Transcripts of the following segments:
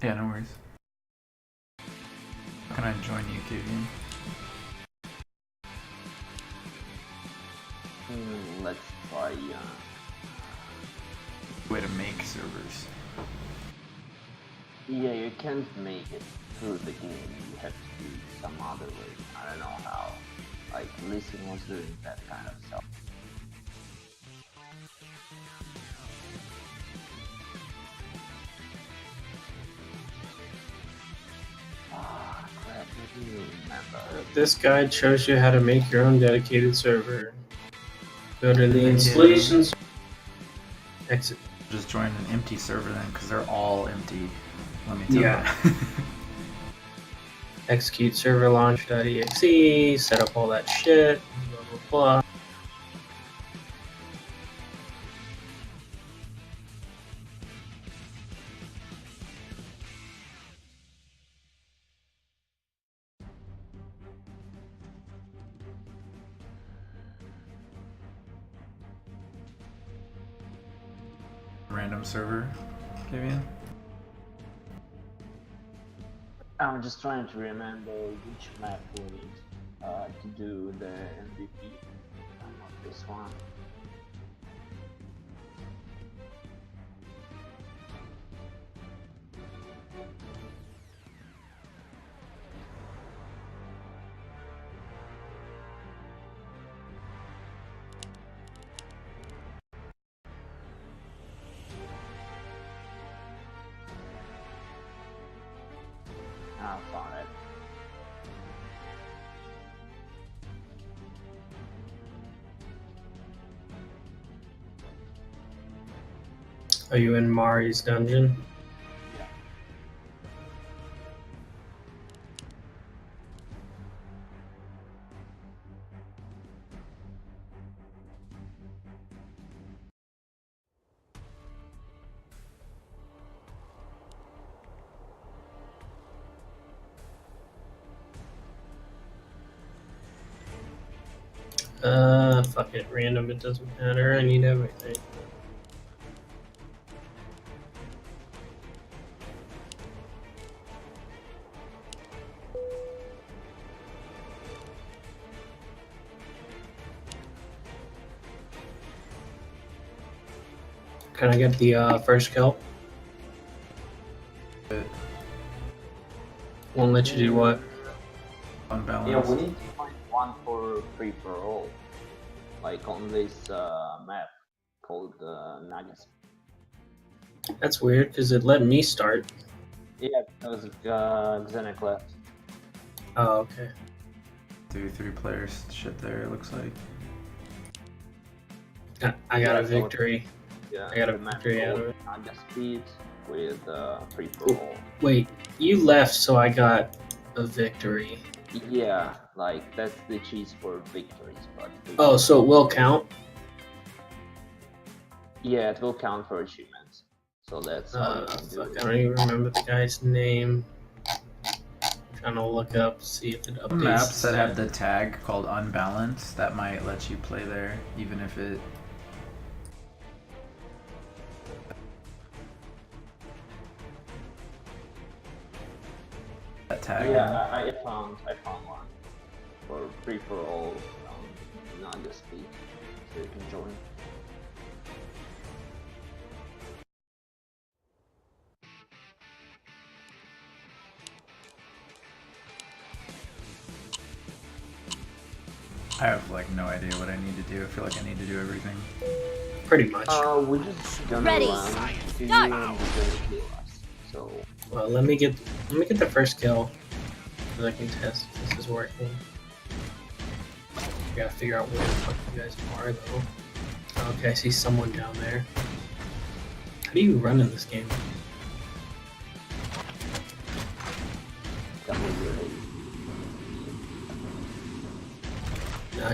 Yeah, no worries. How can I join you, Kavian? Let's try. Way to make servers. Yeah, you can't make it through the game. You have to do some other way. I don't know how. Like, Listen was doing that kind of stuff. Ah, crap, I do remember. This guide shows you how to make your own dedicated server. Go to the installations. Exit. Just join an empty server then, because they're all empty. Let me tell Yeah. you. Execute server launch.exe. Set up all that shit. Blah blah blah. Random server, Kavian? I'm just trying to remember which map we need to do the MVP. Not this one. I found it. Are you in Mari's dungeon? Yeah. Fuck it, random, it doesn't matter, I need everything. Can I get the first kill? Won't let you do what? Unbalanced. Yeah, we need to find one for free for all. Like on this map called Nagas. That's weird, because it let me start. Yeah, because Xeinok left. Oh, okay. 3 players shit there, it looks like. I got Yeah, a so- victory. Yeah, I got a the map victory out of called it. Naga Speed with free for all. Wait, you left, so I got a victory. Yeah, like that's the cheese for victories, but Oh, so it will count? yeah, it will count for achievements. So that's how you can do Fuck, it. I don't even remember the guy's name. Trying to look up, see if it updates. Maps that have the tag called unbalanced, that might let you play there, even if it... That tag. Yeah, I found one for free for all, Naga Speed, so you can join. I have like no idea what I need to do. I feel like I need to do everything. Pretty much. We're just gonna Ready. run to you Start. and you're gonna kill us. So Well, let me get the first kill, so I can test if this is working. I gotta figure out where the fuck you guys are, though. Okay, I see someone down there. How do you run in this game?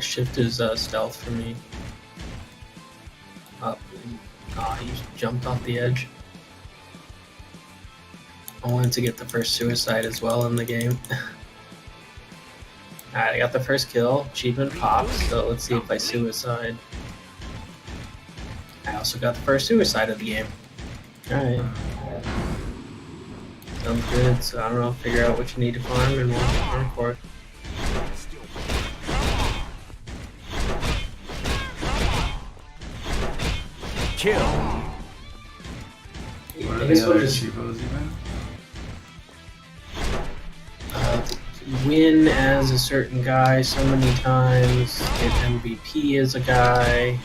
Shift is stealth for me. Up. He jumped off the edge. I wanted to get the first suicide as well in the game. Alright, I got the first kill. Achievement pops, so let's see if I suicide. I also got the first suicide of the game. Alright. So Sounds good. So I don't know, figure out what you need to farm and we'll farm for it. Kill. What are This the one other is Chivos even? win as a certain guy so many times, get MVP as a guy,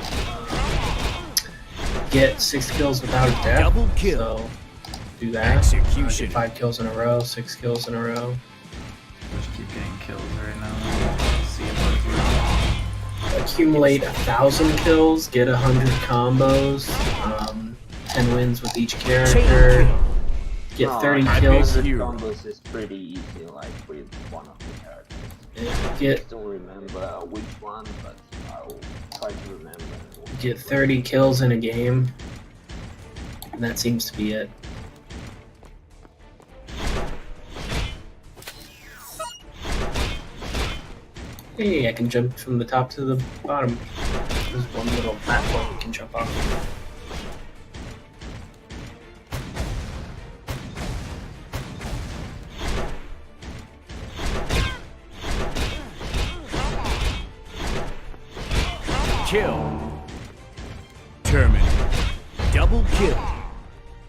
get 6 kills without a death. Double kill. So do that. Execution. Get 5 kills in a row, 6 kills in a row. Just keep getting kills right now. See if it's working. Accumulate 1,000 kills, get 100 combos, 10 wins with each character. Get 30 kills. 100 combos is pretty easy, like with one of the characters. I Get don't remember which one, but I'll try to remember. get 30 kills in a game, and that seems to be it. Hey, I can jump from the top to the bottom. There's one little platform you can jump off. Kill. Terminate. Double kill. If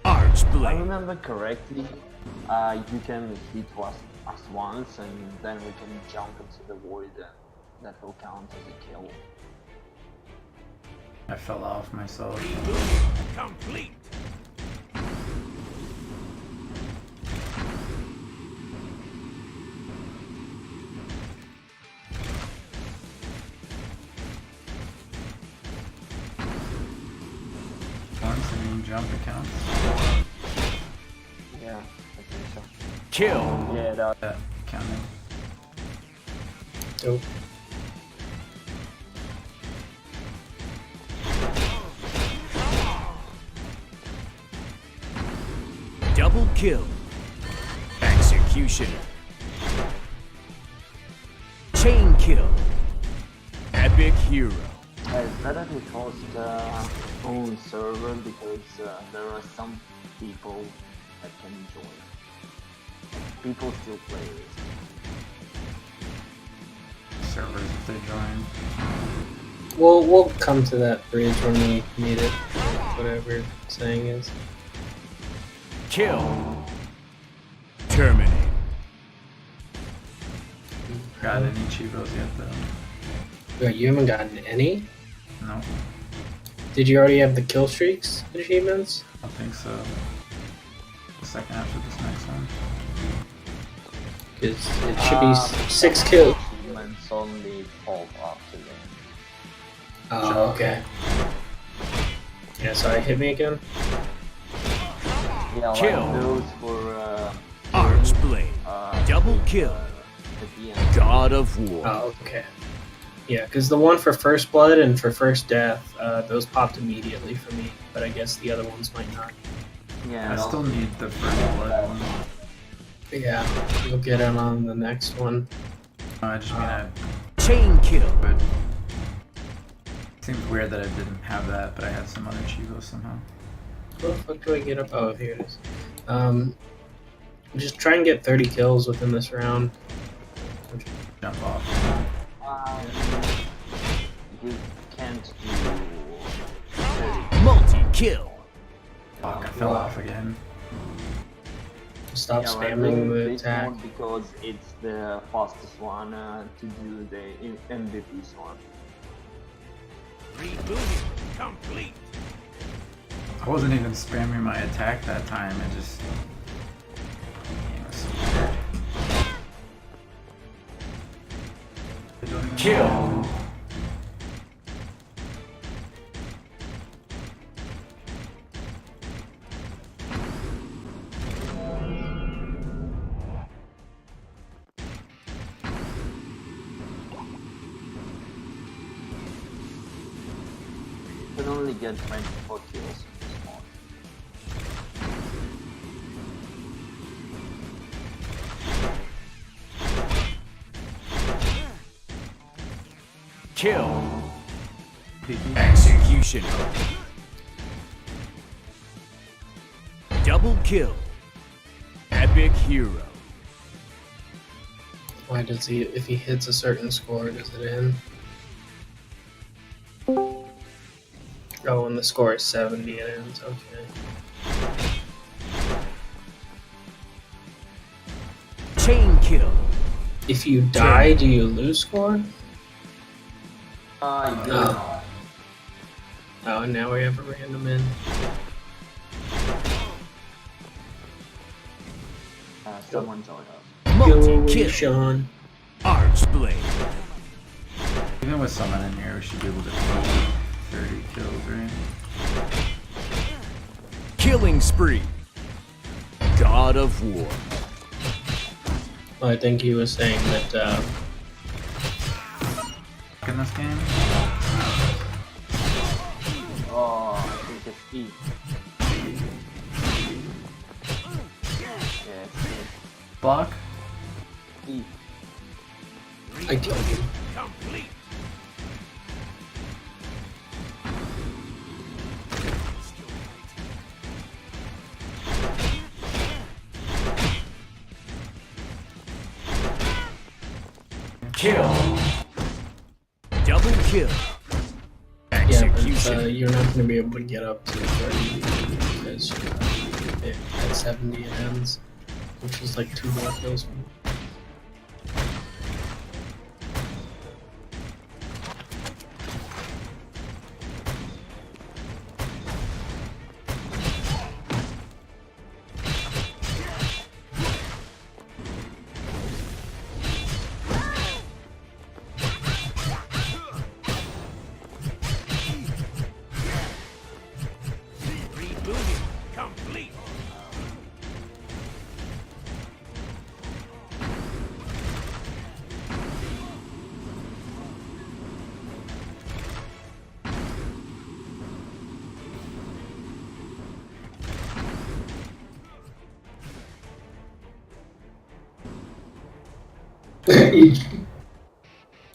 I Archeblade. remember correctly, you can hit us once and then we can jump into the void and that will count as a kill. I fell off myself. Complete. Once and then jump accounts. Yeah, I think so. Kill. Yeah, that. That counted. Dope. Double kill. Executioner. Chain kill. Epic hero. It's better to host own server because there are some people that can join. People still play this. Servers if they join. We'll come to that bridge when we need it. Whatever saying is. Kill. Terminate. Got any Chivos yet though? Wait, you haven't gotten any? No, Did you already have the kill streaks achievements? I don't think so. The second after this next one. Because it should be 6 kills. Achievements only fall after them. Oh, okay. Yeah, sorry, hit me again. Yeah, Kill. like those for Archeblade. Double kill. at the end. God of War. Oh, okay. Yeah, because the one for first blood and for first death, those popped immediately for me, but I guess the other ones might not. Yeah, I still need the first blood one. Yeah, you'll get it on the next one. No, I just mean I Chain kill. but it seems weird that I didn't have that, but I had some other Chivos somehow. What the fuck do I get up? Oh, here it is. Just try and get 30 kills within this round. Jump off. You can't do 30. Multi-kill. Fuck, I fell off again. Stop Yeah, spamming the this attack. one because it's the fastest one to do the MVP's one. Rebooting complete. I wasn't even spamming my attack that time, I just... It was so weird. I don't even Kill. know. You can only get 24 kills in this mod. Kill. Execution. Double kill. Epic Epic hero. Why does he? If he hits a certain score, does it end? Oh, and the score is 70, it ends. Okay. Chain kill. If you die, do you lose score? Yeah. Oh, and now we have a random end. Someone join us. Go Multi away, kill. Sean. Archeblade. Even with someone in here, we should be able to do 30 kills, right? Killing spree. God of War. Well, I think he was saying that, In this game? Oh, I think it's E. Yes, Block? E. I killed him. Complete. Kill. Double kill. Yeah, Execution. but you're not going to be able to get up to 30 because at 70 it ends, which is like 2 more kills. Rebooting. Complete.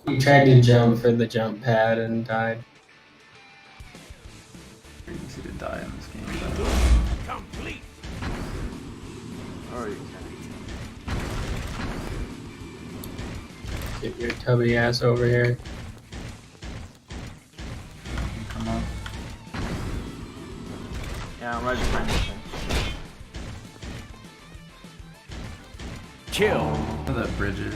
he tried to jump for the jump pad and died. Pretty easy to die in this game, though. Complete. Or you Get your tubby ass over here. Come on. Yeah, I'm right behind you. Kill. Look at that bridges.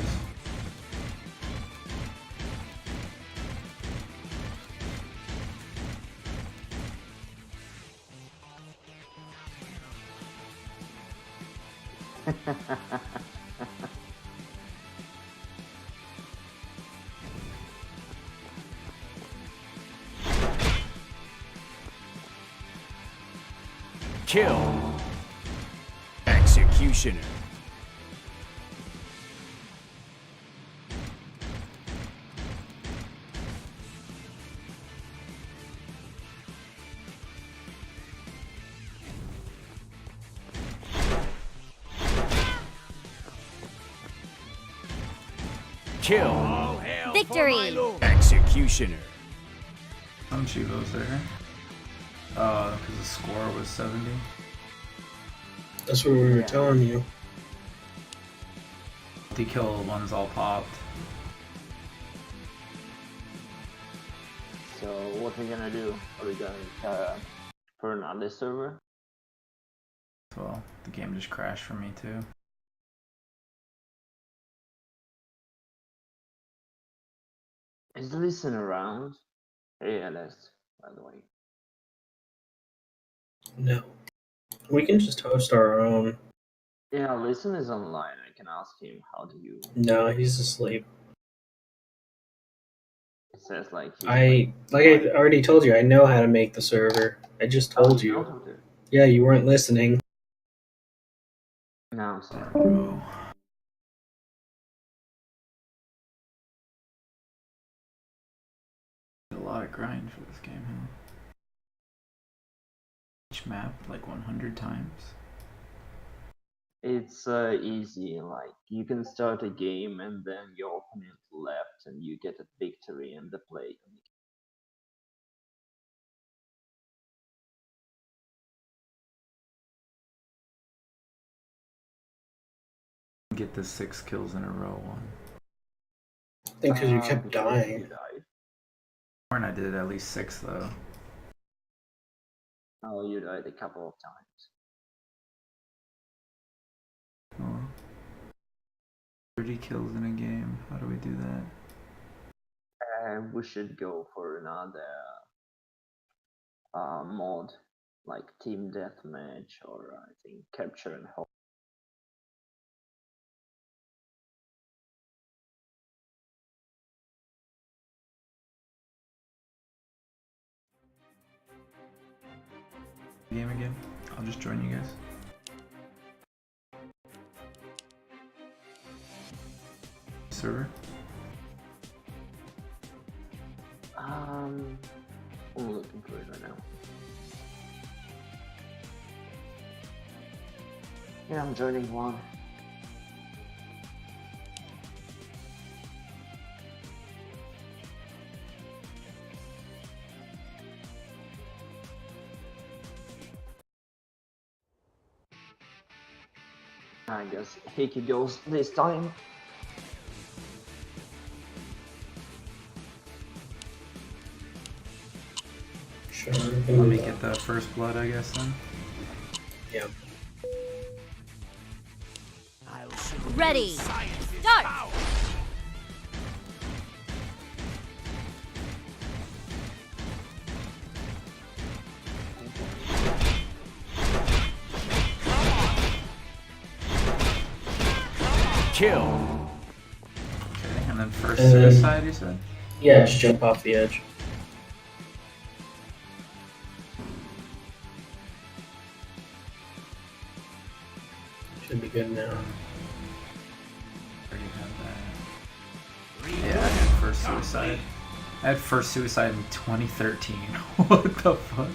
Kill. Executioner. Kill. All hail Victory. for my lord. Executioner. Some Chivos there. Because the score was 70. That's what we were telling you. Multi-kill ones all popped. So what are we gonna do? Are we going to for another server? Well, the game just crashed for me too. Is Listen around? Hey, Alice, by the way. No. We can just host our own. Yeah, Listen is online. I can ask him how do you. No, he's asleep. It says like. I already told you, I know how to make the server. I just told you. Know how to. Yeah, you weren't listening. No, I'm sorry. Bro. A lot of grind for this game, huh? Each map like 100 times. It's easy. Like you can start a game and then your opponent left, and you get a victory in the play. get the 6 kills in a row one. I think because you kept because dying. You died. And I did at least 6 though. Oh, you died a couple of times. Oh. 30 kills in a game. How do we do that? We should go for another mod, like team deathmatch, or I think capture and hold. Game again? I'll just join you guys. Server? I'm looking for it right now. Yeah, I'm joining one. I guess Hickey goes this time. Sure. Let me get the first blood, I guess, then. Yeah. Ready. Start. Power. Kill. Okay, and then first suicide, you said? Yeah, just jump off the edge. Should be good now. Already have that. Yeah, I had first suicide. I had first suicide in 2013. What the fuck?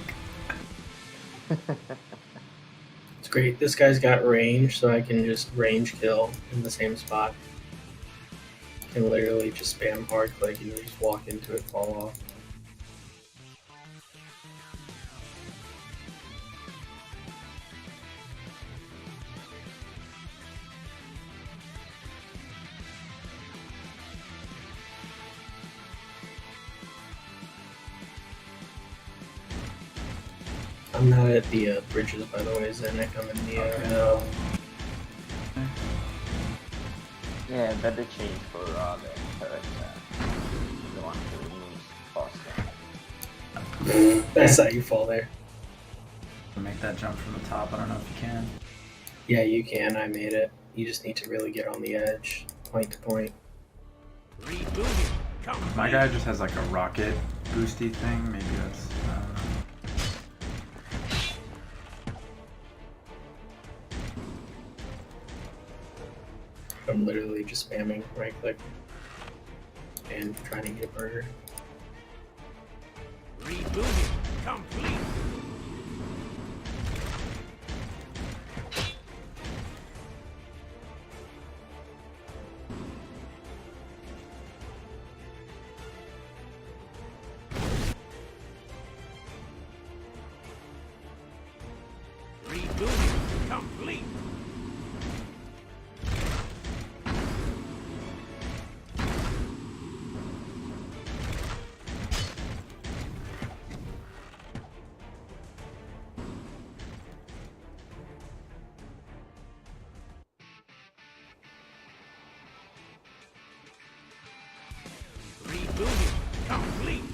It's great. This guy's got range, so I can just range kill in the same spot. Can literally just spam hard click and you just walk into it, fall off. I'm not at the bridges, by the way, Xeinok. I'm in the no. Yeah, better change for the turret. The one who moves faster. I saw you fall there. To make that jump from the top, I don't know if you can. Yeah, you can. I made it. You just need to really get on the edge, point to point. Rebooting. My guy just has like a rocket boosty thing. Maybe that's. I don't know. I'm literally just spamming right click and trying to get a burger. Rebooting. Complete. Rebooting. Complete. Rebooting. Complete.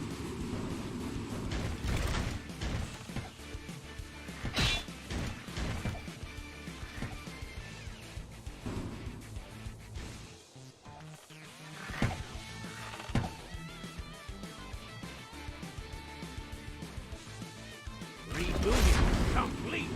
Rebooting. Complete.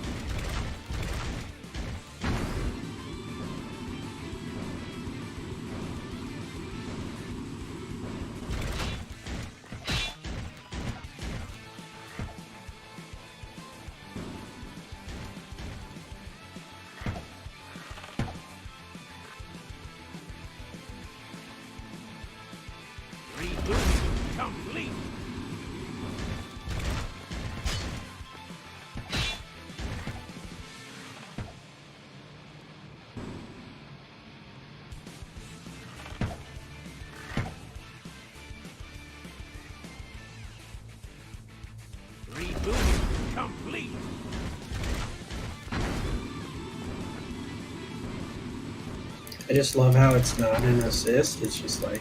I just love how it's not an assist. It's just like,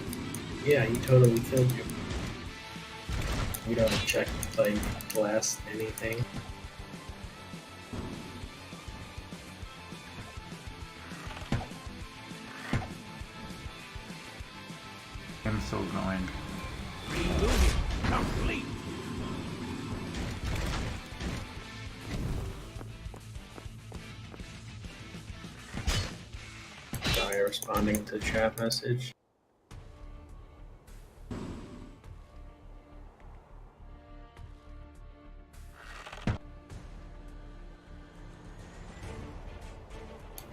yeah, he totally killed you. We don't check like blast anything. I'm still going. Removing complete. Guy responding to chat message.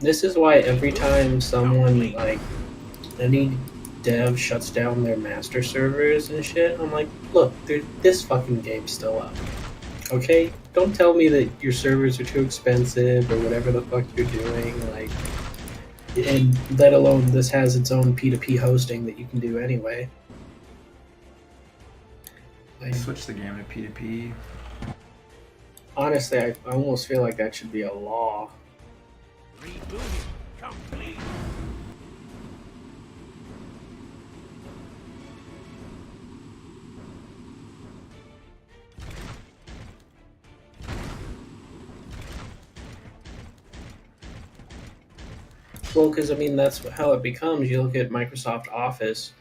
This is why every time someone, like, any dev shuts down their master servers and shit, I'm like, look, this fucking game's still up. Okay? Don't tell me that your servers are too expensive or whatever the fuck you're doing, like, and let alone this has its own P2P hosting that you can do anyway. Like, Switch the game to P2P. honestly, I almost feel like that should be a law. Rebooting complete. Well, because I mean, that's how it becomes. You look at Microsoft Office.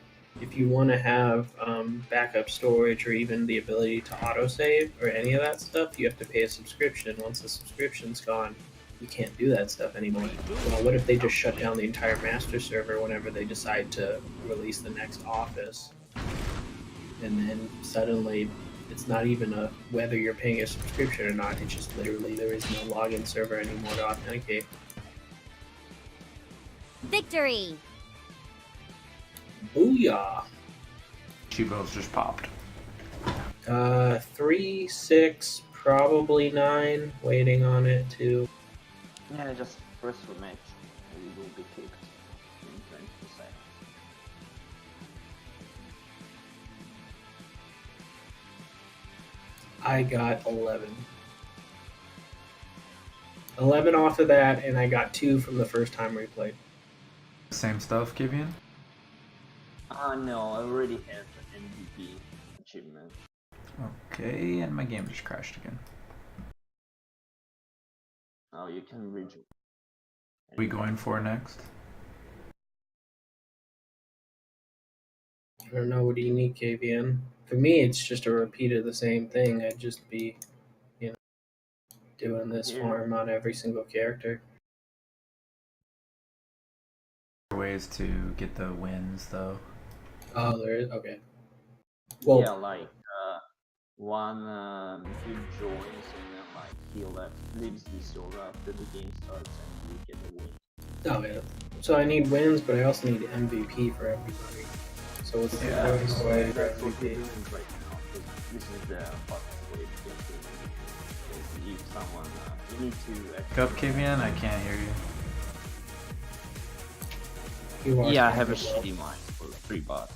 If you want to have backup storage or even the ability to autosave or any of that stuff, you have to pay a subscription. Once the subscription's gone, you can't do that stuff anymore. Well, what if they just shut down the entire master server whenever they decide to release the next Office? And then suddenly, it's not even a whether you're paying a subscription or not. It's just literally there is no login server anymore to authenticate. Victory! Booyah! Chibo's just popped. 3, 6, probably 9. Waiting on it too. Yeah, just press rematch. You will be kicked in 20 seconds. I got 11. 11 off of that, and I got 2 from the first time we played. Same stuff, Kivian? No, I already have an MVP achievement. Okay, and my game just crashed again. Oh, you can rejoin. What are we going for next? I don't know, what do you need, KVN? For me, it's just a repeat of the same thing. I'd just be, doing this farm on every single character. Ways to get the wins, though. Oh, there is? Okay. Well, Yeah, like one he joins and then like he leaves the server after the game starts and you get a win. oh yeah. So I need wins, but I also need MVP for everybody. So what's the quickest way for That's what we're MVP? doing right now. 'Cause this is the fastest way to get the MVP. 'Cause if someone you need to Pick up, Kivian? I can't hear you. You are yeah, I have a capable. shitty mic for 3 bucks.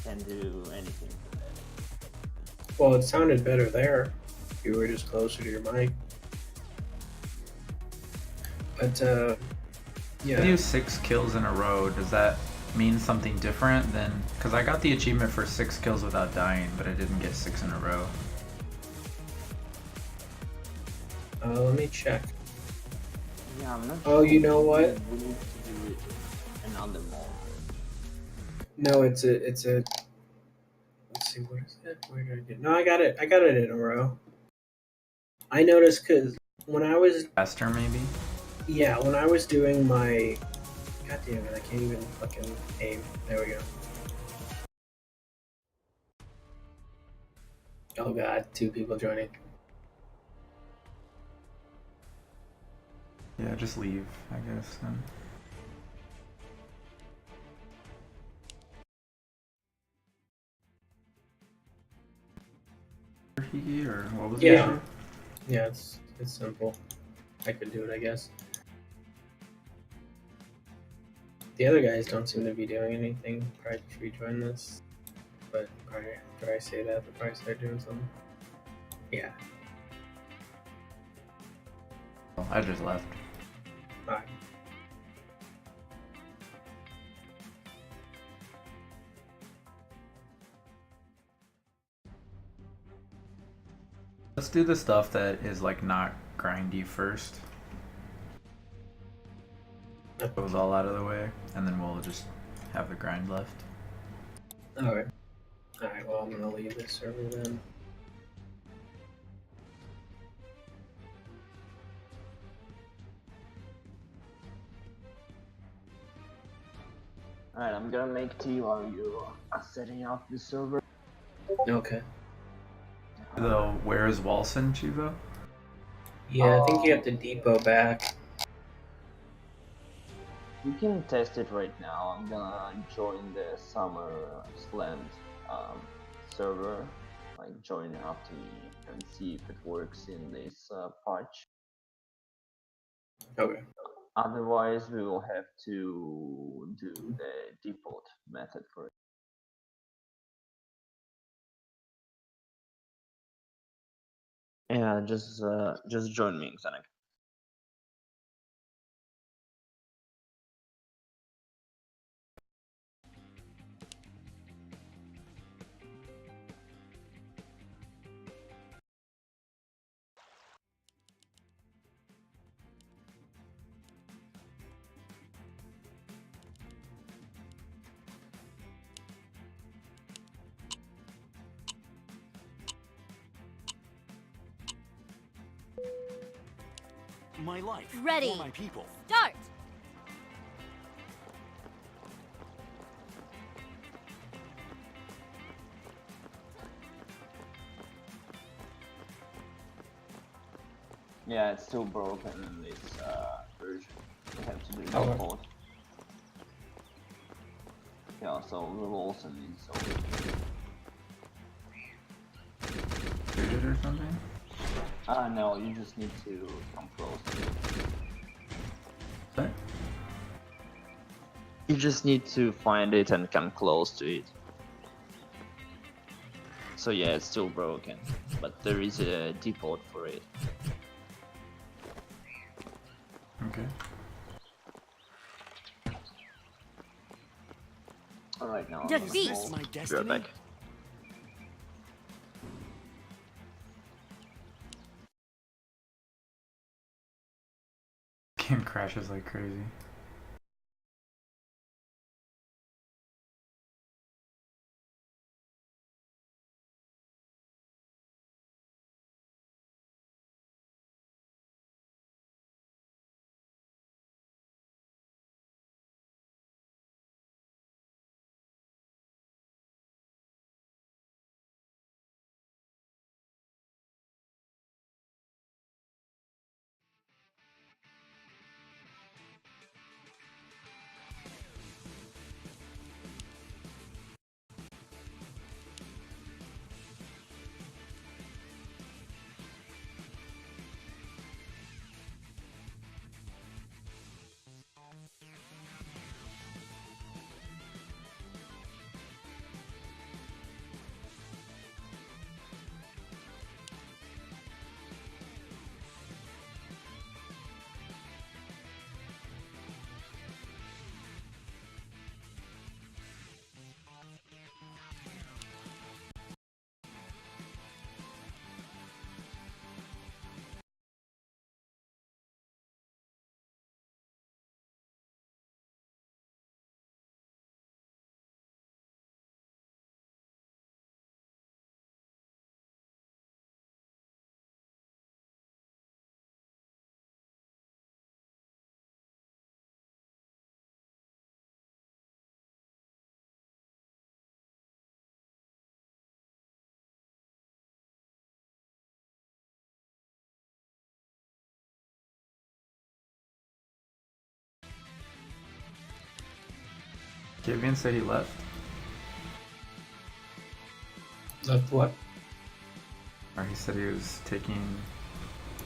Can't do anything for that. Well, it sounded better there. You were just closer to your mic. But If you yeah. do 6 kills in a row, does that mean something different than... Because I got the achievement for 6 kills without dying, but I didn't get 6 in a row. Let me check. Yeah, I'm not Oh, sure. you know what? We need to do it another mode. No, it's a. Let's see, what is it? Where did I get? No, I got it. I got it in a row. I noticed because when I was, Faster, maybe? yeah, when I was doing my, god damn it, I can't even fucking aim. There we go. Oh god, 2 people joining. Yeah, just leave, I guess, then. Or what was the Yeah. issue? Yeah, it's simple. I could do it, I guess. The other guys don't seem to be doing anything. Probably just rejoin this. But probably after I say that, they'll probably start doing something. Yeah. I just left. Alright. Let's do the stuff that is like not grindy first. Goes all out of the way, and then we'll just have the grind left. Alright. Alright, well, I'm gonna leave this server then. Alright, I'm gonna make tea while you are setting up the server. Okay. Though, where is Walson, Chivo? Yeah, I think you have to depot back. You can test it right now. I'm gonna join the Summer Slant server, like join after me and see if it works in this patch. Okay. Otherwise, we will have to do the default method for it. Yeah, just join me, Xeinok. My life Ready. for my people. Start! Yeah, it's still broken in this version. We have to do Okay. default. Yeah, so the Wilson needs so. Booted or something? No, you just need to come close to it. What? You just need to find it and come close to it. So yeah, it's still broken, but there is a default for it. Okay. Alright, now Defeat. I'm Is this my gonna go destiny? back. Game crashes like crazy. Kavian said he left. Left what? Or he said he was taking...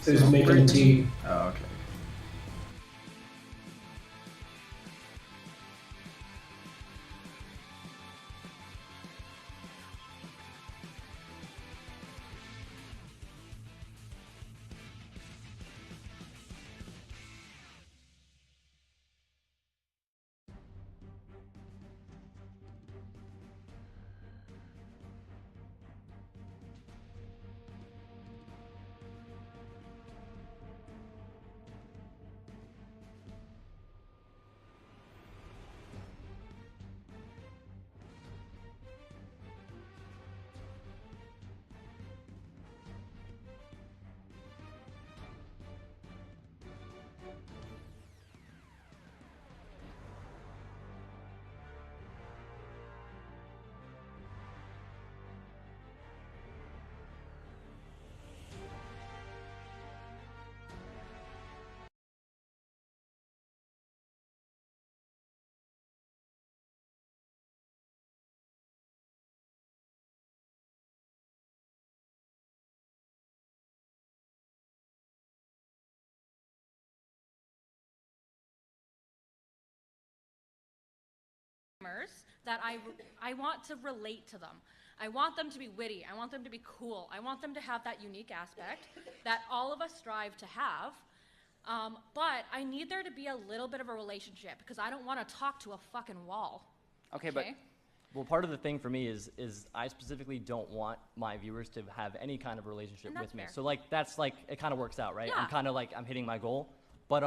Who's making tea? Oh, okay. that I want to relate to them. I want them to be witty. I want them to be cool. I want them to have that unique aspect that all of us strive to have. But I need there to be a little bit of a relationship because I don't want to talk to a fucking wall. Okay, but well, part of the thing for me is I specifically don't want my viewers to have any kind of relationship with me. Fair. So like that's like it kind of works out, right? Yeah. I'm kind of like I'm hitting my goal, but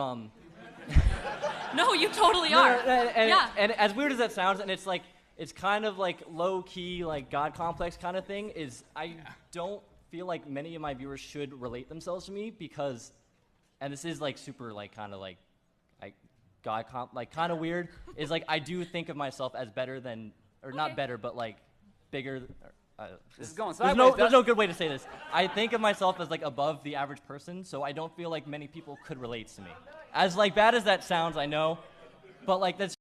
No, you totally are. And as weird as that sounds, and it's like it's kind of like low key like God complex kind of thing. Is I don't feel like many of my viewers should relate themselves to me because, and this is like super like kind of like kind of weird. Is like I do think of myself as better than. Or not better, but like bigger. This is going there's sideways. there's no good way to say this. I think of myself as like above the average person, so I don't feel like many people could relate to me. As like bad as that sounds, I know, but like that's.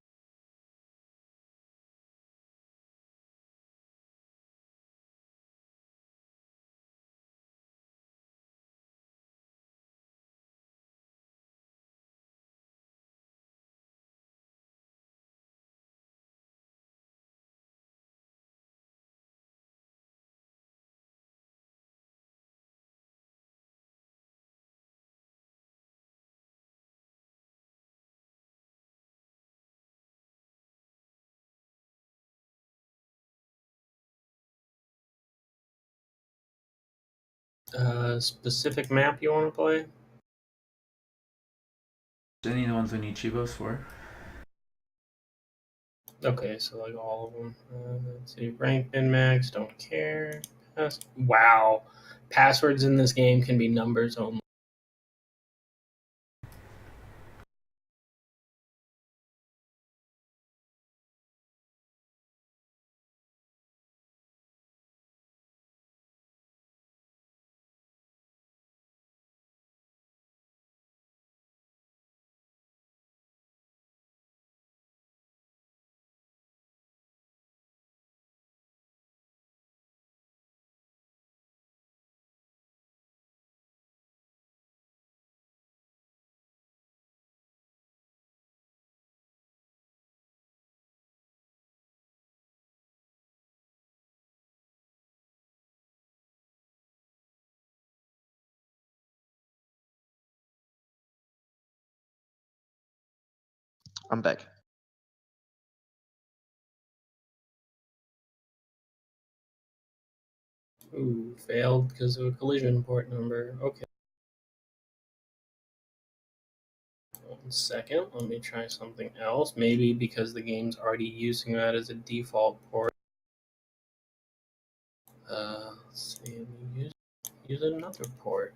Specific map you want to play? Any of the ones we need Chivos for? Okay, so like all of them. Let's see, rank, min, max, don't care. Wow, passwords in this game can be numbers only. I'm back. Ooh, failed because of a collision port number. Okay. 1 second, let me try something else. Maybe because the game's already using that as a default port. Let's see, let me use another port.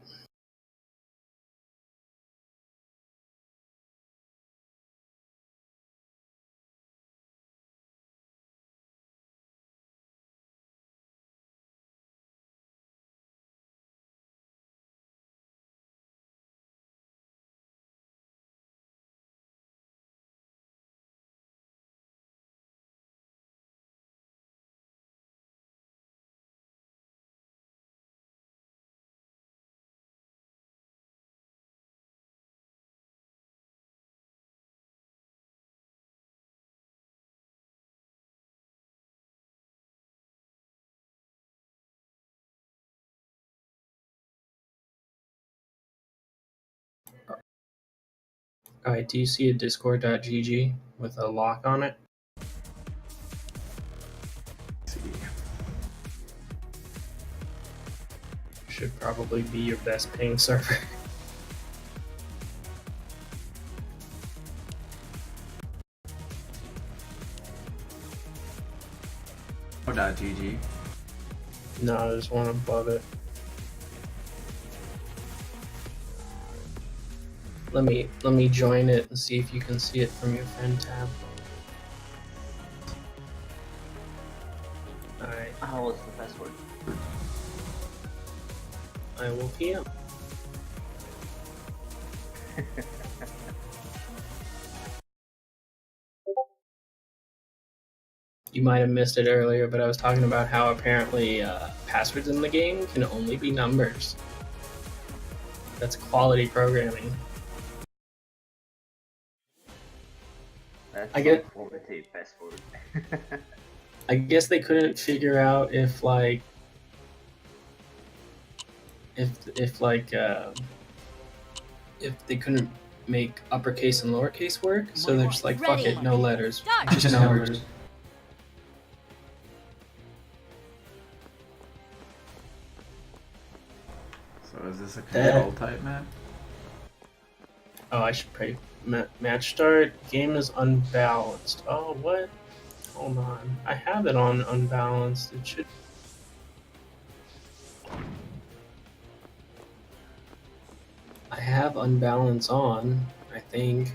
Alright, do you see a discord.gg with a lock on it? Should probably be your best ping server. .gg. No, there's one above it. Let me join it and see if you can see it from your friend tab. Alright, How was the password? I will PM. You might have missed it earlier, but I was talking about how apparently passwords in the game can only be numbers. That's quality programming. That's I get- quality password. I guess they couldn't figure out if like if like if they couldn't make uppercase and lowercase work, so they're just like fuck Ready. it, no letters, Start. just numbers. So is this a That- control type map? Oh, I should pray. Match start. Game is unbalanced. Oh, what? Hold on. I have it on unbalanced. It should. I have unbalance on, I think.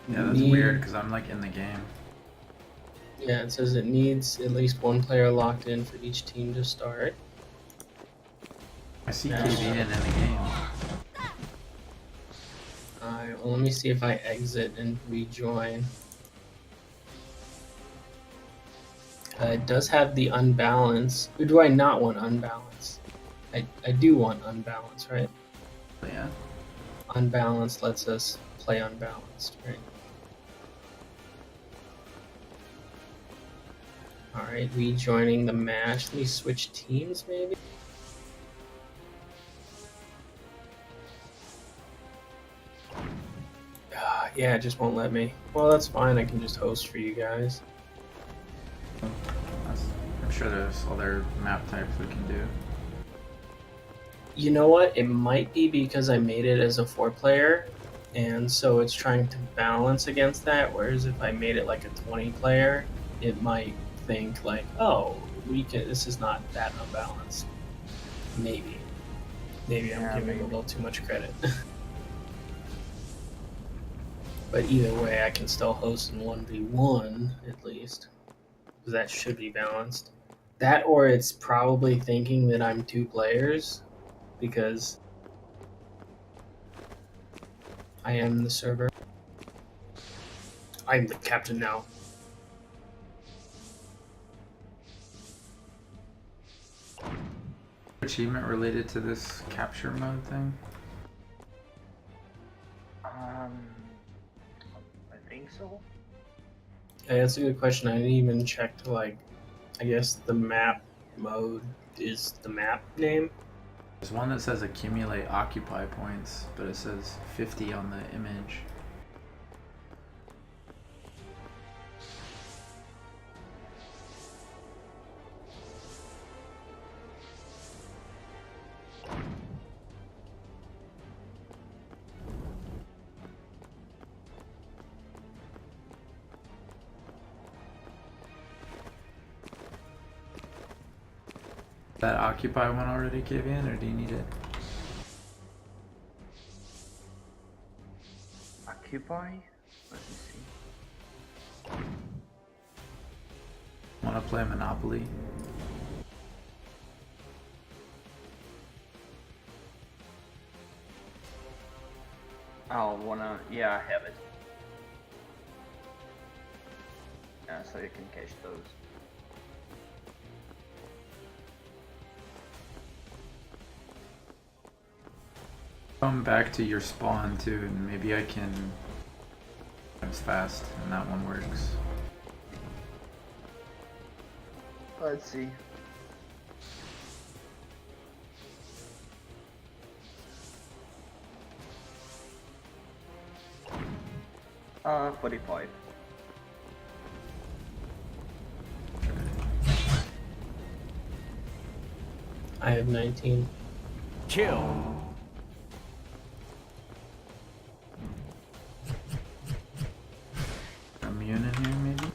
Yeah, that's Need- weird because I'm like in the game. Yeah, it says it needs at least one player locked in for each team to start. I see Yeah. KVN in the game. Alright, well, let me see if I exit and rejoin. It does have the unbalance. Or do I not want unbalance? I do want unbalance, right? But yeah. Unbalanced lets us play unbalanced, right? Alright, rejoining the match. Let me switch teams, maybe? Yeah, it just won't let me. Well, that's fine. I can just host for you guys. I'm sure there's other map types we can do. You know what? It might be because I made it as a 4-player, and so it's trying to balance against that. Whereas if I made it like a 20-player, it might think like, "Oh, we can. This is not that unbalanced." Maybe. Maybe I'm Yeah, giving maybe. a little too much credit. But either way, I can still host in 1v1 at least, because that should be balanced. That, or it's probably thinking that I'm 2 players, because I am the server. I'm the captain now. Achievement related to this capture mode thing? I think so. Yeah, that's a good question. I didn't even check to like, I guess the map mode is the map name. There's one that says accumulate occupy points, but it says 50 on the image. That occupy one already gave in, or do you need it? Occupy? Let me see. Want to play Monopoly? Oh, yeah, I have it. Yeah, so you can cache those. Come back to your spawn too, and maybe I can. It's fast, and that one works. Let's see. Uh, 45. I have 19. Kill. Immune in here, maybe?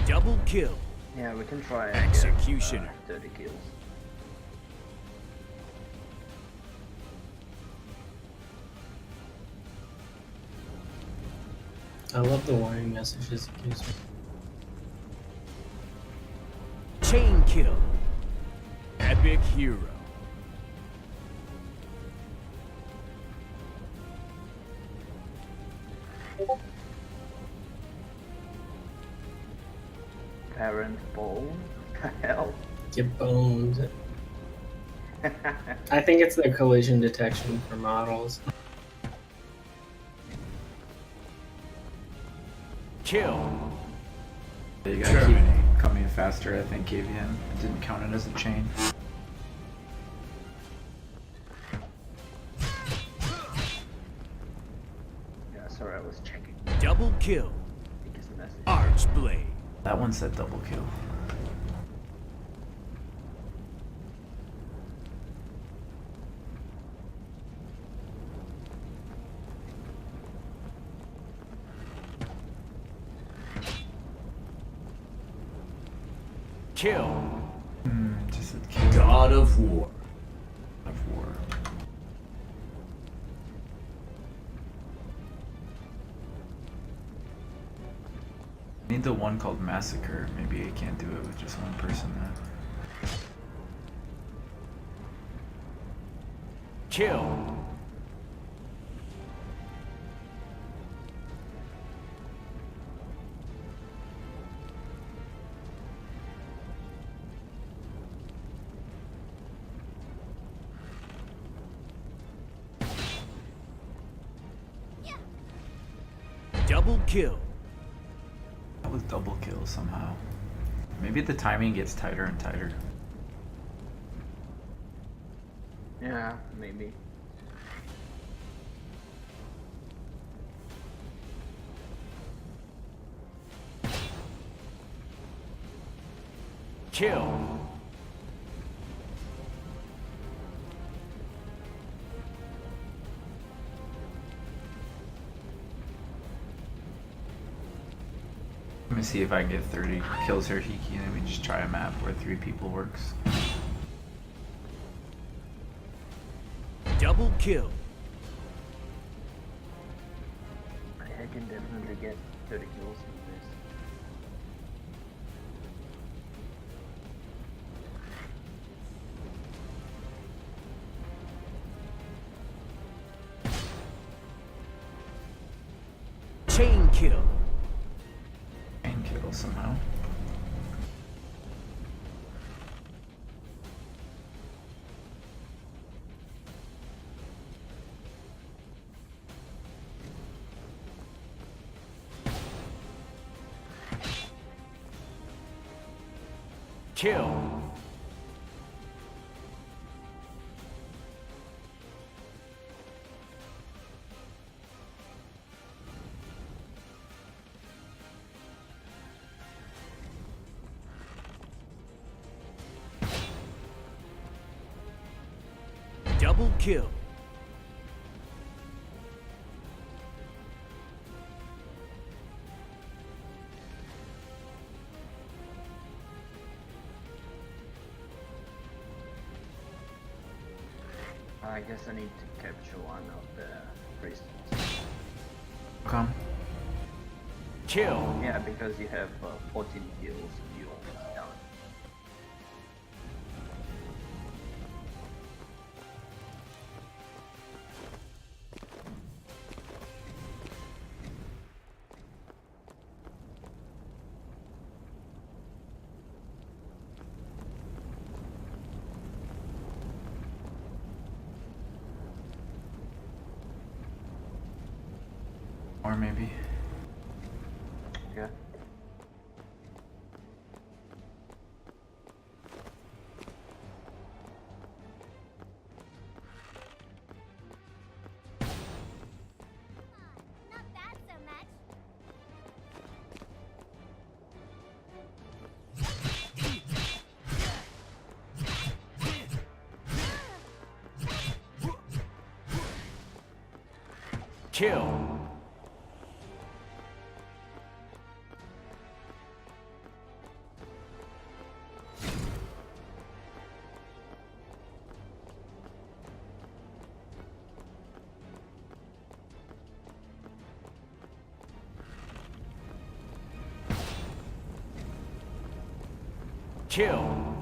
Double kill. Yeah, we can try Executioner. 30 kills. I love the warning messages it gives me. Chain kill. Epic hero. Parent bone? What the hell? Get boned. I think it's the collision detection for models. Kill. You gotta keep coming faster, I think, AVN. It didn't count it as a chain. Yeah, sorry, I was checking. Double kill. Biggest message. Archeblade. That one said double kill. Kill. Just said kill. God of War. Of war. I need the one called Massacre. Maybe I can't do it with just one person then. Kill. Double kill. That was double kill somehow. Maybe the timing gets tighter and tighter. Yeah, maybe. Kill. Let me see if I can get 30 kills here, Hiki, and then we just try a map where 3 people works. Double kill. I can definitely get 30 kills with this. Chain kill. And kill somehow. Kill. Double kill. I guess I need to capture one of the priests. Come. Kill. Yeah, because you have 14 kills and you almost done. Or maybe. Yeah. Not bad so much. Kill. Kill.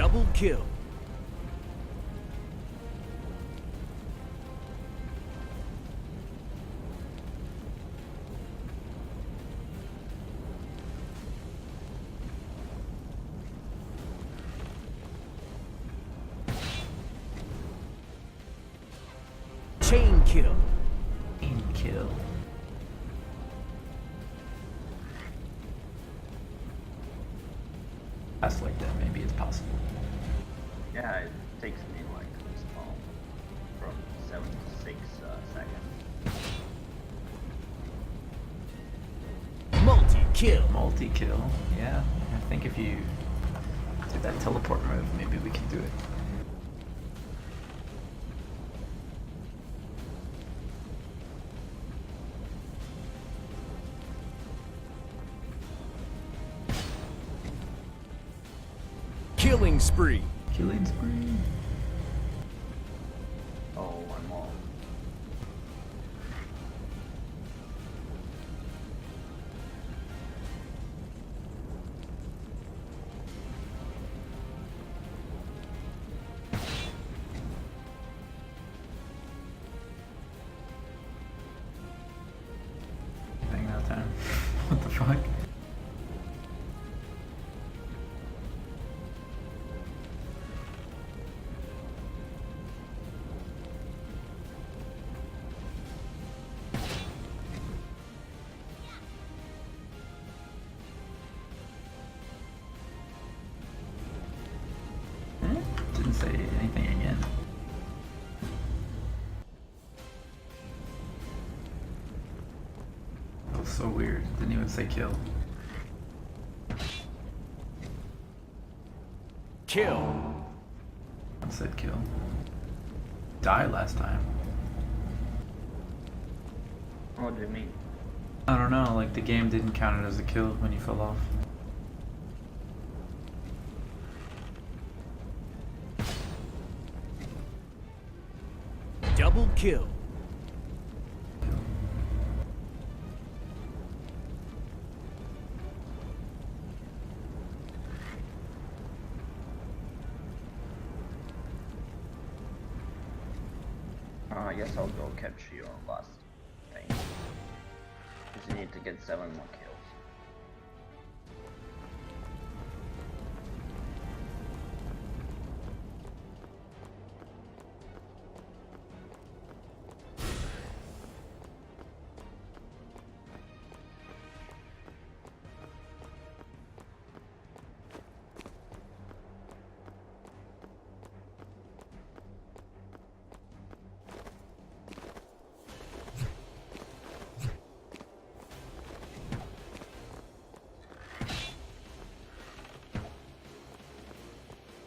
Double kill. Chain kill. Chain kill. That's like that. Maybe it's possible. Yeah, it takes me like spawn from 7 to 6 seconds. Multi-kill. Multi-kill. Yeah. I think if you do that teleport move, maybe we can do it. Killing spree. Killing spree. Oh, one more. Hang out time. What the fuck? Didn't say anything again. That was so weird. Didn't even say kill. Kill. I said kill. Died last time. What do you mean? I don't know, like the game didn't count it as a kill when you fell off. Double kill. I guess I'll go catch you on last thing. Because you need to get 7 more kills.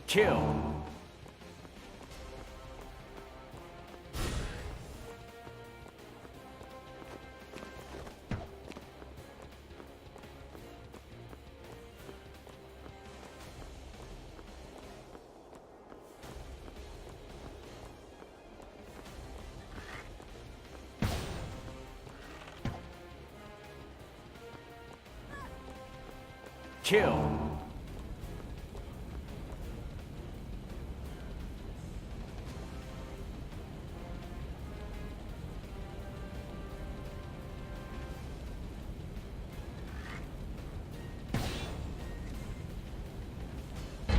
Kill. Kill.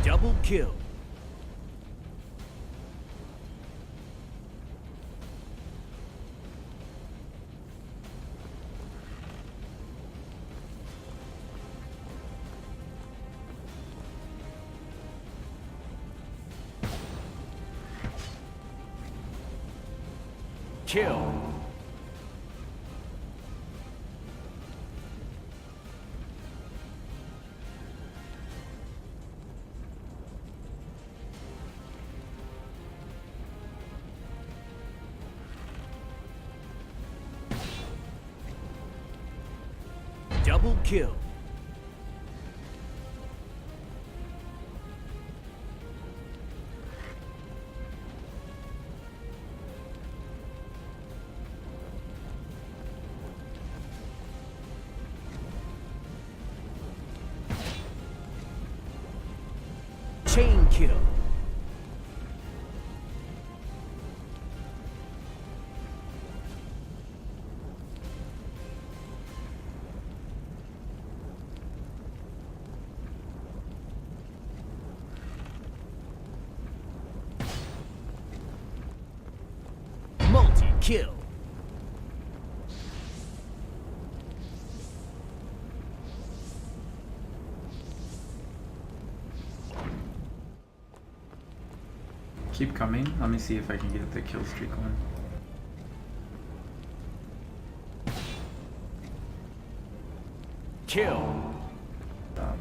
Double kill. Kill. Double kill. Chain kill. Multi-kill. Keep coming. Let me see if I can get the kill streak one. Kill. Stop.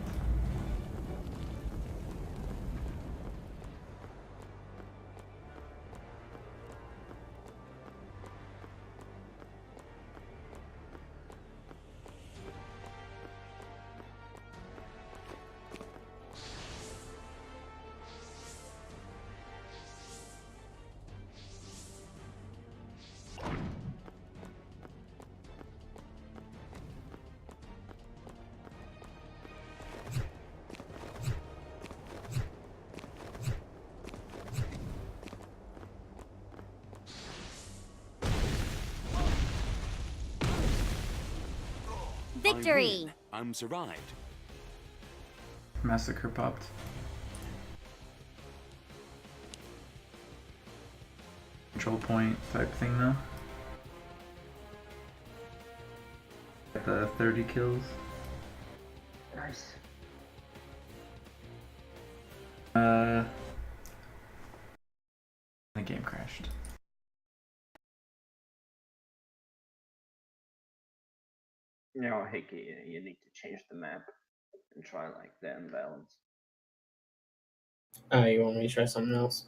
Victory! I'm survived. Massacre popped. Control point type thing though. Got the 30 kills. Nice. The game crashed. No, Hickey, you need to change the map and try like the imbalance. You want me to try something else?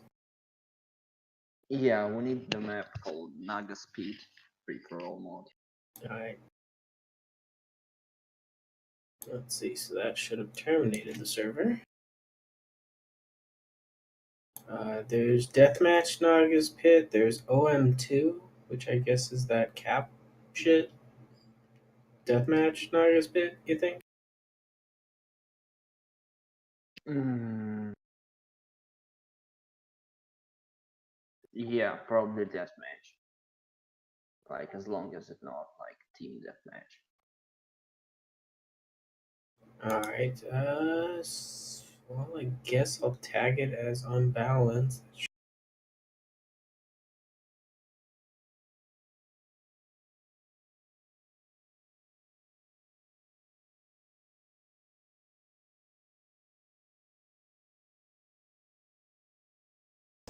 Yeah, we need the map called Naga Speed free for all mode. Alright. Let's see, so that should have terminated the server. There's Deathmatch Naga's Pit, there's OM2, which I guess is that cap shit. Deathmatch Naga's Pit, you think? Yeah, probably deathmatch. Like as long as it's not like team deathmatch. Alright, well, I guess I'll tag it as unbalanced.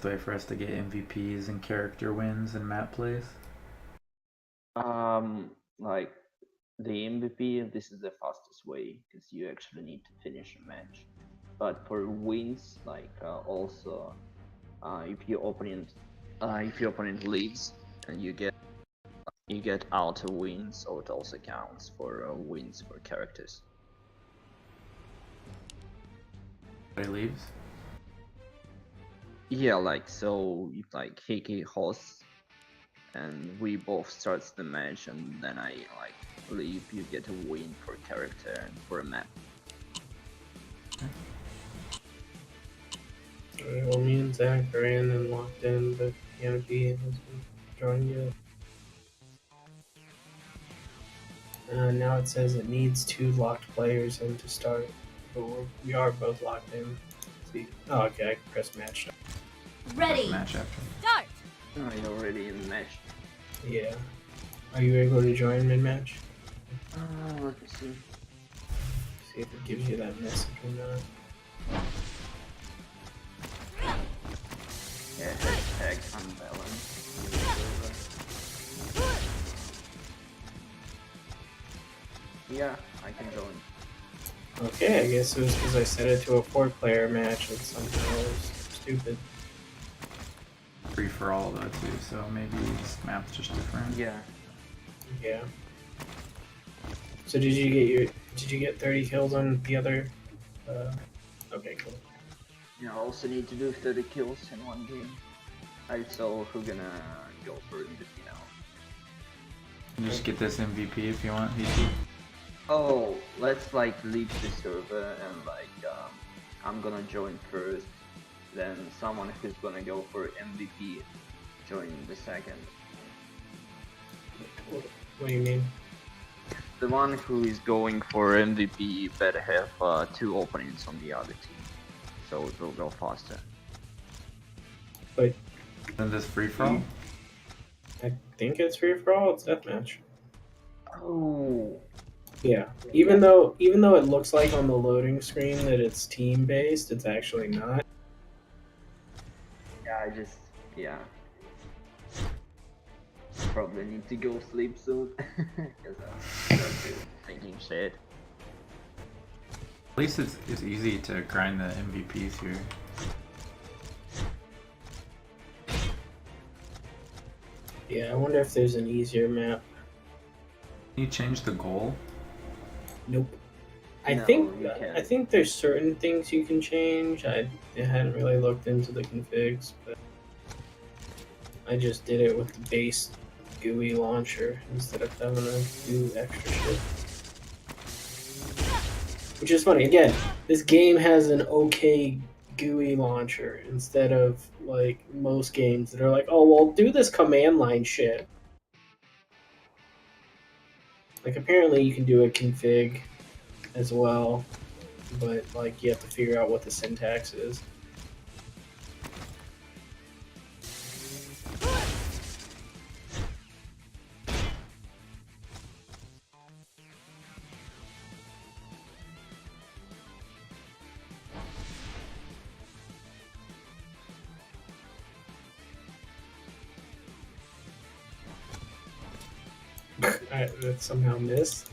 Way for us to get MVPs and character wins and map plays. Like the MVP, this is the fastest way because you actually need to finish a match. But for wins, like also, if your opponent leaves and you get auto wins, so it also counts for wins for characters. He leaves. Yeah, like so, if like Hickey hosts, and we both starts the match, and then I like leave, you get a win for character and for a map. Well, me and Zach are in and locked in, but Canopy has been joining you. Now it says it needs 2 locked players in to start, but we are both locked in. Let's see. Oh, okay, I can press match. Ready! Match after. Start! Oh, you're already in the match. Yeah. Are you able to join mid-match? Let me see. See if it gives you that message or not. Yeah, hashtag unbalanced. Yeah, I can join. Okay, I guess it was because I set it to a 4-player match and somehow it was stupid. Free for all though too, so maybe this map's just different. Yeah. Yeah. So did you get 30 kills on the other? Okay, cool. Yeah, I also need to do 30 kills in one game. Alright, so who gonna go for MVP now? You just get this MVP if you want. He's Oh, let's like leave the server and like I'm gonna join first, then someone who's gonna go for MVP join the second. What do you mean? The one who is going for MVP better have 2 openings on the other team, so it will go faster. But And this free for all? I think it's free for all. It's deathmatch. Oh, Yeah. Even though it looks like on the loading screen that it's team based, it's actually not. yeah. Probably need to go sleep soon, because I'm thinking shit. At least it's easy to grind the MVPs here. Yeah, I wonder if there's an easier map. Can you change the goal? Nope. I No, think you can't. I think there's certain things you can change. I hadn't really looked into the configs, but I just did it with the base GUI launcher instead of having to do extra shit. Which is funny. Again, this game has an okay GUI launcher instead of like most games that are like, oh well, do this command line shit. Like apparently you can do a config as well, but like you have to figure out what the syntax is. That somehow missed.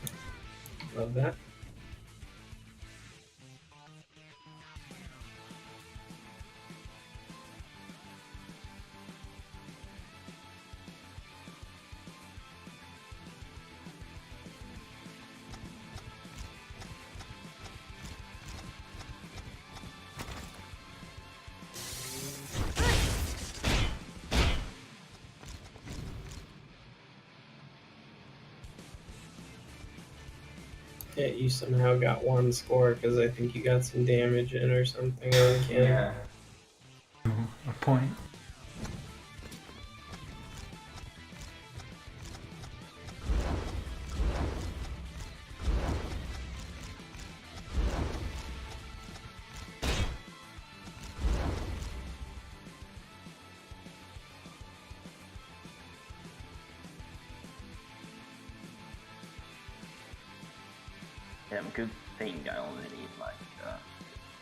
Love that. Yeah, you somehow got 1 score because I think you got some damage in or something on the cannon. A point. Damn, good thing I only need like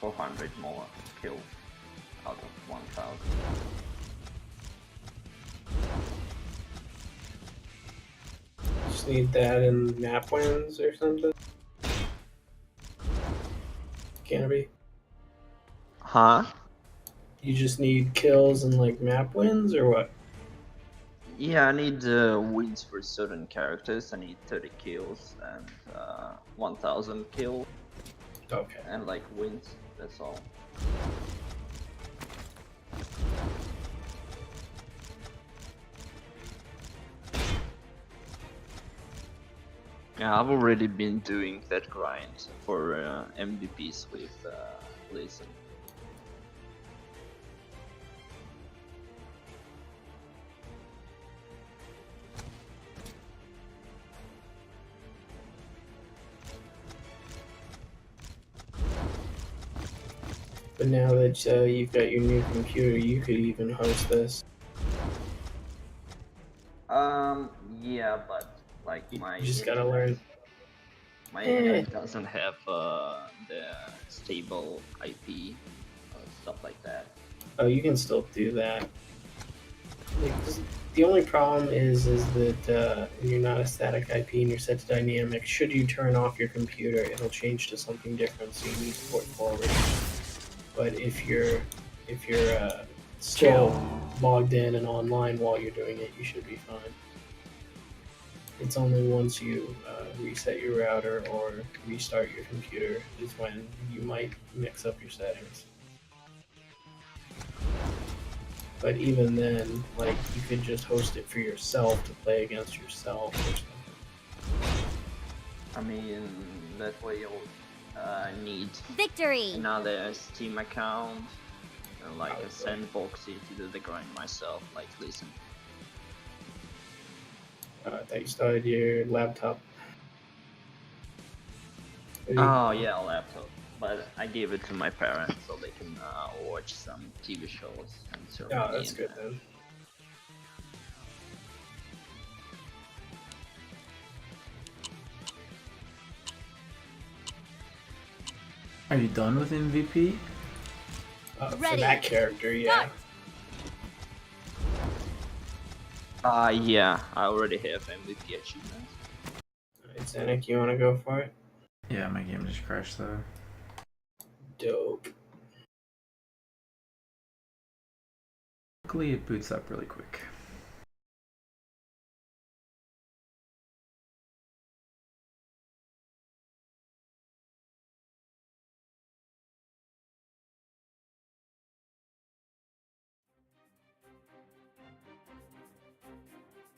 400 more kills out of 1000. Just need that and map wins or something. Can it be? Huh? You just need kills and like map wins or what? Yeah, I need wins for certain characters. I need 30 kills and 1000 kills Okay. and like wins. That's all. Yeah, I've already been doing that grind for MVPs with Listen. But now that you've got your new computer, you could even host this. Yeah, but like You my just gotta internet- learn. My Eh. internet doesn't have the stable IP, stuff like that. Oh, you can still do that. Like, 'cause the only problem is that when you're not a static IP and you're set to dynamic, should you turn off your computer, it'll change to something different, so you need to port forward. But if you're still logged in and online while you're doing it, you should be fine. It's only once you reset your router or restart your computer is when you might mix up your settings. But even then, like, you could just host it for yourself to play against yourself or something. I mean, that way need Victory! another Steam account and like a sandboxy to do the grind myself. Like, listen. I thought you started your laptop. Oh yeah, laptop. But I gave it to my parents so they can watch some TV shows and surf Oh, the that's good internet. then. Are you done with MVP? For Ready. that character, yeah. Yeah, I already have MVP achievements. Alright, Xeinok, you want to go for it? Yeah, my game just crashed though. Dope. Luckily, it boots up really quick.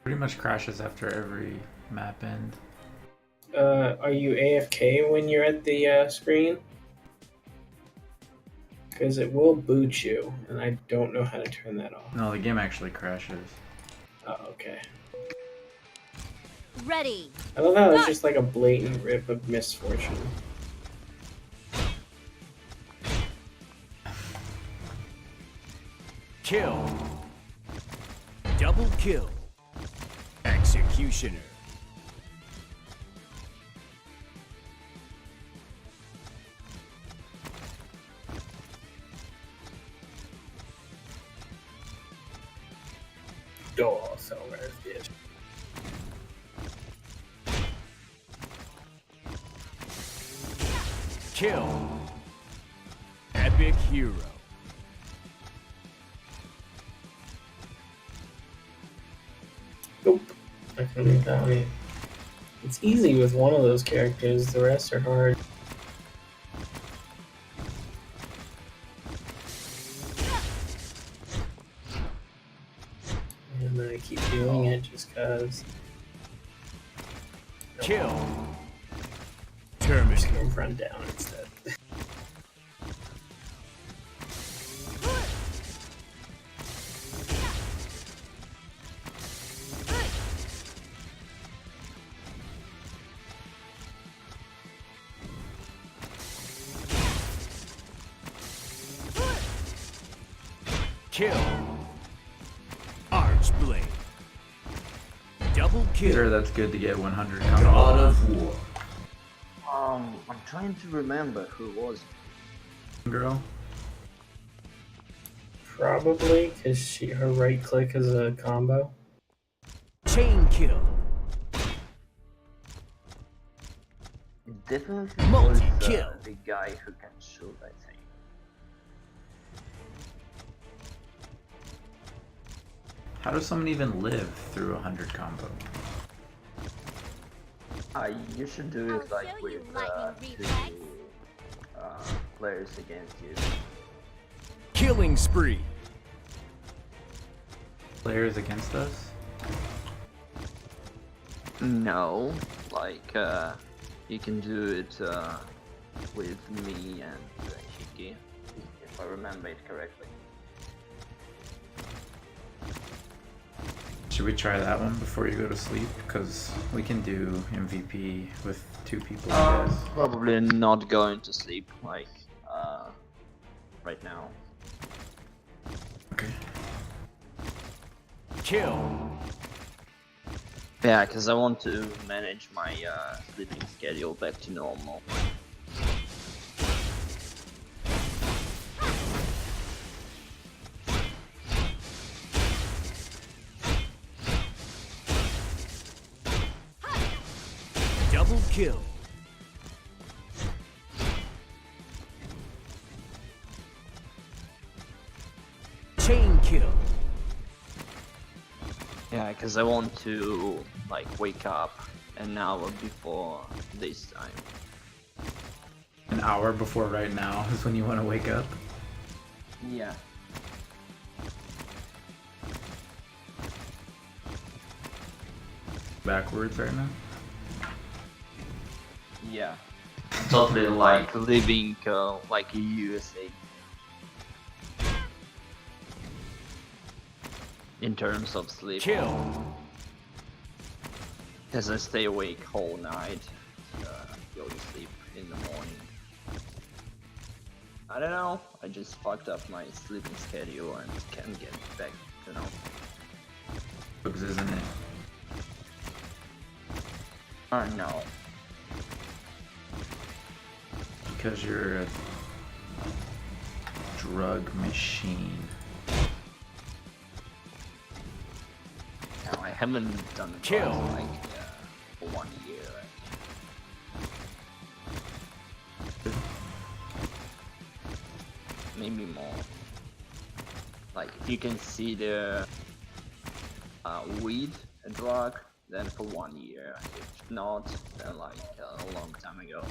Pretty much crashes after every map end. Are you AFK when you're at the screen? Because it will boot you, and I don't know how to turn that off. No, the game actually crashes. Oh, okay. Ready! I love how it's just like a blatant rip of misfortune. Kill. Double kill. Executioner. Oh, so rare, bitch. Kill. Epic hero. Nope. I couldn't tell you. It's easy with one of those characters, the rest are hard. And I keep doing it just cause. Kill. I'm just Terminate. gonna run down instead. Kill. Archeblade. Double Sure, kill. that's good to get 100 God combo. of War. I'm trying to remember who it was. Girl. Probably because her right click is a combo. Chain kill. It definitely was Multi-kill. the guy who can shoot, I think. How does someone even live through 100 combo? You should do it I'll like show with you lightning two reflex. players against you. Killing spree. Players against us? No, like you can do it with me and Hiki, if I remember it correctly. Should we try that one before you go to sleep? Because we can do MVP with 2 people, I guess. Probably not going to sleep like right now. Okay. Kill. Yeah, because I want to manage my sleeping schedule back to normal. Double kill. Chain kill. Yeah, because I want to like wake up an hour before this time. An hour before right now is when you want to wake up. Yeah. Backwards right now. Yeah. totally like living like a USA in terms of sleep. Kill. Because I stay awake whole night, go to sleep in the morning. I don't know, I just fucked up my sleeping schedule and can't get back, you know. Bugs, isn't it? No. Because you're a drug machine. No, I haven't done it Kill. like for 1 year. Maybe more. Like if you consider weed a drug, then for 1 year. If not, then like a long time ago.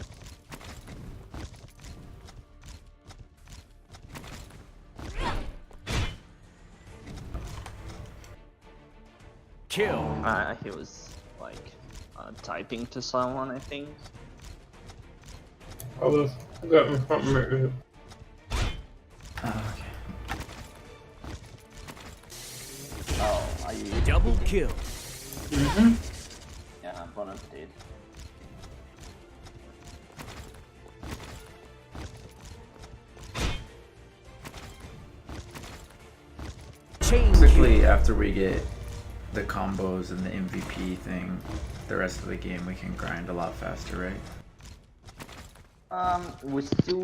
Kill. He was like typing to someone, I think. I was getting something. Oh, okay. Oh, are you? Double kill. Mm-hmm. Yeah, Bon Appetit. Chain Basically, kill. after we get the combos and the MVP thing, the rest of the game we can grind a lot faster, right? We still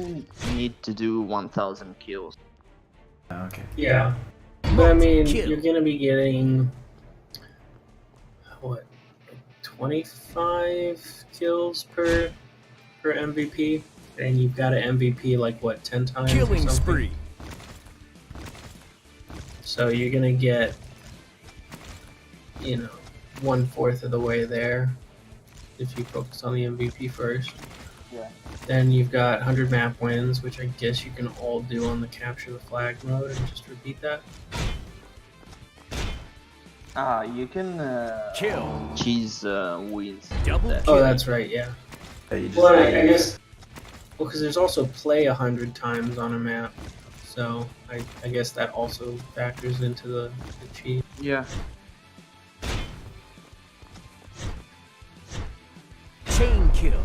need to do 1,000 kills. Oh, okay. Yeah. But I mean, Kill. you're gonna be getting what, 25 kills per MVP, and you've got an MVP like what, 10 times? or Killing something? spree. So you're gonna get, 1/4 of the way there if you focus on the MVP first. Yeah. Then you've got 100 map wins, which I guess you can all do on the capture the flag mode and just repeat that. You can Kill. cheese wins. Double that. Oh, that's right, yeah. Yeah, you just Well, I guess. Well, because there's also play 100 times on a map, so I guess that also factors into the cheat. Yeah. Chain kill.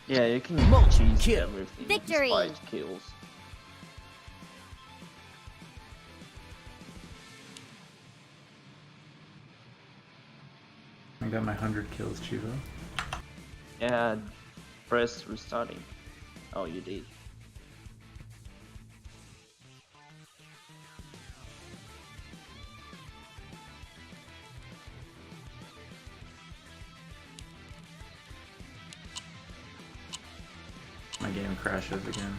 Yeah, you can Multi cheese kill. everything Victory. despite kills. I got my 100 kills, Chivo. Yeah, press restarting. Oh, you did. My game crashes again.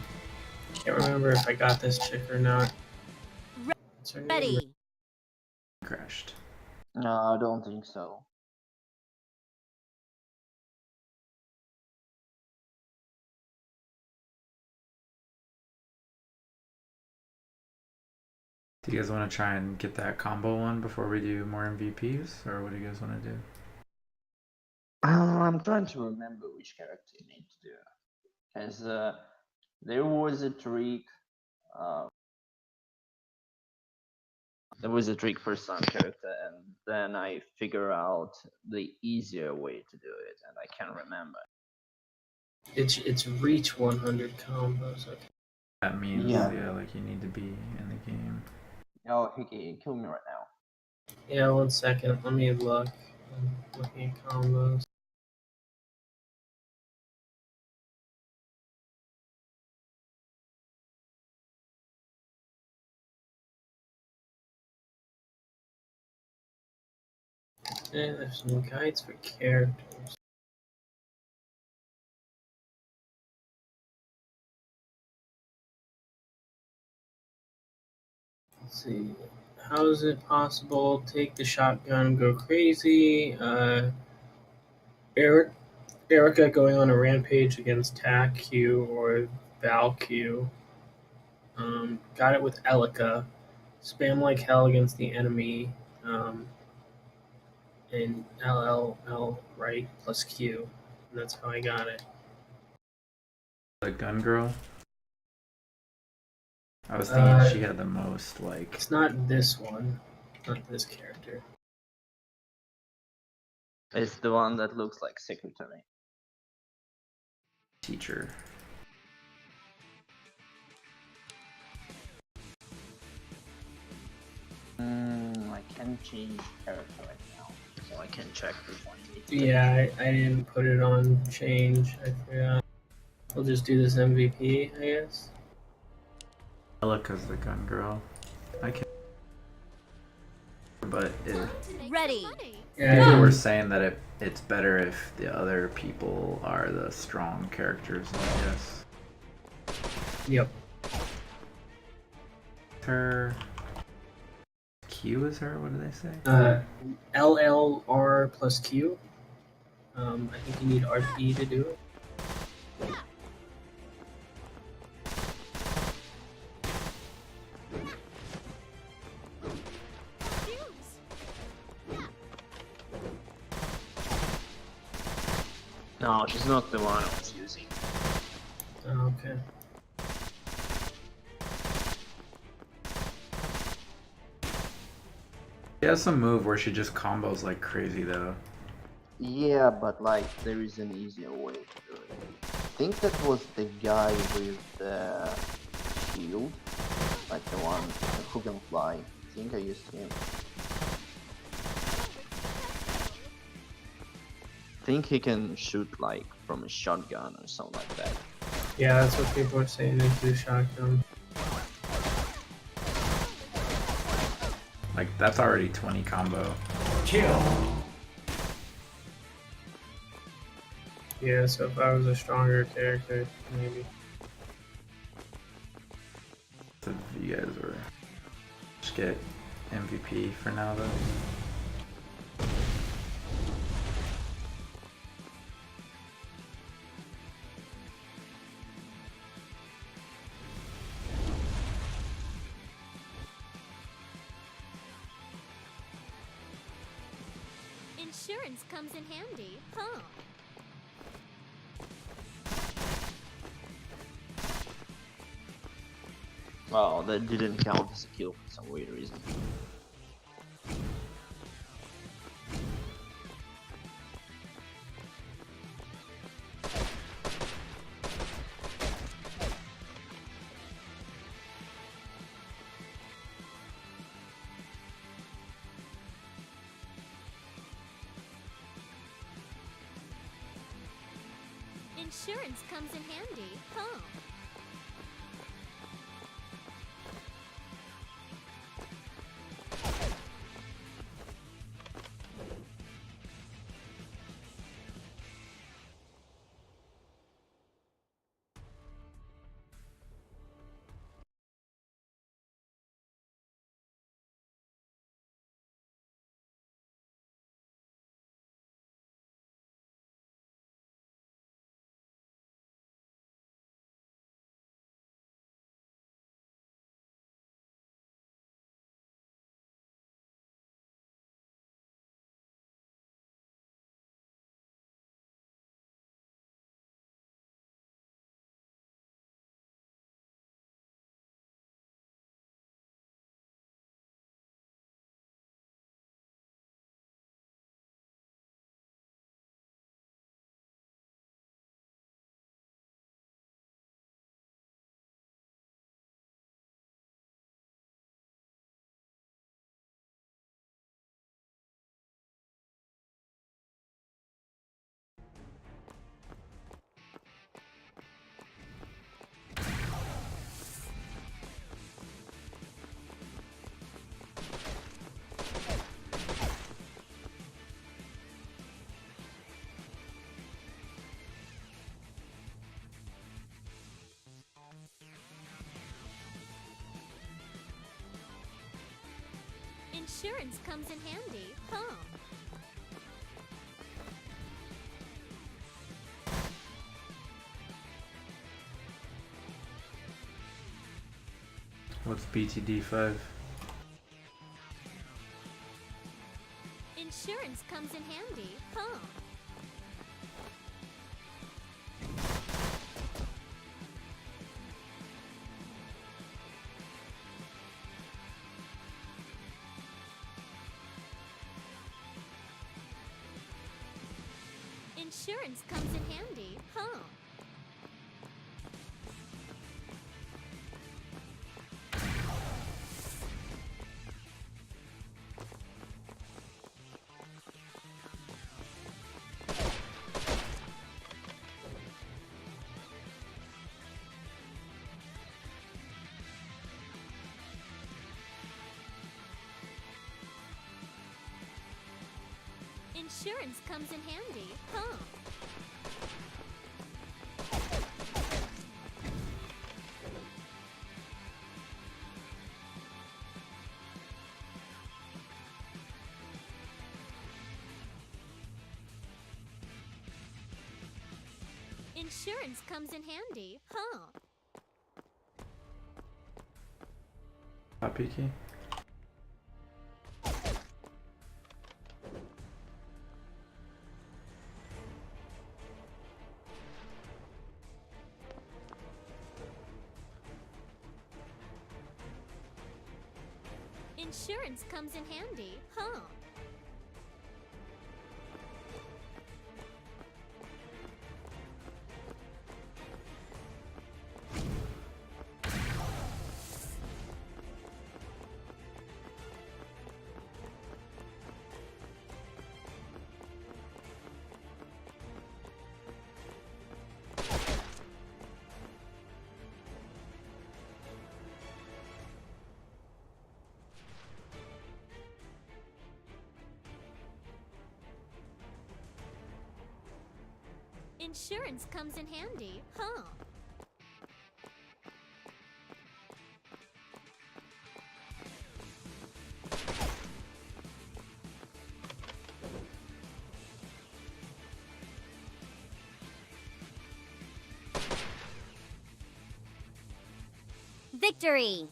Can't remember if I got this chick or not. What's her name? Ready. Crashed. No, I don't think so. Do you guys want to try and get that combo one before we do more MVPs, or what do you guys want to do? I'm trying to remember which character you need to do. Because there was a trick. There was a trick for some character, and then I figure out the easier way to do it, and I can't remember. It's reach 100 combos. Okay. That means, Yeah. yeah, like you need to be in the game. Oh, Hickey, kill me right now. Yeah, 1 second. Let me look. I'm looking at combos. Yeah, there's some guides for characters. Let's see. How is it possible? Take the shotgun, go crazy. Erica going on a rampage against Tac Q or Val Q. Got it with Elika. Spam like hell against the enemy. And LLL right plus Q. and that's how I got it. The gun girl. I was thinking she had the most like It's not this one, not this character. It's the one that looks like secretary. teacher. I can change character right now, so I can check which one you need to Yeah, I didn't put it on change. I forgot. We'll just do this MVP, I guess. Elica's the gun girl. I can. But Ready. Yeah, people were saying that it's better if the other people are the strong characters, I guess. Yep. Her Q is her? What do they say? LLR plus Q. I think you need RP to do it. No, she's not the one I was using. Oh, okay. She has some move where she just combos like crazy though. Yeah, but like there is an easier way to do it. I think that was the guy with the shield, like the one who can fly. I think I used him. I think he can shoot like from a shotgun or something like that. Yeah, that's what people are saying. They do shotgun. Like that's already 20 combo. Kill. Yeah, so if I was a stronger character, maybe. So if you guys were just get MVP for now though. Insurance comes in handy, huh? Oh, that didn't count as a kill for some weird reason. Insurance comes in handy, huh? Insurance comes in handy, huh? What's BTD5? Insurance comes in handy, huh? Insurance comes in handy, huh? Insurance comes in handy, huh? Insurance comes in handy, huh? Copy key. Insurance comes in handy, huh? Insurance comes in handy, huh? Victory!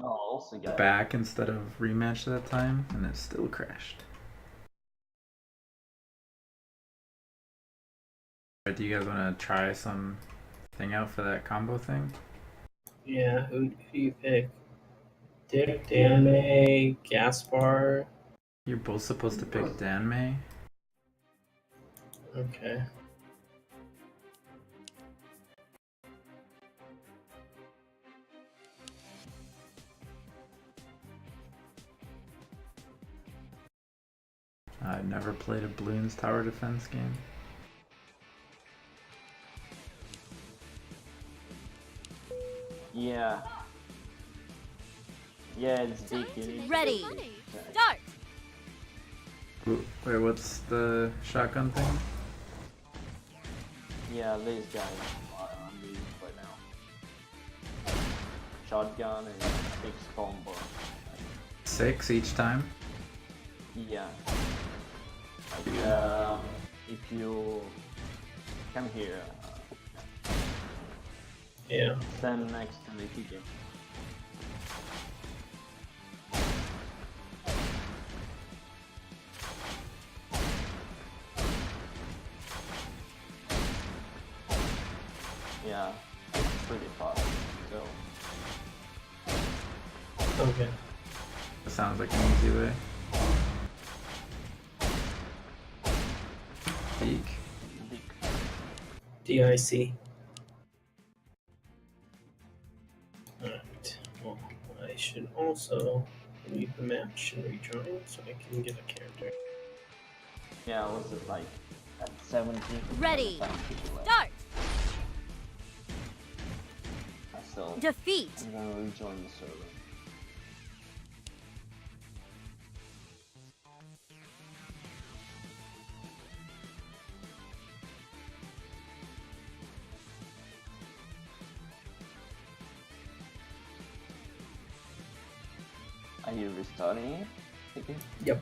Oh, also got Back instead of rematch that time, and it still crashed. Do you guys want to try something out for that combo thing? Yeah, who do you pick? Dick, Danme, Gaspar. You're both supposed to pick Danmei. Okay. I've never played a Bloons tower defense game. Yeah. Yeah, it's big. Time to It is. make Ready. some money. Start! Wait, what's the shotgun thing? Yeah, these guys are unbeaten right now. Shotgun and 6 combo. 6 each time? Yeah. Like, if you come here, Yeah. stand next to the TJ. Yeah, it's pretty fast. So Okay. That sounds like an easy way. Peek. big. DIC. Alright. Well, I should also leave the match and rejoin so I can get a character. Yeah, was it like at 17? Ready. Start. Start! So Defeat! I'm gonna rejoin the server. Are you restarting it? Okay. Yep.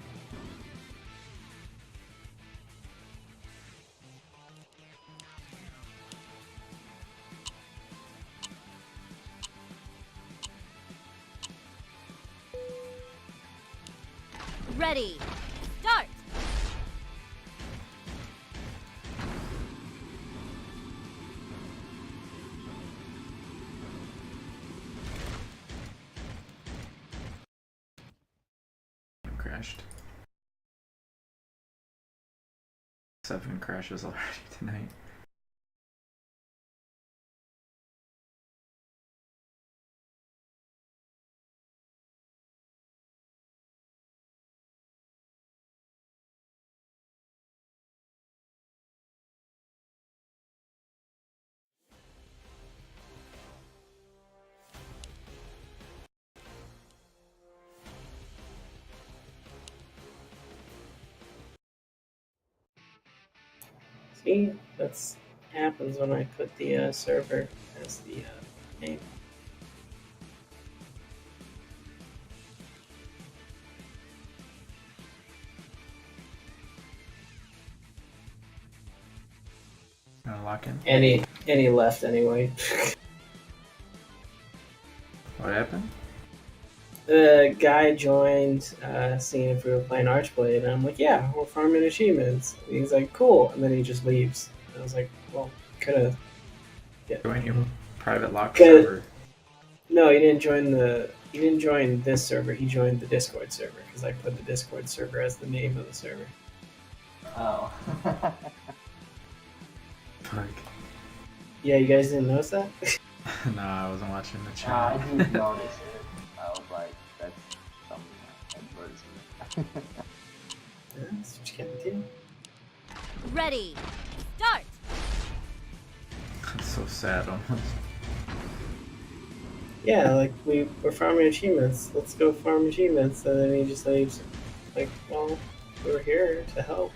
Ready! Start! crashed. 7 crashes already tonight. See, that's happens when I put the server as the name. Gonna lock in. And he left anyway. What happened? The guy joined, seeing if we were playing Archblade, and I'm like, yeah, we're farming achievements. And he's like, cool, and then he just leaves. And I was like, well, could've. Yeah. Join your private lock Good. server. No, he didn't join He didn't join this server. He joined the Discord server because I put the Discord server as the name of the server. Oh. Fuck. Yeah, you guys didn't notice that? Nah, I wasn't watching the chat. I didn't notice it. I was like, that's some advertisement. Yeah, that's what you gotta do. Ready. Start. It's so sad almost. Yeah, like we're farming achievements. Let's go farm achievements. And then he just leaves. Like, well, we're here to help.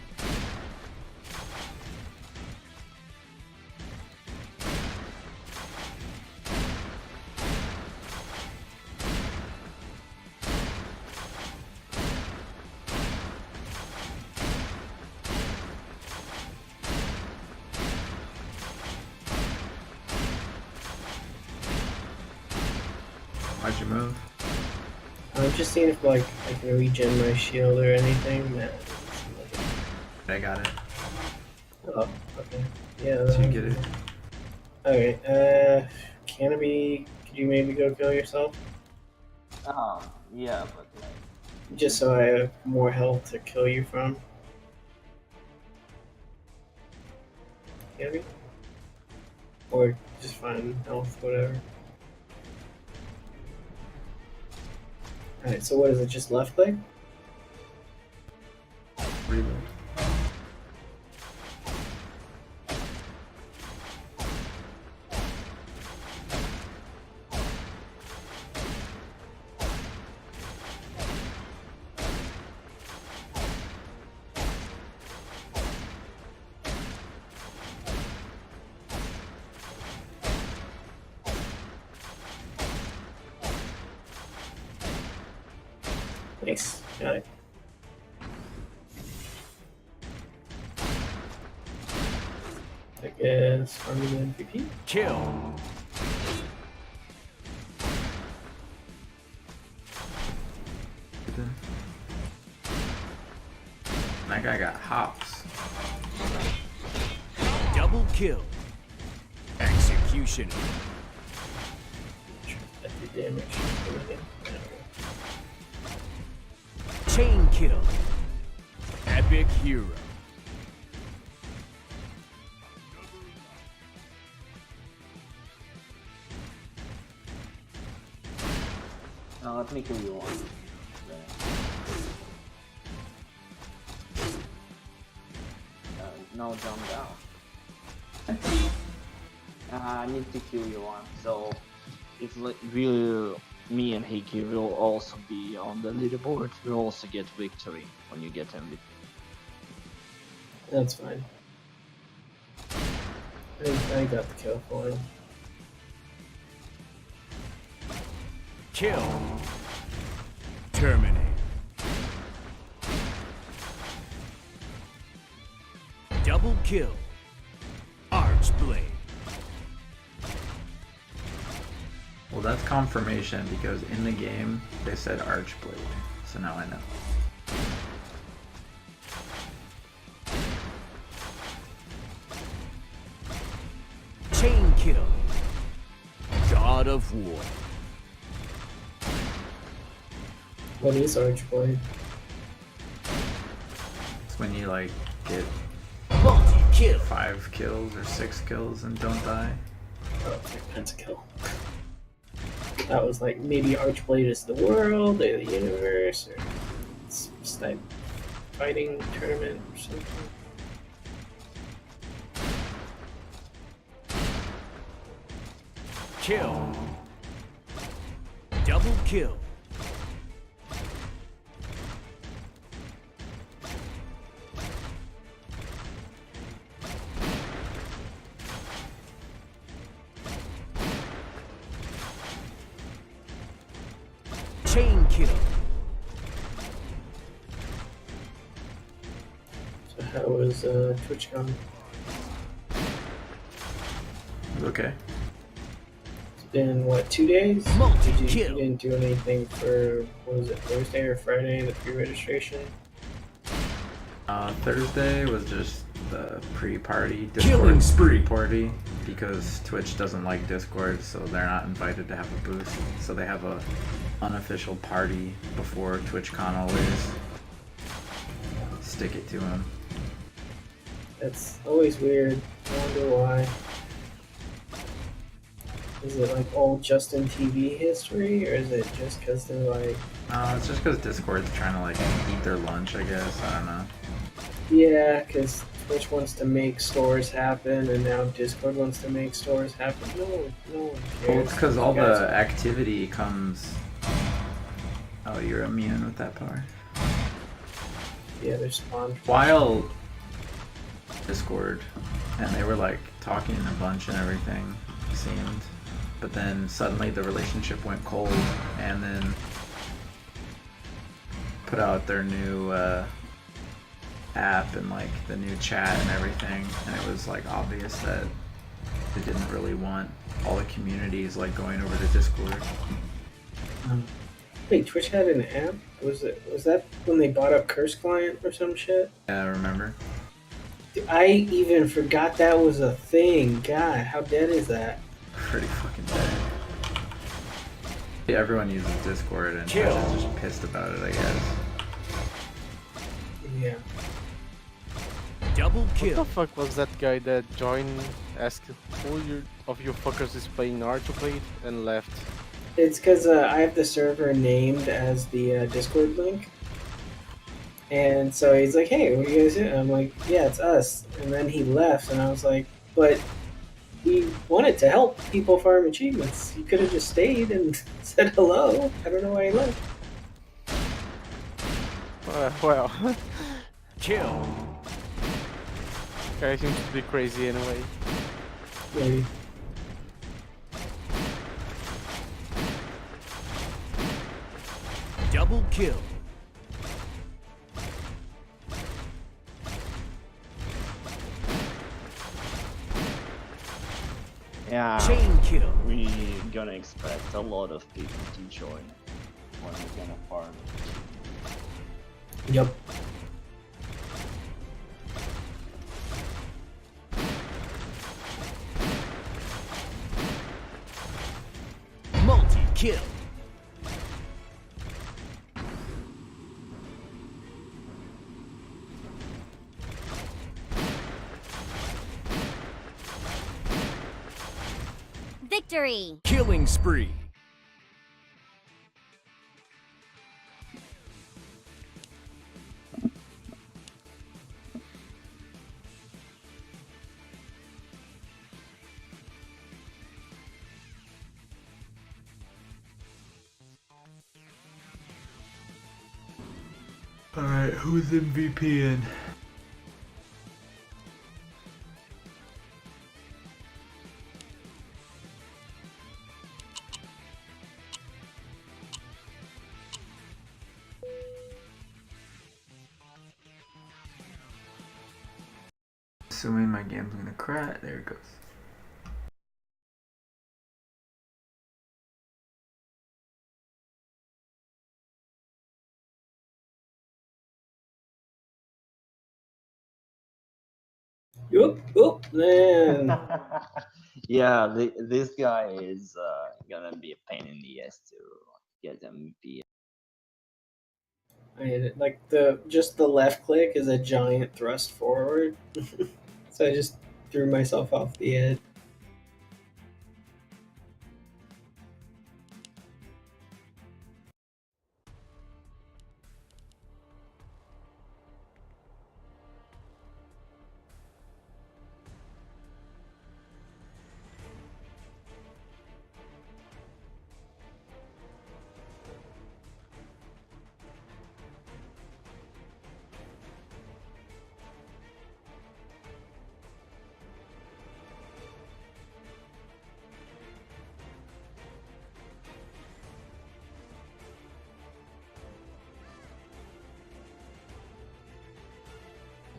Why'd you move? I'm just seeing if like I can regen my shield or anything. Nah, I got it. oh, okay. Yeah. Did you get it? Okay. Canopy, could you maybe go kill yourself? Yeah, but like, Just so I have more health to kill you from. Canopy? Or just find health, whatever. Alright, so what is it? Just left click? Reload. Nice. Got it. I guess farming the MVP. Kill. That guy got hops. Double kill. Execution. That did damage. There we go. Chain kill. Epic hero. let me kill you one. No, jump down. I need to kill you one. So if really me and Heiki will also be on the leaderboard, we'll also get victory when you get MVP. That's fine. I got the kill for him. Kill. Terminate. Double kill. Archeblade. Well, that's confirmation because in the game they said Archeblade, so now I know. Chain kill. God of War. What is Archeblade? when you like get Multi-kill. 5 kills or 6 kills and don't die. Oh, pentakill. That was like maybe Archeblade is the world or the universe or some type fighting tournament or something. Kill. Double kill. Chain kill. So how was TwitchCon? Okay. It's been what, 2 days? Multi-kill. You didn't do anything for what was it, Thursday or Friday, the pre-registration? Thursday was just the pre-party Killing Discord spree. pre-party because Twitch doesn't like Discord, so they're not invited to have a booth. So they have a unofficial party before TwitchCon always. Stick it to them. That's always weird. I wonder why. Is it like old Justin TV history, or is it just because they're like, It's just because Discord's trying to like eat their lunch, I guess. I don't know. yeah, because Twitch wants to make stores happen, and now Discord wants to make stores happen? No one cares. Well, it's because all You guys the are- activity comes. Oh, you're immune with that power. Yeah, they're spawned. While Discord, and they were like talking a bunch and everything, seemed. But then suddenly the relationship went cold, and then put out their new app and like the new chat and everything, and it was like obvious that they didn't really want all the communities like going over to Discord. Wait, Twitch had an app? Was that when they bought up Curse Client or some shit? Yeah, remember? I even forgot that was a thing. God, how dead is that? Pretty fucking dead. Yeah, everyone uses Discord, and Twitch is just pissed about it, I guess. Yeah. Double What the kill. fuck was that guy that joined, asked who of you fuckers is playing Archeblade and left? It's because I have the server named as the Discord link. And so he's like, hey, what are you guys doing? I'm like, yeah, it's us. And then he left, and I was like, but we wanted to help people farm achievements. He could have just stayed and said hello. I don't know why he left. Well, Kill. guy seems to be crazy anyway. Maybe. Double kill. Yeah, Chain kill. we gonna expect a lot of people to join when we're gonna farm. Yep. Multi-kill. Victory! Killing spree. Alright, who's MVP in? Assuming my game's gonna crash. There it goes. Oop, man. Yeah, this guy is gonna be a pain in the ass to get MVP. Like just the left click is a giant thrust forward, so I just threw myself off the edge.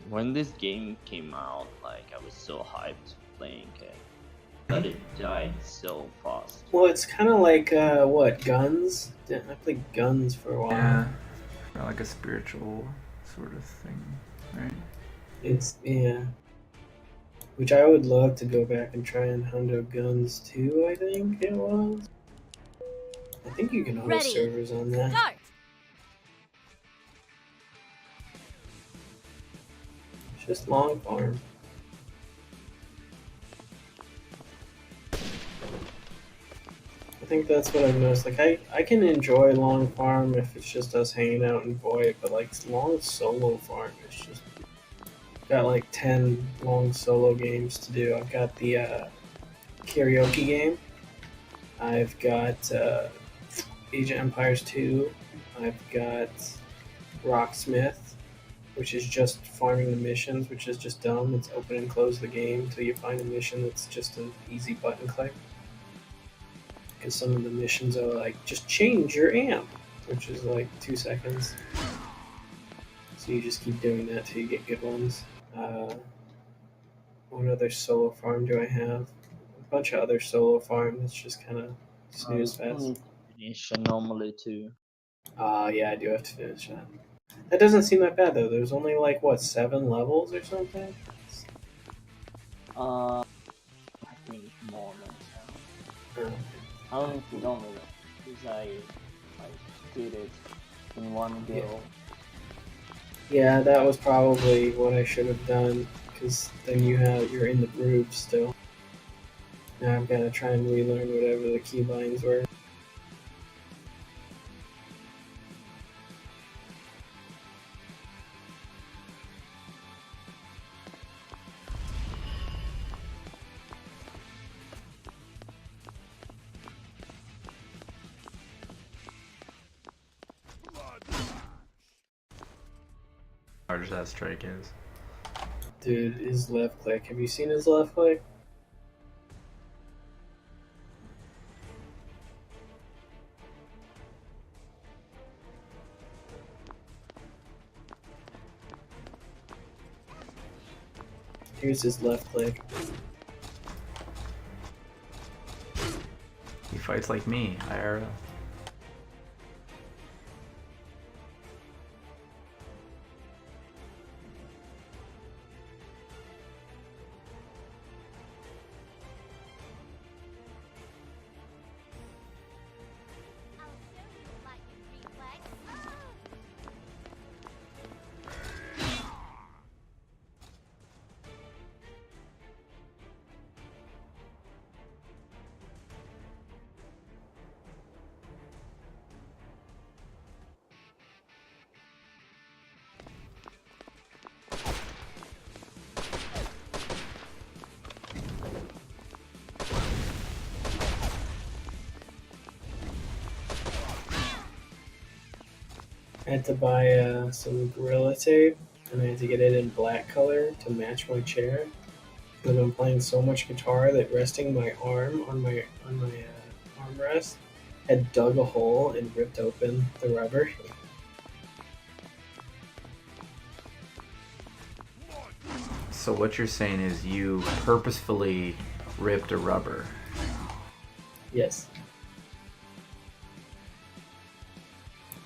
When this game came out, like I was so hyped playing it, but it died so fast. Well, it's kind of like what Guns? I played Guns for a while. Yeah, or like a spiritual sort of thing, right? It's which I would love to go back and try and hundo Guns too. I think it was. I think you can host Ready. servers on that. Start. It's just long farm. I think that's what I've noticed. Like I can enjoy long farm if it's just us hanging out in Void, but like long solo farm, it's just got like 10 long solo games to do. I've got the karaoke game. I've got Age of Empires 2. I've got Rocksmith, which is just farming the missions, which is just dumb. It's open and close the game until you find a mission that's just an easy button click. Because some of the missions are like, just change your amp, which is like 2 seconds. So you just keep doing that till you get good ones. What other solo farm do I have? A bunch of other solo farm that's just kind of snooze fest. Finish normally too. Yeah, I do have to finish that. That doesn't seem that bad though. There's only like what 7 levels or something. I think more than that. Oh, I don't know if you don't know that because I did it in one go. yeah, that was probably what I should have done because then you're in the group still. Now I've got to try and relearn whatever the keybinds were. How large that strike is. Dude, his left click. Have you seen his left click? Here's his left click. He fights like me, IRL. I'll show you a lightning reflex. I had to buy some Gorilla Tape, and I had to get it in black color to match my chair. Because I'm playing so much guitar that resting my arm on my armrest had dug a hole and ripped open the rubber. So what you're saying is you purposefully ripped a rubber. Yes.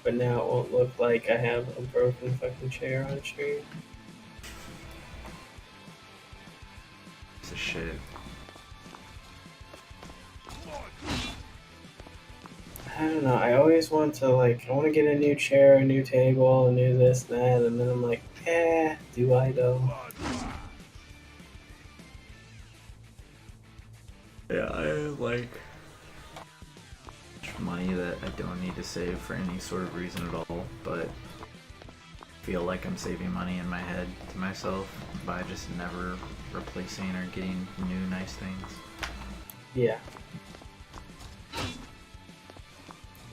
But now it won't look like I have a broken fucking chair on stream. Piece of shit. I don't know. I always want to I want to get a new chair, a new table, a new this, that, and then I'm like, do I though? Yeah, I have like money that I don't need to save for any sort of reason at all, but feel like I'm saving money in my head to myself by just never replacing or getting new nice things. Yeah.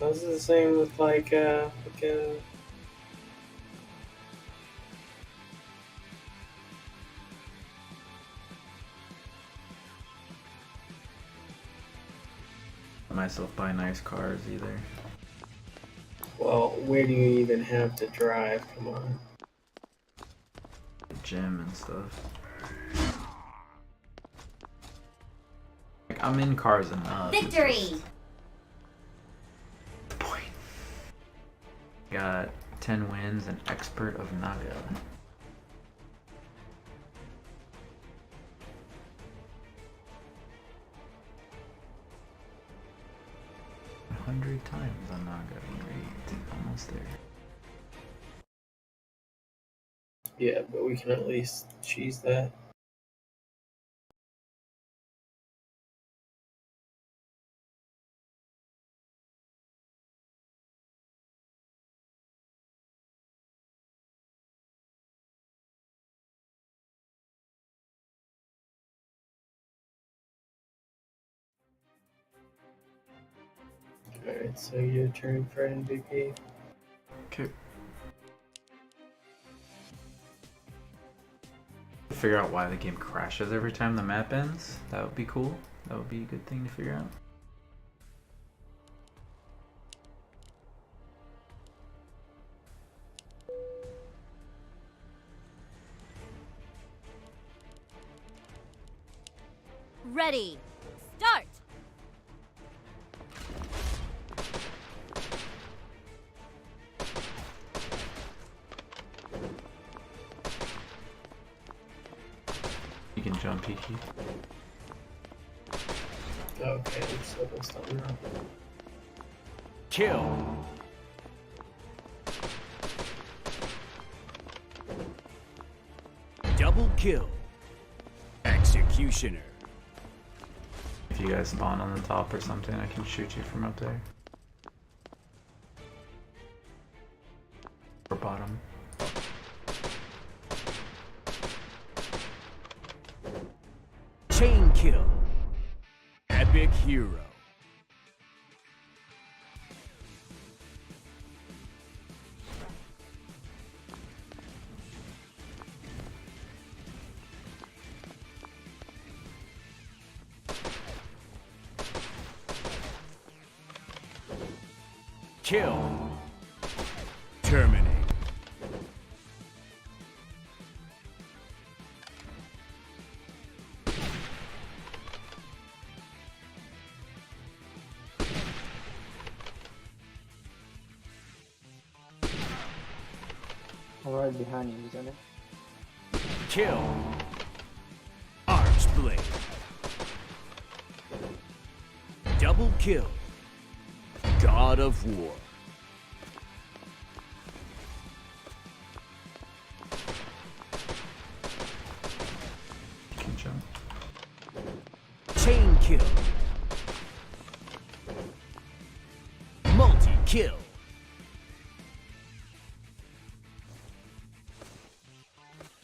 This is the same with Myself buy nice cars either. well, where do you even have to drive? Come on. Gym and stuff. Like, I'm in cars enough. Victory! The point. Got 10 wins and expert of Naga. 100 times on Naga. Great. Almost there. Yeah, but we can at least cheese that. Alright, so your turn for MVP. Okay. Figure out why the game crashes every time the map ends. That would be cool. That would be a good thing to figure out. Ready. Start. You can jump, Piki. Okay, so that's not wrong. Kill. Double kill. Executioner. If you guys spawn on the top or something, I can shoot you from up there. Or bottom. Chain kill. Epic hero. Kill. Terminate. Right behind you, isn't it? Kill. Archeblade. Double kill. God of War. You can jump. Chain kill. Multi-kill.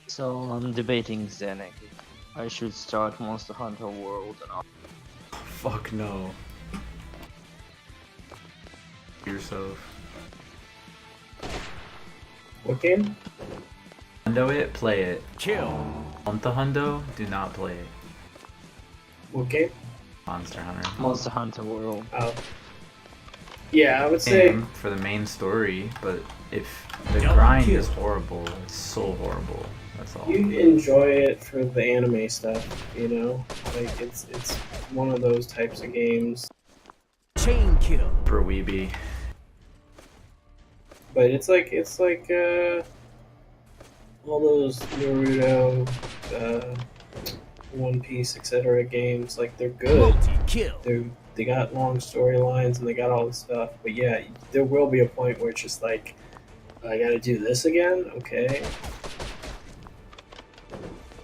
So I'm debating Xeinok. I should start Monster Hunter World and all. Fuck no. Yourself. What game? Hundo it, play it. Kill. Want the hundo? Do not play it. What game? Monster Hunter. Monster Hunter World. Oh. Yeah, I would say Game for the main story, but if the Double grind kill. is horrible, it's so horrible. That's all. you enjoy it for the anime stuff, you know? Like it's one of those types of games. Chain kill. For Weeby. But it's like all those Naruto, One Piece, etc. games, like they're good. Multi-kill. They're they got long storylines and they got all this stuff. But yeah, there will be a point where it's just like, I got to do this again. Okay.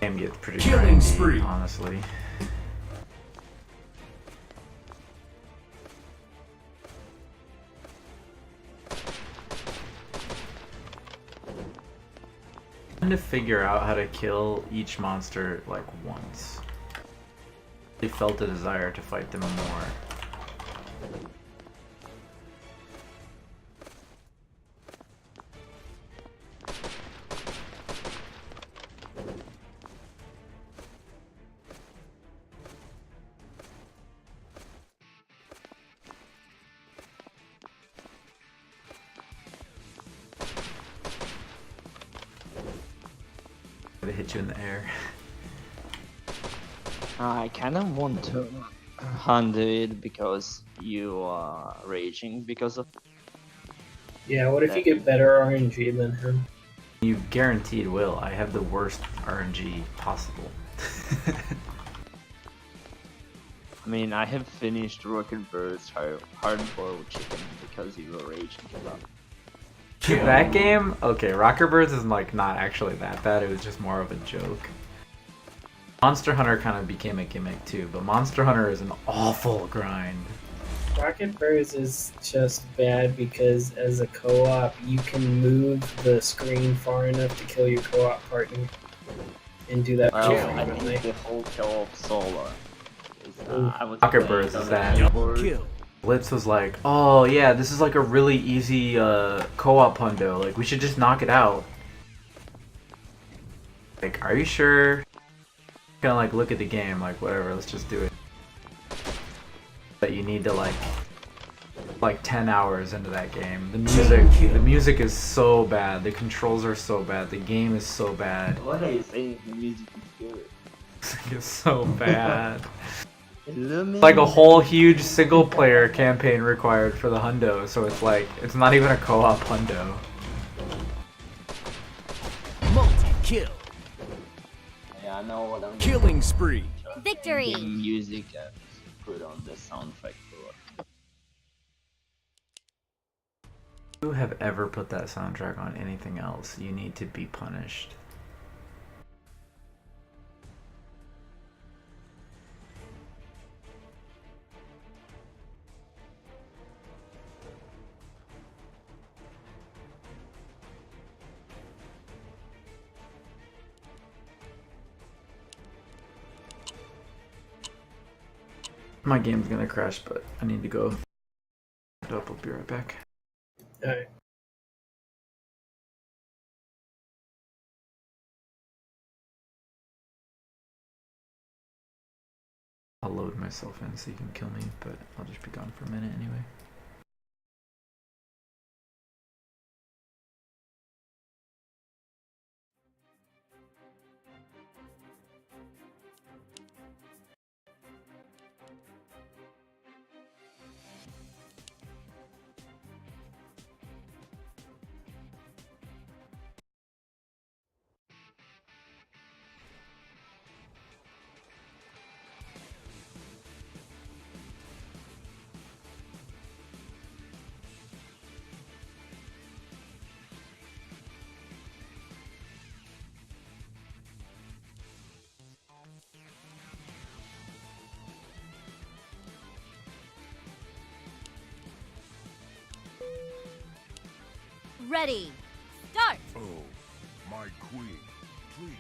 Game gets pretty Killing grindy, spree. honestly. Trying to figure out how to kill each monster like once. I felt a desire to fight them more. They hit you in the air. I kind of want to handle it because you are raging because of. Yeah, what if you get better RNG than him? You guaranteed will. I have the worst RNG possible. I mean, I have finished Rocket Bird's hard-boiled chicken because you were raging about. That game? Okay, Rocker Birds is like not actually that bad, it was just more of a joke. Monster Hunter kind of became a gimmick too, but Monster Hunter is an awful grind. Rocket Birds is just bad because as a co-op, you can move the screen far enough to kill your co-op partner and do that pretty Well, I frequently. think the whole co-op solo. I was Rocket playing Birds on is the that. keyboard. Kill. Blitz was like, oh yeah, this is like a really easy co-op hundo, like we should just knock it out. Like, are you sure? Kind of like look at the game, like whatever, let's just do it. But you need to like 10 hours into that game. The music is so bad, the controls are so bad, the game is so bad. What are you saying? The music is good. It's so bad. Illuminate. Like a whole huge single player campaign required for the hundo, so it's like, it's not even a co-op hundo. Multi-kill. Yeah, I know what I'm Killing spree. Victory! The music that is put on the soundtrack for. If you have ever put that soundtrack on anything else, you need to be punished. My game's gonna crash, but I need to go. I'll be right back. Alright. I'll load myself in so you can kill me, but I'll just be gone for a minute anyway. Ready. Start! Oh, my queen, please.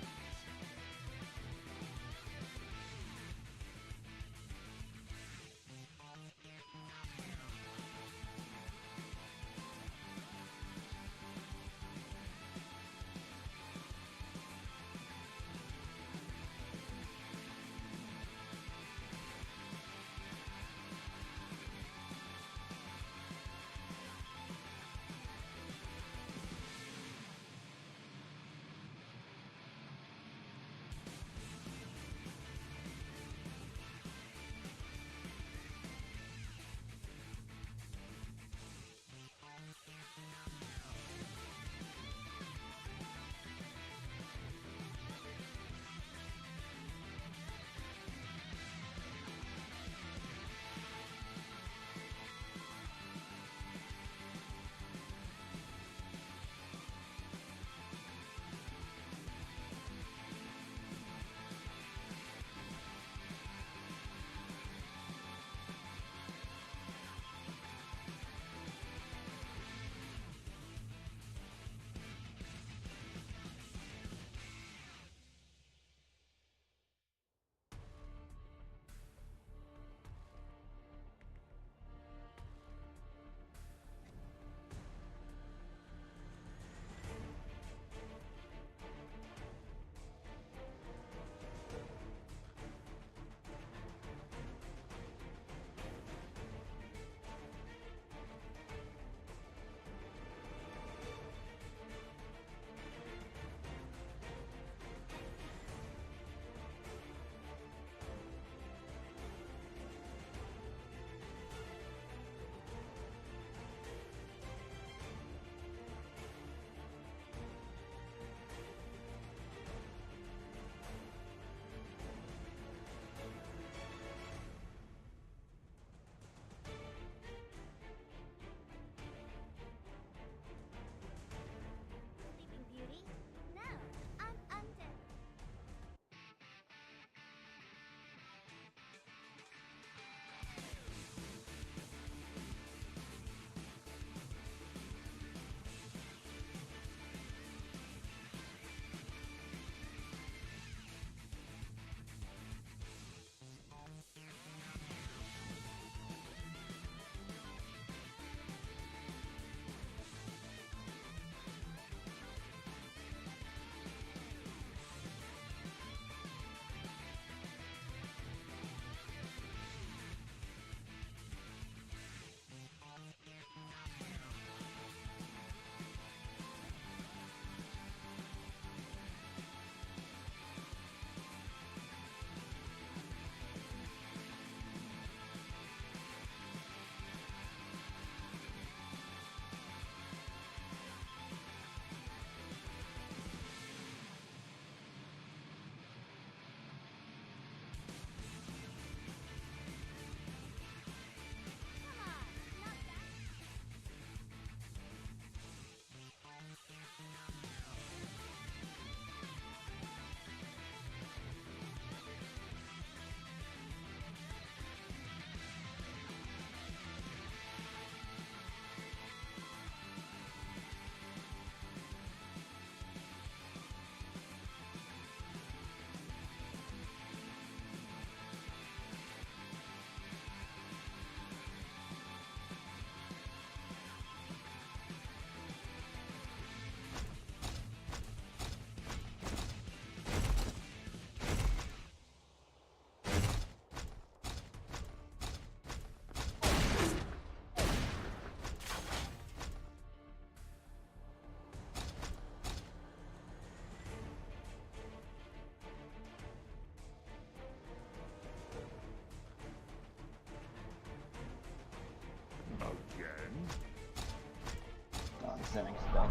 stuff.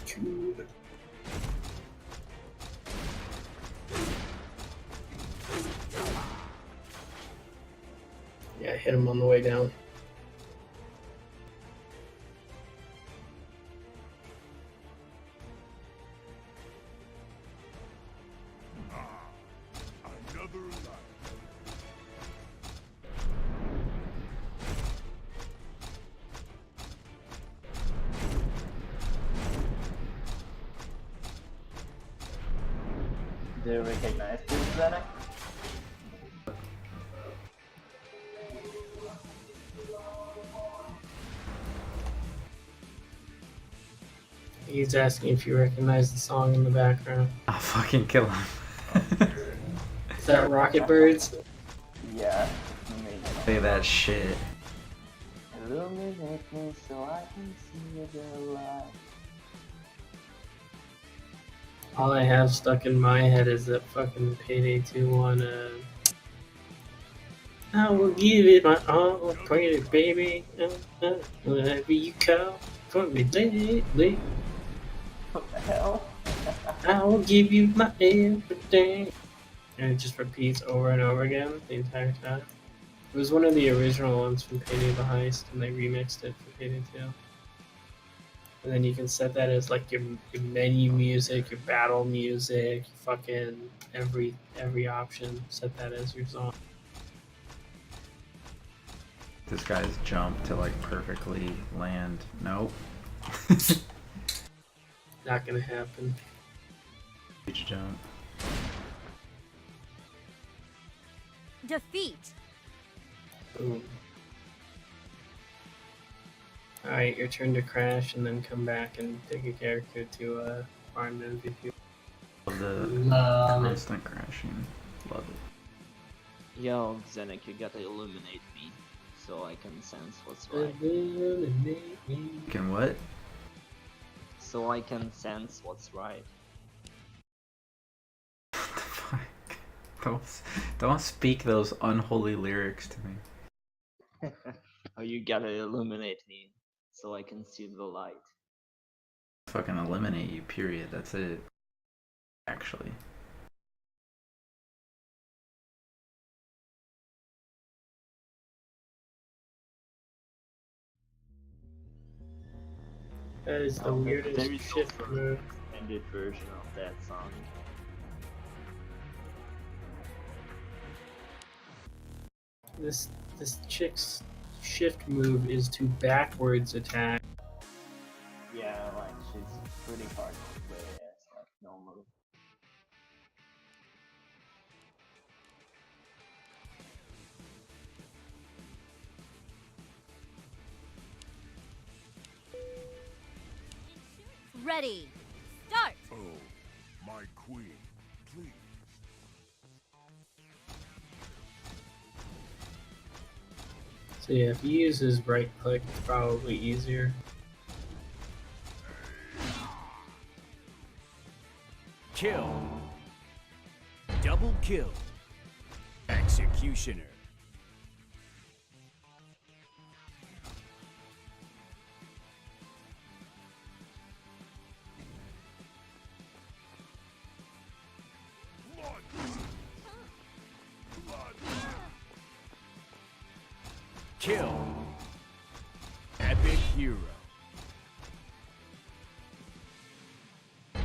Cool. Yeah, hit him on the way down. Another life. Do you recognize this, Xeinok? He's asking if you recognize the song in the background. I'll fucking kill him. Is that Rocket Birds? Yeah, maybe. Say that shit. Illuminate me so I can see the light. All I have stuck in my head is that fucking Payday 2 one. I will give it my all, pretty baby. Whenever you call for me lately, What the hell? I will give you my everything. And it just repeats over and over again the entire time. It was one of the original ones from Payday the Heist, and they remixed it for Payday 2. And then you can set that as like your menu music, your battle music, fucking every option. Set that as your song. This guy's jump to like perfectly land. Nope. Not gonna happen. Huge jump. Defeat. Boom. Alright, your turn to crash and then come back and take a character to farm MVP. Love the Love it. constant crashing. Love it. Yo, Xeinok, you gotta illuminate me so I can sense what's right. You can what? So I can sense what's right. What the fuck? Don't speak those unholy lyrics to me. Oh, you gotta illuminate me so I can see the light. Fucking eliminate you, period. That's it. Actually. That is the Oh, weirdest there is shift also move. an extended version of that song. This chick's shift move is to backwards attack. Yeah, like she's pretty hard to play as like normal. Ready. Start. Oh, my queen, please. So yeah, if he uses right click, it's probably easier. Kill. Double kill. Executioner. Kill. Epic hero.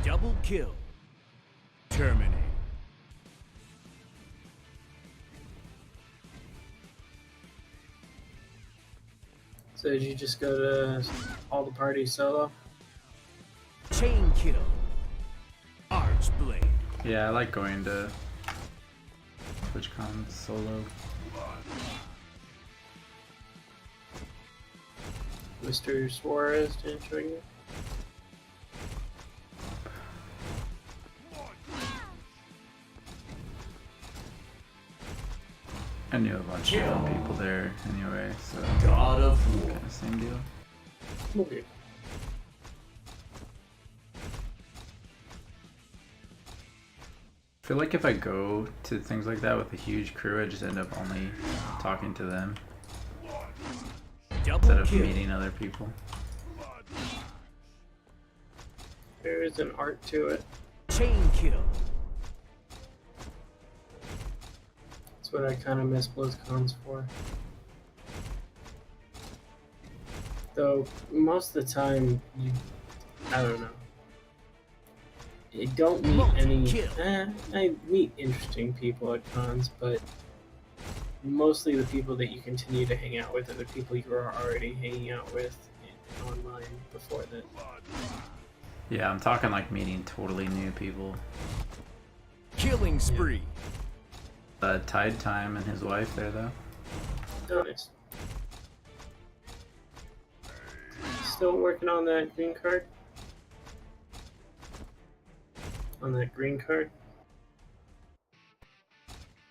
Double kill. Terminate. So did you just go to all the parties solo? Chain kill. Archeblade. Yeah, I like going to TwitchCon solo. Mr. Suarez didn't show you? I knew a bunch of dumb people there anyway, so God of War. kind of same deal. Okay. I feel like if I go to things like that with a huge crew, I just end up only talking to them. Double instead of kill. meeting other people. There is an art to it. Chain kill. That's what I kind of miss BlizzCons for. Though most of the time, I don't know. I don't meet any. Multi-kill. I meet interesting people at cons, but mostly the people that you continue to hang out with are the people you were already hanging out with online before that. Yeah, I'm talking like meeting totally new people. Killing spree. Tide Time and his wife there though. Nice. Still working on that green card? On that green card?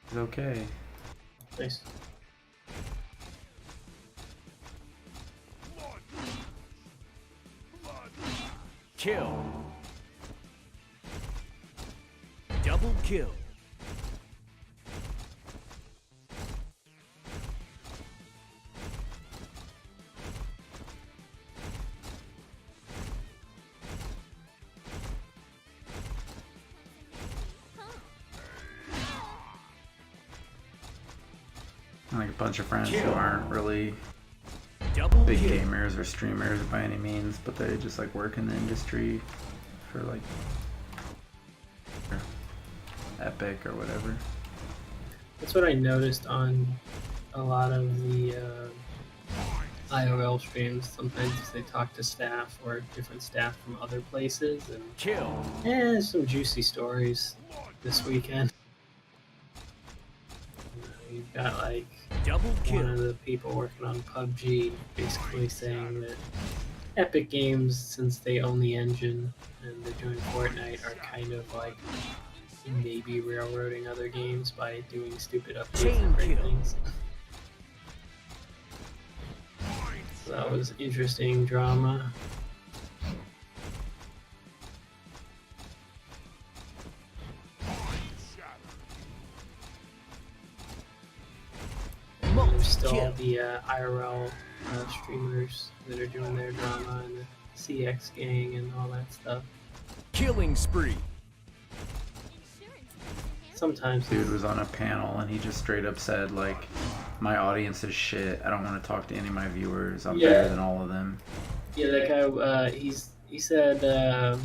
It's okay. Nice. Kill. Double kill. Like a bunch of friends who aren't really Double big kill. gamers or streamers by any means, but they just like work in the industry for like Epic or whatever. That's what I noticed on a lot of the IRL streams. Sometimes they talk to staff or different staff from other places, and Kill. some juicy stories this weekend. You've got like Double one kill. of the people working on PUBG basically saying that Epic Games, since they own the engine and they're doing Fortnite, are kind of like maybe railroading other games by doing stupid updates Chain and great kill. things. So that was interesting drama. There's still Multi-kill. the IRL streamers that are doing their drama and the CX gang and all that stuff. Killing spree. Insurance comes in handy. Sometimes Dude was on a panel and he just straight up said like, my audience is shit. I don't want to talk to any of my viewers. I'm Yeah. better than all of them. yeah, that guy he said let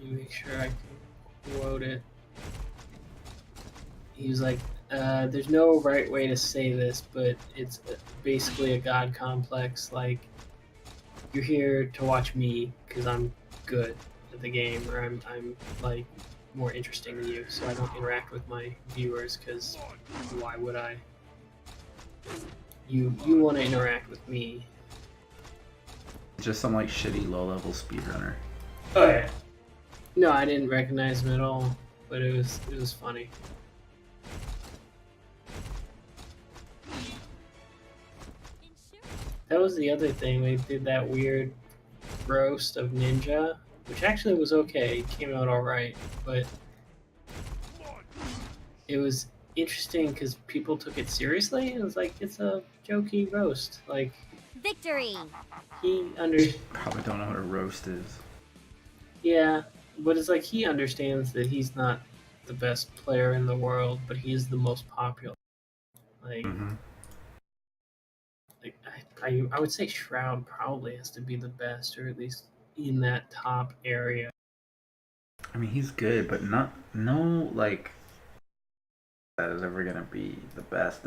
me make sure I can quote it. He was like, there's no right way to say this, but it's basically a god complex. Like, you're here to watch me because I'm good at the game, or I'm like more interesting than you, so I don't interact with my viewers because why would I? You want to interact with me. Just some like shitty low level speedrunner. Oh yeah. No, I didn't recognize him at all, but it was funny. Insurance. That was the other thing. They did that weird roast of Ninja, which actually was okay. It came out all right, but it was interesting because people took it seriously. It was like it's a jokey roast. Like Victory. he Probably don't know what a roast is. yeah, but it's like he understands that he's not the best player in the world, but he's the most popular. Like. Hmm. Like, I would say Shroud probably has to be the best, or at least in that top area. I mean, he's good, but no like that is ever gonna be the best.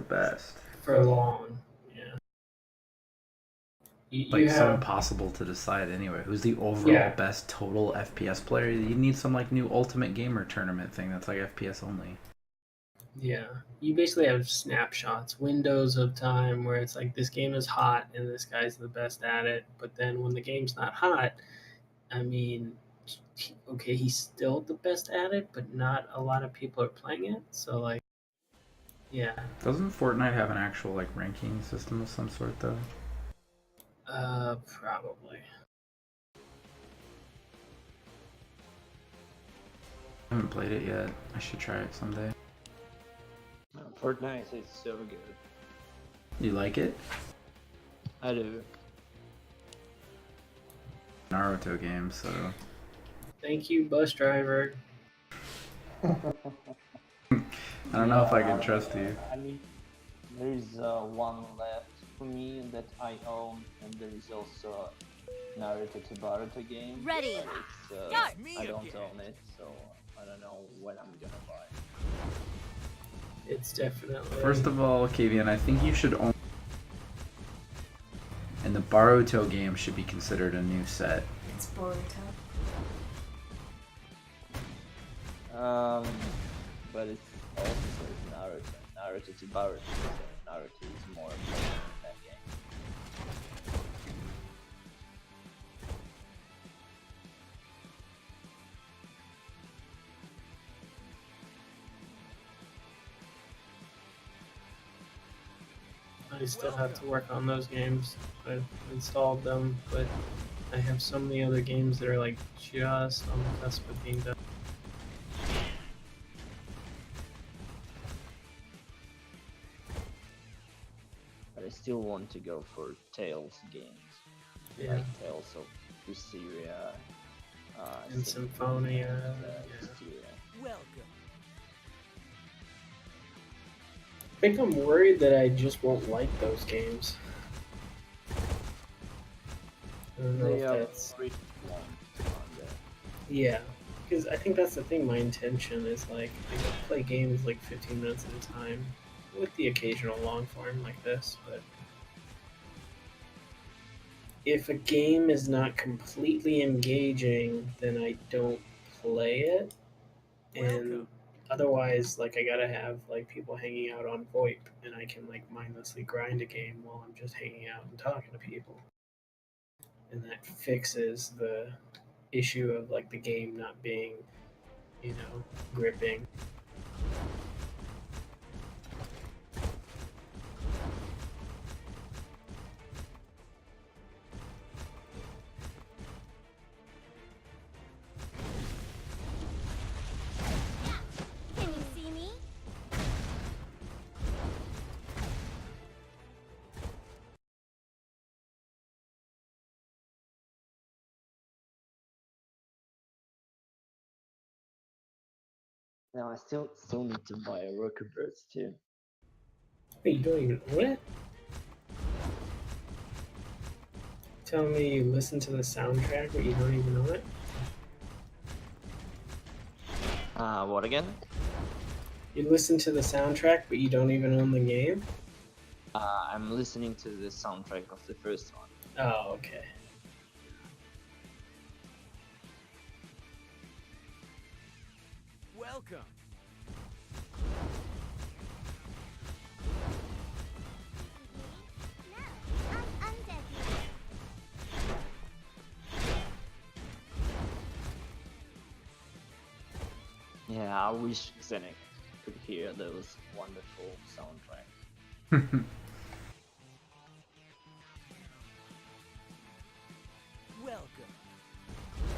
For long, yeah. You Like so have, impossible to decide anyway. Who's the overall best total FPS player? You need some like new Ultimate Gamer tournament thing that's like FPS only. yeah. You basically have snapshots, windows of time where it's like this game is hot and this guy's the best at it. But then when the game's not hot, I mean, okay, he's still the best at it, but not a lot of people are playing it. So like, yeah. Doesn't Fortnite have an actual like ranking system of some sort though? Probably. I haven't played it yet. I should try it someday. Fortnite is so good. You like it? I do. Naruto game, so Thank you, bus driver. I don't know if I can trust you. I mean, there is one left for me that I own, and there is also Naruto to Boruto game. Ready. But it's, Got me I don't again. own it, so I don't know when I'm gonna buy. It's definitely. First of all, Kavian, I think you should own. And the Baruto game should be considered a new set. It's Boruto. But it's also says Naruto to Boruto, so Naruto is more important in that game. I still have to work on those games. I've installed them, but I have so many other games that are like just on the cusp of being done. But I still want to go for Tales games. Yeah. Like Tales of Hysteria, And Symphonia. Hysteria. Welcome. I think I'm worried that I just won't like those games. I don't know They if are that's. pretty long on there. Yeah, because I think that's the thing. My intention is like I can play games like 15 minutes at a time, with the occasional long form like this. But if a game is not completely engaging, then I don't play it. And Welcome. otherwise, like I gotta have like people hanging out on VoIP, and I can like mindlessly grind a game while I'm just hanging out and talking to people. And that fixes the issue of like the game not being, gripping. Can you see me? Now I still need to buy a Rocker Birds too. Wait, you don't even own it? Tell me you listen to the soundtrack, but you don't even own it? What again? You listen to the soundtrack, but you don't even own the game? I'm listening to the soundtrack of the first one. Oh, okay. Welcome. No, I'm undead here. Yeah, I wish Xeinok could hear those wonderful soundtracks. Welcome.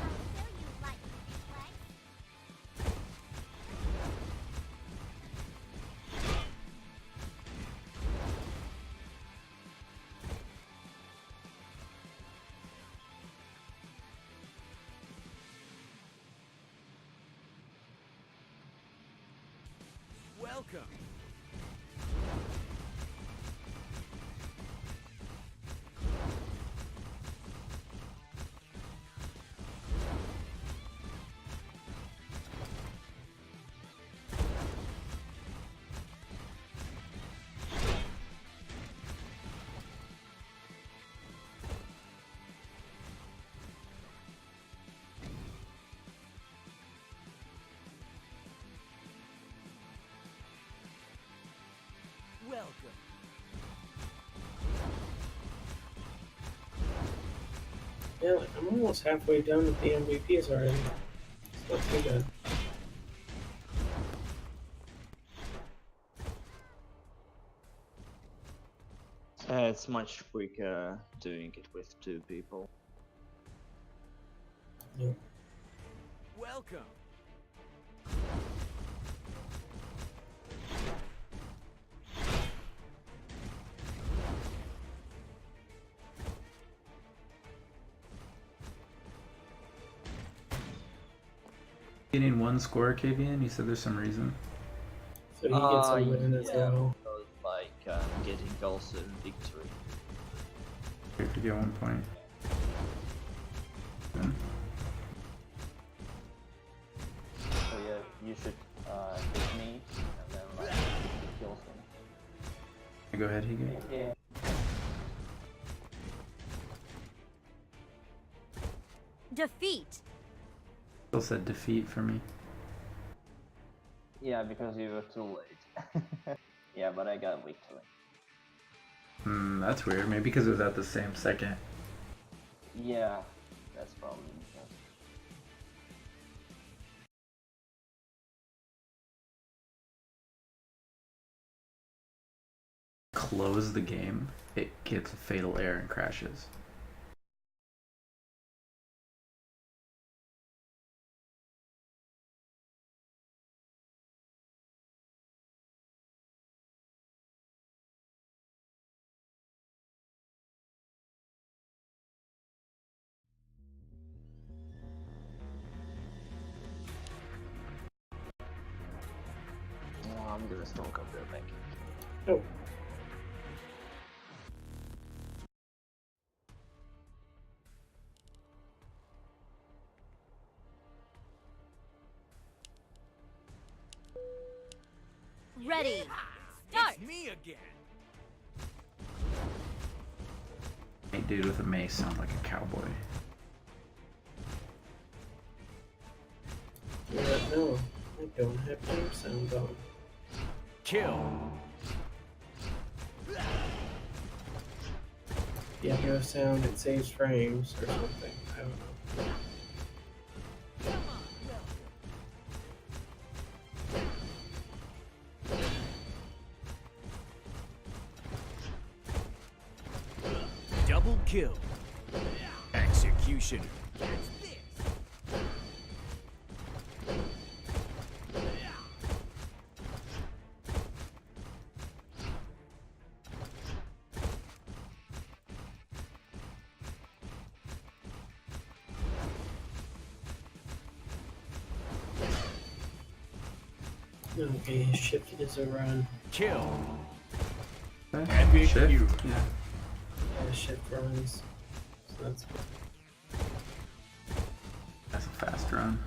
I'll show you lightning reflex. Welcome. Welcome. Yeah, like, I'm almost halfway done with the MVPs already. It's not too bad. It's much quicker doing it with two people. Yeah. Welcome. Getting one score, KVN? You said there's some reason. So he gets a win as yeah, well. because, like getting also victory. You have to get 1 point. Then So yeah, you should hit me and then like kill him. go ahead, Hige. Yeah. Defeat. Still said defeat for me. Yeah, because you were too late. Yeah, but I got victory. That's weird. Maybe because it was at the same second. Yeah, that's probably because. Close the game, it gets a fatal error and crashes. Oh, I'm gonna smoke up their back. Oh. Ready. Start. It's me again. Hey, dude with a mace sound like a cowboy. Yeah, no, I don't have game sound on. Kill. The echo sound, it saves frames or something. I don't know. Double kill. Executioner. Okay, shift is a run. Kill. Epic shift? you. Yeah. Yeah, shift runs. So that's That's a fast run.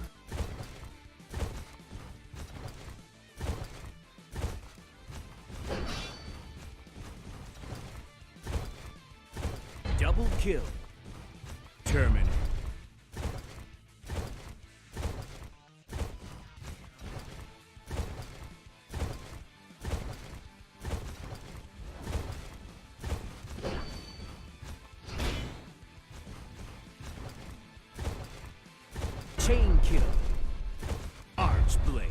Double kill. Terminate. Chain kill. Archeblade.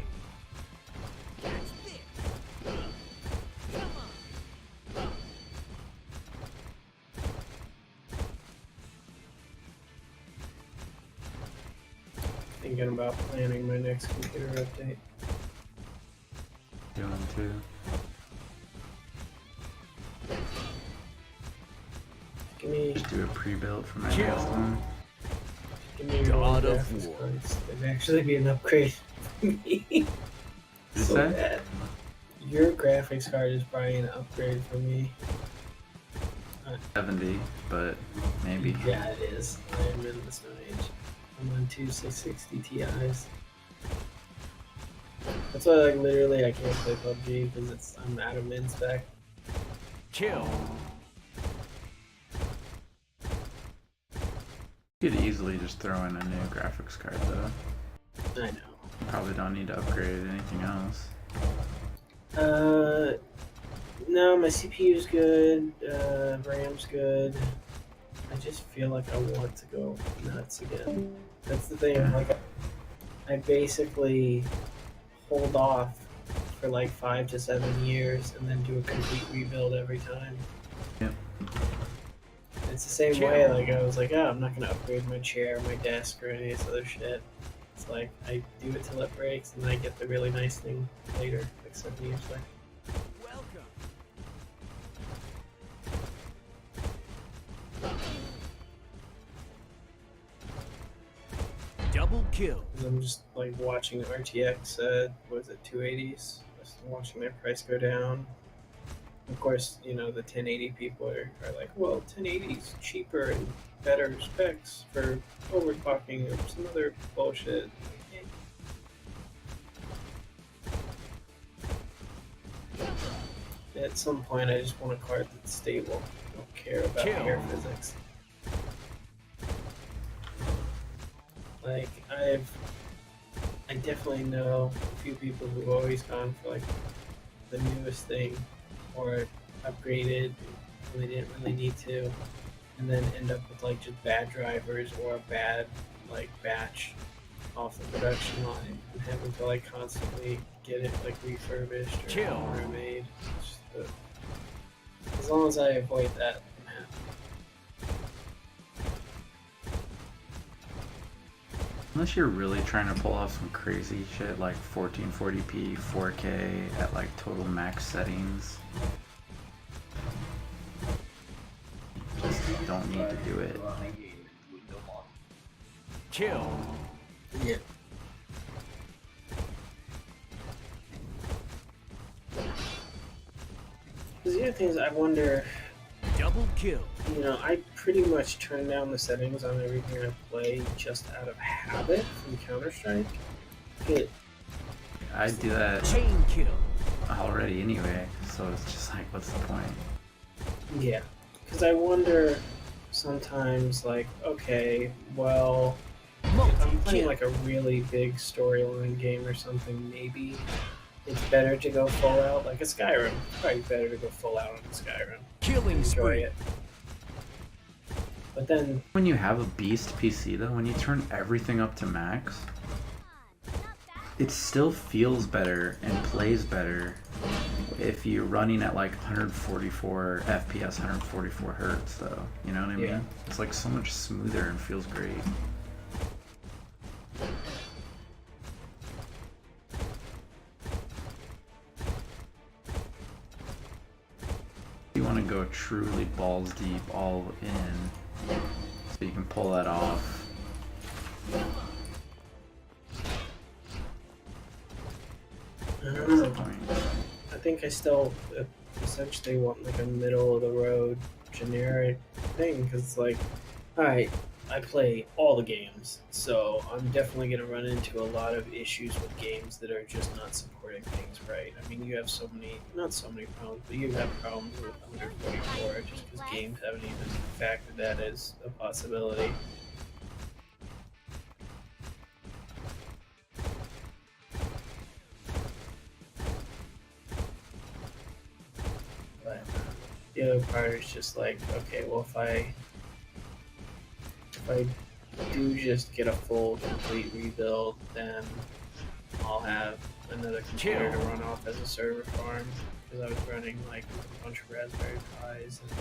thinking about planning my next computer update. Doing too. Give me, Just do a pre-built for my Kill. next one. give me your God of graphics War. cards. It'd actually be an upgrade for me. Did you So say? bad. Your graphics card is probably an upgrade for me. 70, but maybe. Yeah, it is. I'm in this age. I'm on two 660 Ti's. That's why, like, literally, I can't play PUBG because I'm out of min spec. Kill. You could easily just throw in a new graphics card though. I know. You probably don't need to upgrade anything else. No, my CPU's good. RAM's good. I just feel like I want to go nuts again. That's the thing. Like, I basically hold off for like 5 to 7 years and then do a complete rebuild every time. Yep. It's the same way. Like, I was like, oh, I'm not gonna upgrade my chair, my desk, or any of this other shit. It's like I do it till it breaks, and then I get the really nice thing later, like 7 years later. Welcome. Double kill. 'Cause I'm just like watching RTX what is it, 280s, just watching their price go down. Of course, you know, the 1080 people are like, well, 1080 is cheaper and better specs for overclocking or some other bullshit. At some point, I just want a card that's stable. I don't care about Kill. air physics. Like, I definitely know a few people who've always gone for like the newest thing or upgraded when they didn't really need to, and then end up with like just bad drivers or a bad like batch off the production line and having to like constantly get it like refurbished or Kill. remade. As long as I avoid that, I'm happy. Unless you're really trying to pull off some crazy shit like 1440p, 4K at like total max settings, just don't need to do it. Kill. Yeah. Because the other thing is, I wonder, Double kill. you know, I pretty much turn down the settings on everything I play just out of habit from Counter-Strike. I do that Chain kill. already anyway, so it's just like, what's the point? Yeah. Because I wonder sometimes, like, okay, well, if I'm playing Multi-kill. like a really big storyline game or something, maybe it's better to go full out. Like a Skyrim, it's probably better to go full out on Skyrim. Killing Enjoy spree. it. But then, When you have a beast PC though, when you turn everything up to max, it still feels better and plays better if you're running at like 144 FPS, 144 hertz though. You know what I mean? Yeah. It's like so much smoother and feels great. You want to go truly balls deep all in so you can pull that off. I don't What's the know. point? I think I still essentially want like a middle of the road generic thing because it's like, all right, I play all the games, so I'm definitely going to run into a lot of issues with games that are just not supporting things right. I mean, you have so many, not so many problems, but you have problems with under 44 just because games haven't even factored that as a possibility. But the other part is just like, okay, well, if I do just get a full, complete rebuild, then I'll have another computer to run off as a server farm, because I was running like a bunch of Raspberry Pis and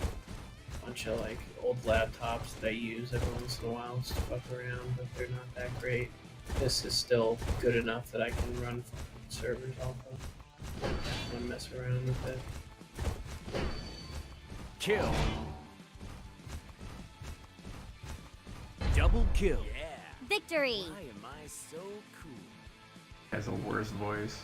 a bunch of like old laptops that I use every once in a while to fuck around, but they're not that great. This is still good enough that I can run servers off of. I want to mess around with it. Kill. Double kill. Yeah. Victory! Why am I so cool? Has a worse voice.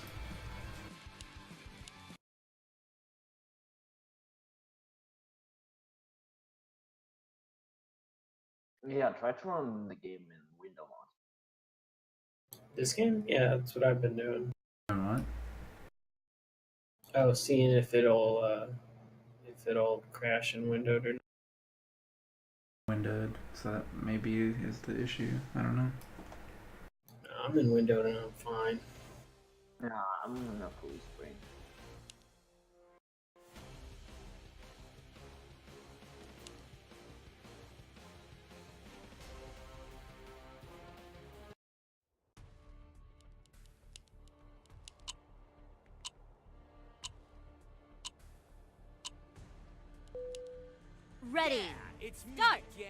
Yeah, try to run the game in window mode. This game? Yeah, that's what I've been doing. And what? Oh, seeing if it'll crash in windowed or not. Windowed, so that maybe is the issue. I don't know. I'm in windowed and I'm fine. Nah, I'm in a full screen. Ready! It's me Start. again.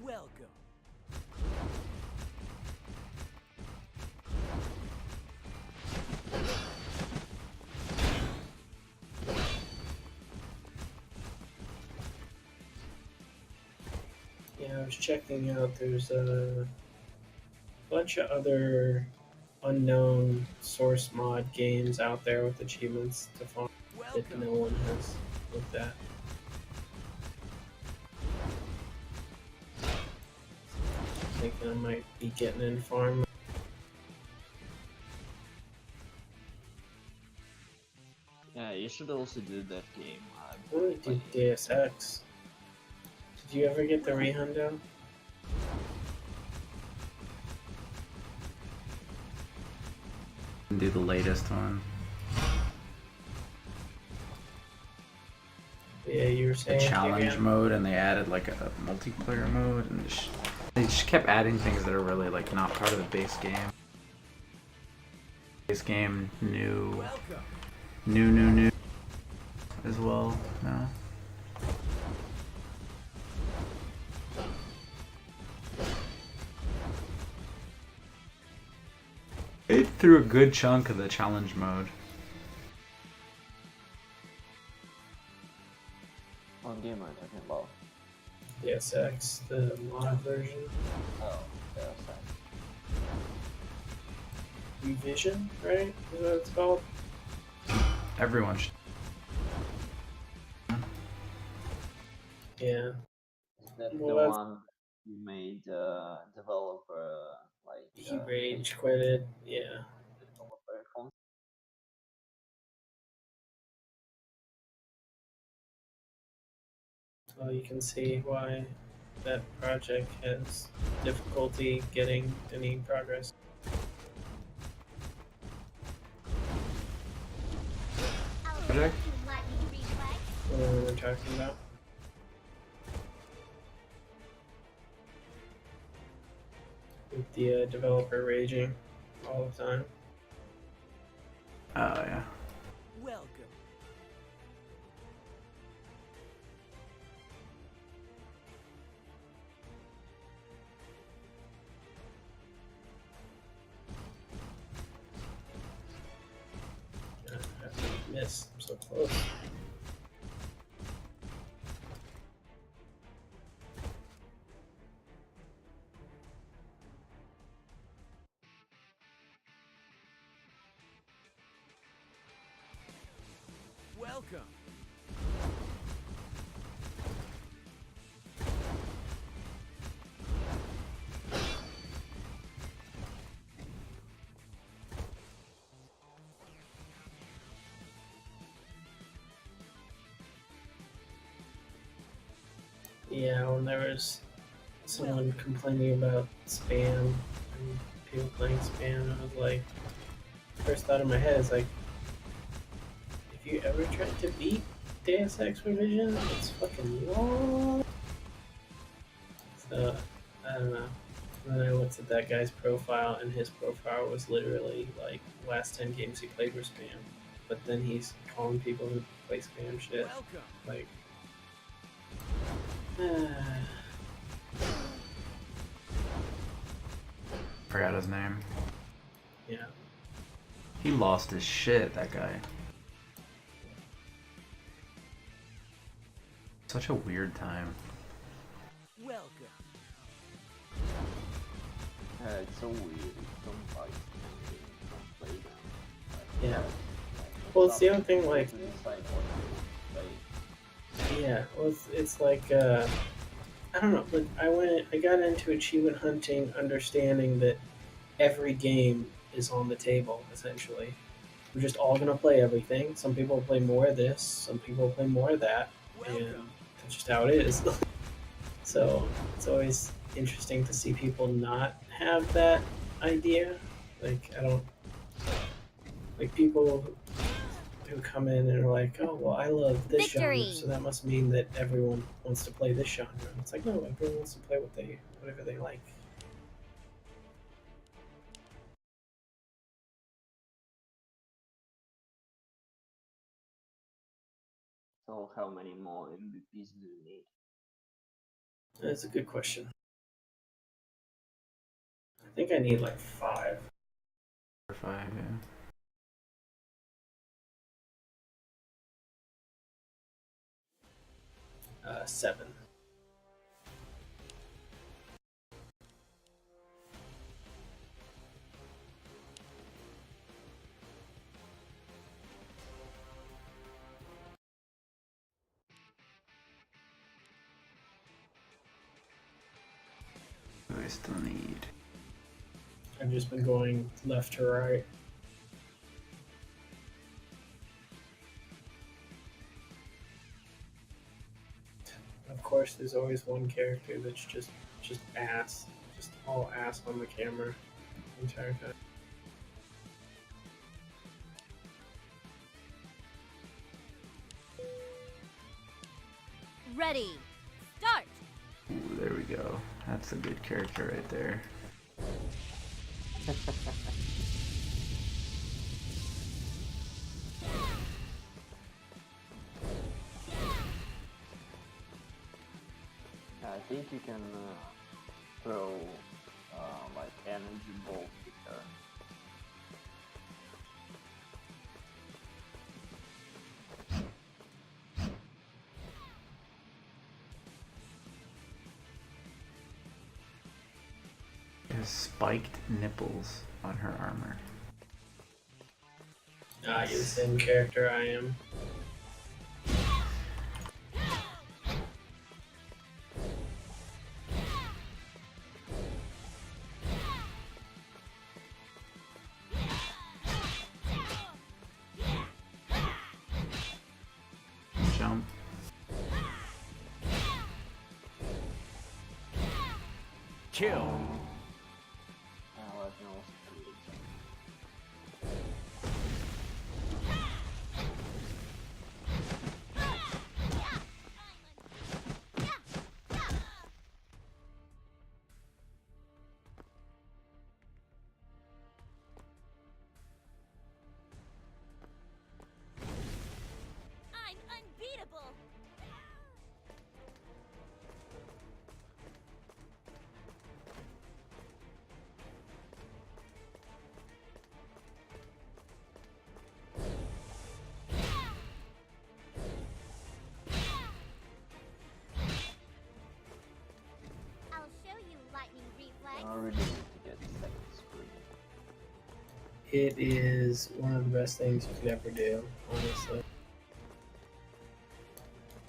Welcome. Yeah, I was checking out. There's a bunch of other unknown source mod games out there with achievements to farm that Welcome. no one has looked at. Thinking I might be getting in farm. Yeah, you should also do that game. I want to do Deus Ex. Did you ever get the rehundo? Do the latest one. Yeah, you were The saying challenge again. mode, and they added like a multiplayer mode, and they just kept adding things that are really like not part of the base game. Base game, new as well now. It threw a good chunk of the challenge mode. What game are you talking about? Deus Ex, the mod version. Oh, yeah, sorry. Revision, right? Is that what it's called? Everyone should. Yeah. Is that Well, the that's- one you made developer like He rage quitted. Yeah. developer phone? Well, you can see why that project has difficulty getting any progress. Project? What we were talking about. With the developer raging all the time. Oh yeah. Welcome. I miss. I'm so close. Welcome. Yeah, when there was someone complaining about spam and people playing spam, I was like, first thought in my head is like, if you ever tried to beat Deus Ex Revision, it's fucking long. So, I don't know. And then I looked at that guy's profile, and his profile was literally like, last 10 games he played were spam. But then he's calling people who play spam shit. Welcome. Like, Forgot his name. yeah. He lost his shit, that guy. Such a weird time. Welcome. Yeah, it's so weird. Don't like don't play them. Like, Yeah. like, Well, it's the stop other thing, like, to decide what to play. yeah, well, it's like, I don't know, but I got into achievement hunting understanding that every game is on the table, essentially. We're just all gonna play everything. Some people play more of this, some people play more of that, and Welcome. that's just how it is. So it's always interesting to see people not have that idea. Like, I don't like people who come in and are like, oh well, I love this Victory! genre, so that must mean that everyone wants to play this genre. It's like, no, everyone wants to play whatever they like. So how many more MVPs do you need? That's a good question. think I need like 5. Or 5, yeah. 7. What do I still need? I've just been going left to right. Of course, there's always one character that's just ass, just all ass on the camera the entire time. Ready. Start. Ooh, there we go. That's a good character right there. I think you can throw like energy bolt here. Has spiked nipples on her armor. You're the same character I am. Jump. Kill. I'm unbeatable. I'll show you lightning reflex. I really need to get second screen. It is one of the best things you could ever do, honestly.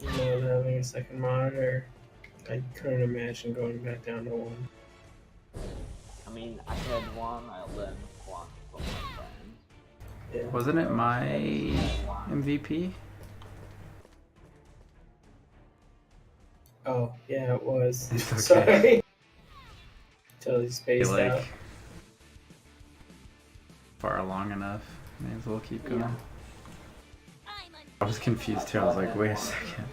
You know, having a second monitor, I couldn't imagine going back down to 1. I mean, I had one, I learned one from my friend. Yeah. Wasn't it my MVP? Oh, yeah, it was. It's okay. Sorry. Totally I spaced feel like out. far long enough. May as well keep going. Yeah. I was confused too. I was like, wait a second.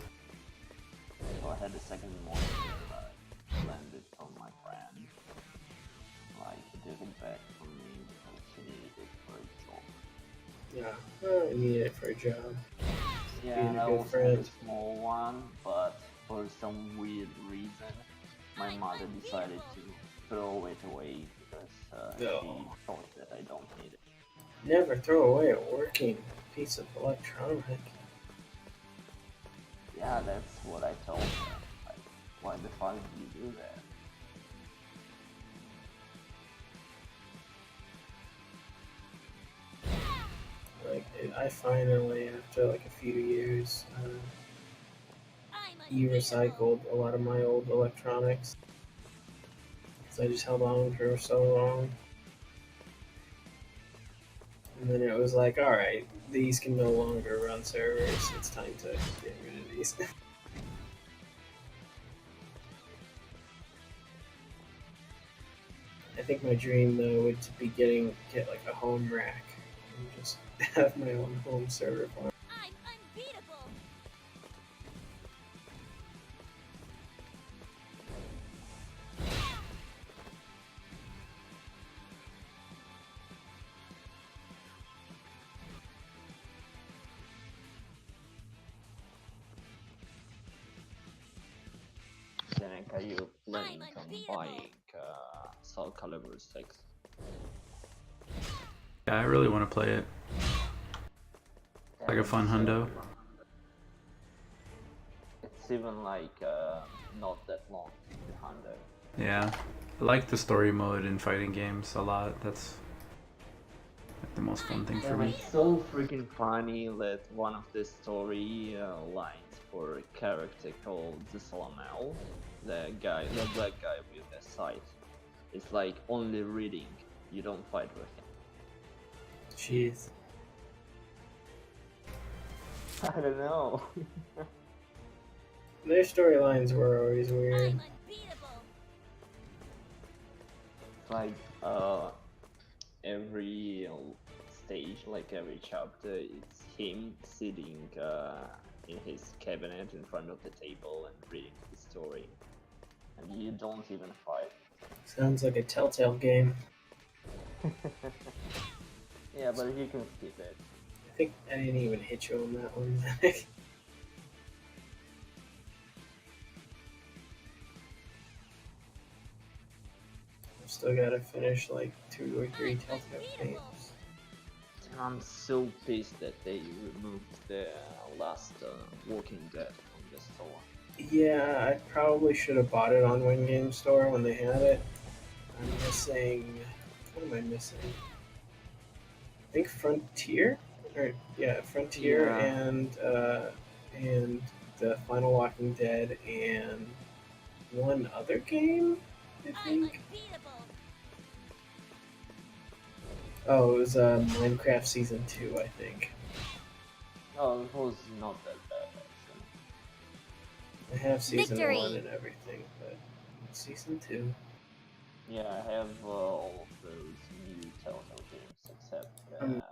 So I had the second monitor that I landed from my friend. Like, he did it back for me because he needed it for a job. Yeah, I need it for a job. Yeah, Being and a I good also had friend. a small one, but for some weird reason, my mother decided to throw it away because she No. thought that I don't need it. Never throw away a working piece of electronic. Yeah, that's what I told her. Like, why the fuck did you do that? Like, I finally, after like a few years, recycled a lot of my old electronics. Because I just held on for so long. And then it was like, alright, these can no longer run servers. It's time to get rid of these. I think my dream though would be get like a home rack and just have my own home server farm. I'm unbeatable. Xeinok Xeinok, are you planning I'm on unbeatable. buying Soul Calibur 6? Yeah, I really want to play it. Like a fun hundo. It's even like not that long to hundo. Yeah, I like the story mode in fighting games a lot. That's like the most fun thing for me. It's so freaking funny that one of the story lines for a character called Zsalamel, the black guy with the scythe, it's like only reading, you don't fight with him. Jeez. I don't know. Their storylines were always weird. I'm unbeatable. It's like every stage, like every chapter, it's him sitting in his cabinet in front of the table and reading his story, and you don't even fight. Sounds like a Telltale game. Yeah, but you can skip it. I think I didn't even hit you on that one. I've still gotta finish like 2 or 3 Telltale games. I'm so pissed that they removed the last Walking Dead from the store. Yeah, I probably should have bought it on Win Game Store when they had it. I'm missing. What am I missing? I think Frontier, or yeah, Frontier Yeah. and the Final Walking Dead and one other game, I I'm think. unbeatable. Oh, it was Minecraft Season 2, I think. Oh, it was not that bad actually. I have Season Victory. 1 and everything, but Season 2. Yeah, I have all of those new Telltale games except the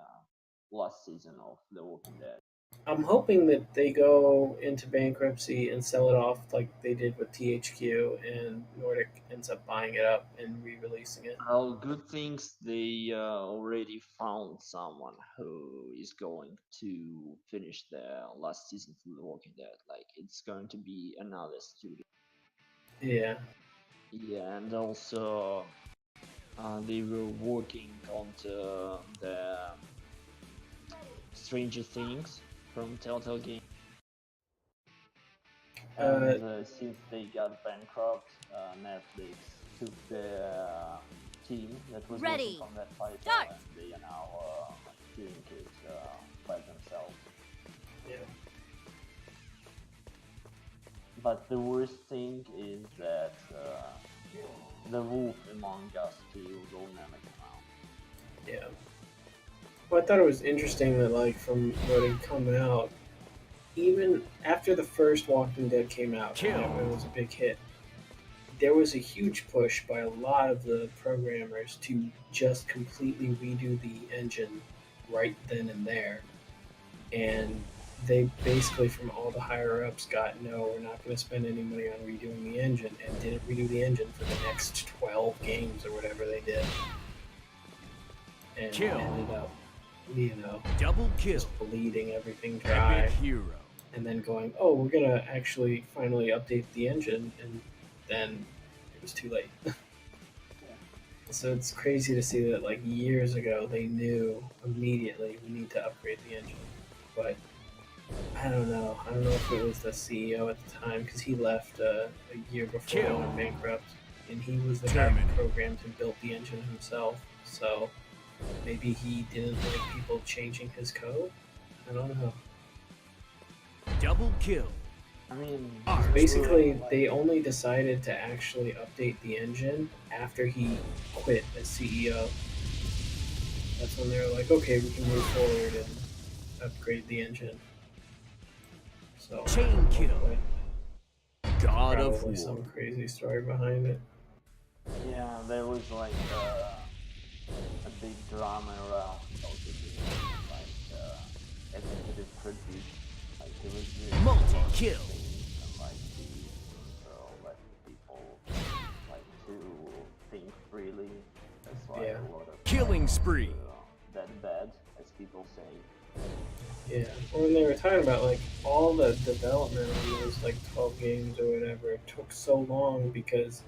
last season of The Walking Dead. I'm hoping that they go into bankruptcy and sell it off like they did with THQ, and Nordic ends up buying it up and re-releasing it. Well, good things they already found someone who is going to finish the last season of The Walking Dead. Like, it's going to be another studio. Yeah. Yeah, and also they were working on the Stranger Things from Telltale Games. And since they got bankrupt, Netflix took the team that was Ready. working on that title Start. and they are now doing it by themselves. Yeah. But the worst thing is that The Wolf Among Us 2 will never come out. Yeah. Well, I thought it was interesting that, like, from what had come out, even after the first Walking Dead came out, and it was a big hit, there was a huge push by a lot of the programmers to just completely redo the engine right then and there. And they basically, from all the higher ups, got no, we're not going to spend any money on redoing the engine, and didn't redo the engine for the next 12 games or whatever they did. And ended up, you know, Double kill. just bleeding everything dry. Epic hero. And then going, oh, we're going to actually finally update the engine, and then it was too late. So it's crazy to see that, like, years ago, they knew immediately we need to upgrade the engine. But I don't know. I don't know if it was the CEO at the time, because he left a year before they went bankrupt, and he was the guy who programmed and built the engine himself. So maybe he didn't like people changing his code. I don't know. Double kill. I mean, Basically, they only decided to actually update the engine after he quit as CEO. That's when they were like, okay, we can move forward and upgrade the engine. So, Chain kill. God of probably War. some crazy story behind it. yeah, there was like a big drama around Telltale Games, like executive produce. Like it was really Multi-kill. and like letting people like to think freely. That's why Yeah. a lot of Killing spree. that bad, as people say. Yeah, when they were talking about like all the development on those like 12 games or whatever, it took so long because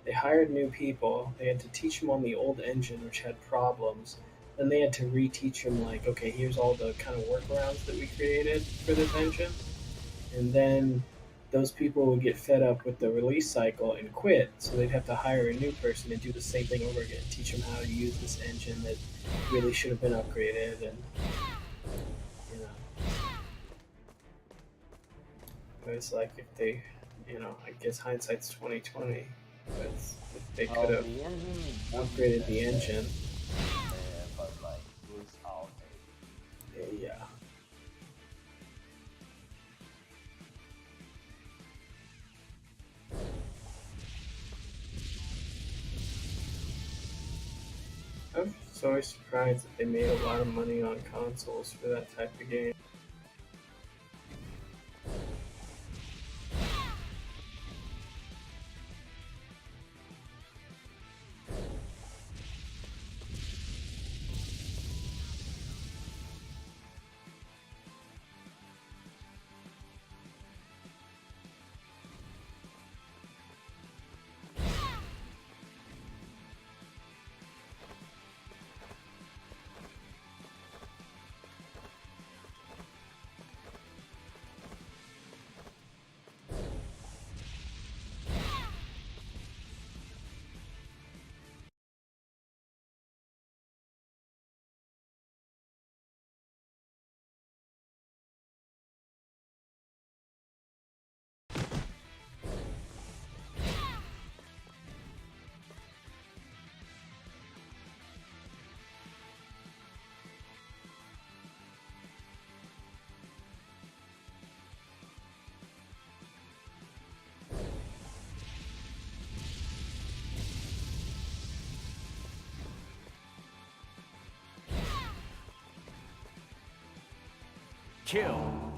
they hired new people. They had to teach them on the old engine, which had problems. Then they had to reteach them like, okay, here's all the kind of workarounds that we created for this engine, and then those people would get fed up with the release cycle and quit. So they'd have to hire a new person and do the same thing over again, teach them how to use this engine that really should have been upgraded, and you know. But it's like if they, I guess hindsight's 2020. But if they could have the engine upgraded the engine, but like it was outdated. yeah. I'm just always surprised that they made a lot of money on consoles for that type of game. Kill.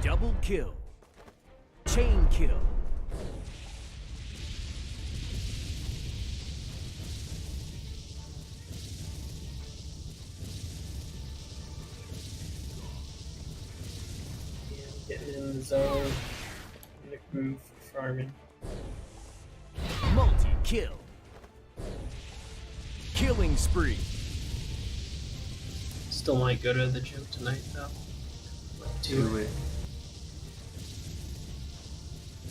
Double kill. Chain kill. Yeah, getting in the zone, in the groove for farming. Multi-kill. Killing spree. Still might go to the gym tonight though. Do it.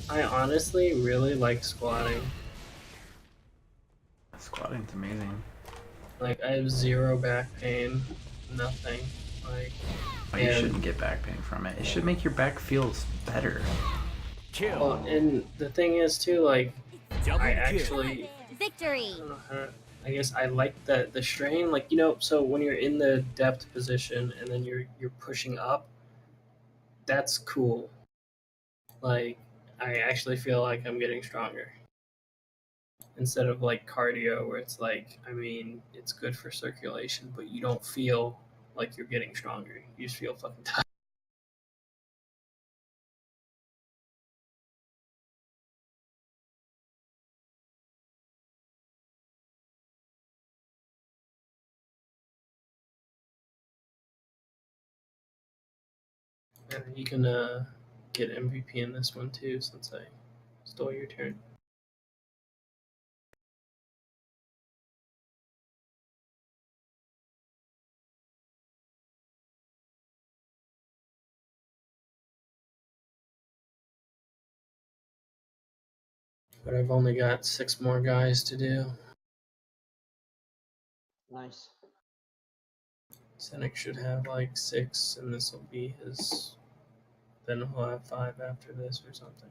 I honestly really like squatting. Squatting's amazing. Like I have zero back pain, nothing. Like Oh, you shouldn't get back pain from it. It should make your back feel better. Kill. well, and the thing is too, like Double I kill. actually, Victory! I don't know how. I guess I like the strain. Like so when you're in the depth position and then you're pushing up, that's cool. Like I actually feel like I'm getting stronger instead of like cardio where it's like, I mean, it's good for circulation, but you don't feel like you're getting stronger. You just feel fucking tired. And you can get MVP in this one too, since I stole your turn. But I've only got 6 more guys to do. Nice. Xeinok should have like 6, and this will be his. Then he'll have 5 after this or something.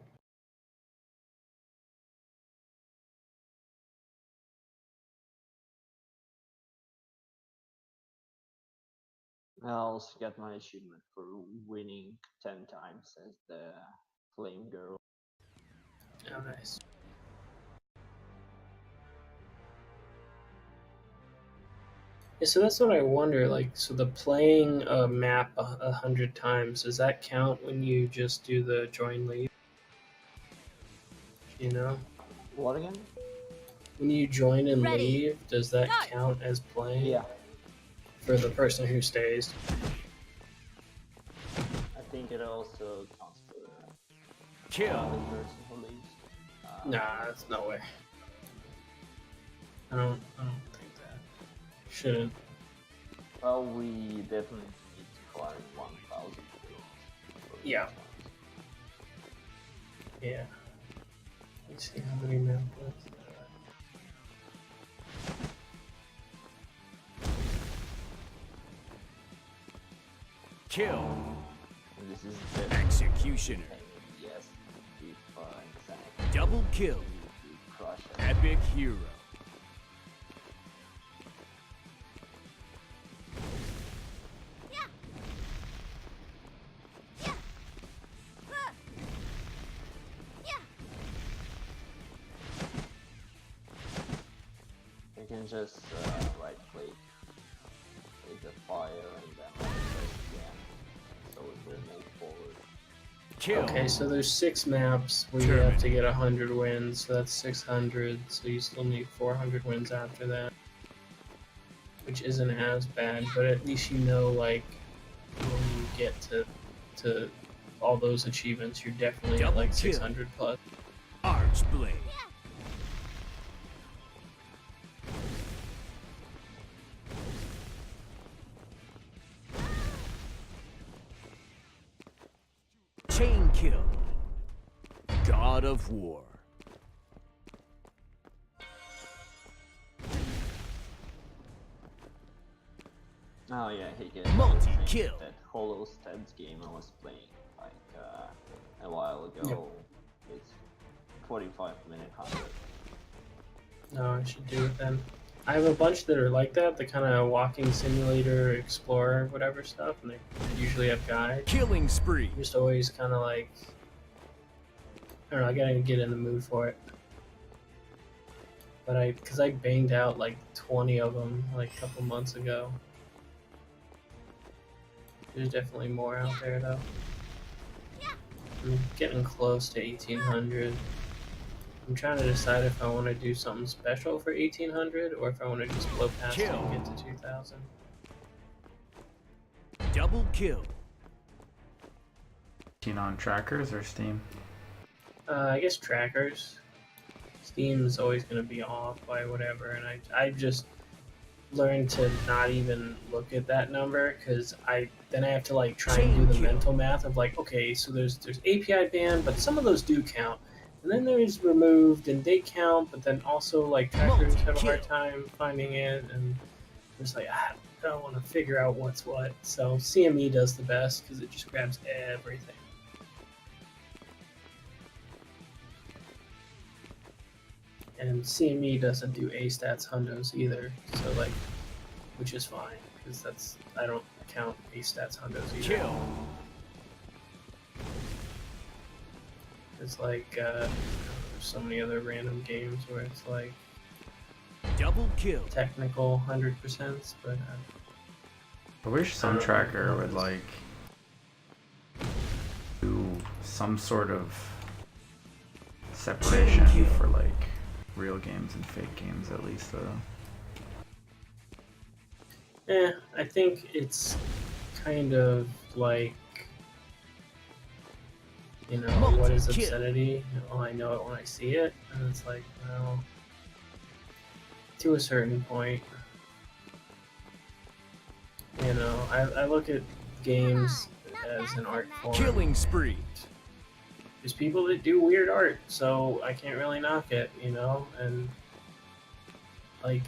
I also got my achievement for winning 10 times as the flame girl. Oh, nice. Yeah, so that's what I wonder. Like, so the playing a map 100 times, does that count when you just do the join leave? You know, What again? when you join and Ready. leave, does that Start. count as playing Yeah, for the person who stays? I think it also counts for Kill. the person who leaves. Nah, that's no way. I don't think that. Shouldn't. Well, we definitely need to climb 1,000 kills. Yeah. Yeah. Let's see how many map left. Kill. This is definitely Executioner. yes. If Xeinok Double kill. crush it. Epic hero. Yeah. Yeah. Yeah. You can just right click the fire and then press again, so it will move forward. Kill. Okay, so there's 6 maps where you have to get 100 wins, so that's 600, so you still need 400 wins after that. Which isn't as bad, but at least you know, like, when you get to all those achievements, you're definitely at Double like kill. 600 plus. Archeblade. Chain kill. God of War. Oh yeah, he gets Multi-kill. that Hollow Stats game I was playing like a while ago. It's 45-minute combat. No, I should do it then. I have a bunch that are like that, the kind of walking simulator, explorer, whatever stuff, and they usually have guides. Killing spree. I'm just always kind of like, I don't know, I gotta get in the mood for it. But because I banged out like 20 of them like a couple months ago. There's definitely more out there though. I'm getting close to 1800. I'm trying to decide if I want to do something special for 1800 or if I want to just blow past it and get to 2000. Double kill. On trackers or Steam? I guess trackers. Steam's always going to be off by whatever, and I just learned to not even look at that number because then I have to like try and do the mental math of like, okay, so there's API ban, but some of those do count. And then there's removed, and they count, but then also like trackers have a hard time finding it, and it's like I don't want to figure out what's what. So CME does the best because it just grabs everything. And CME doesn't do A stats hundos either, so like, which is fine because I don't count A stats hundos either. Kill. It's like there's so many other random games where it's like Double kill. technical 100%, but I wish some tracker would like do some sort of separation for like real games and fake games at least though. I think it's kind of like, you know, what is obscenity? Oh, I know it when I see it, and it's like, well, to a certain point. You know, I look at games as an art form. Killing spree. There's people that do weird art, so I can't really knock it, you know? And, like,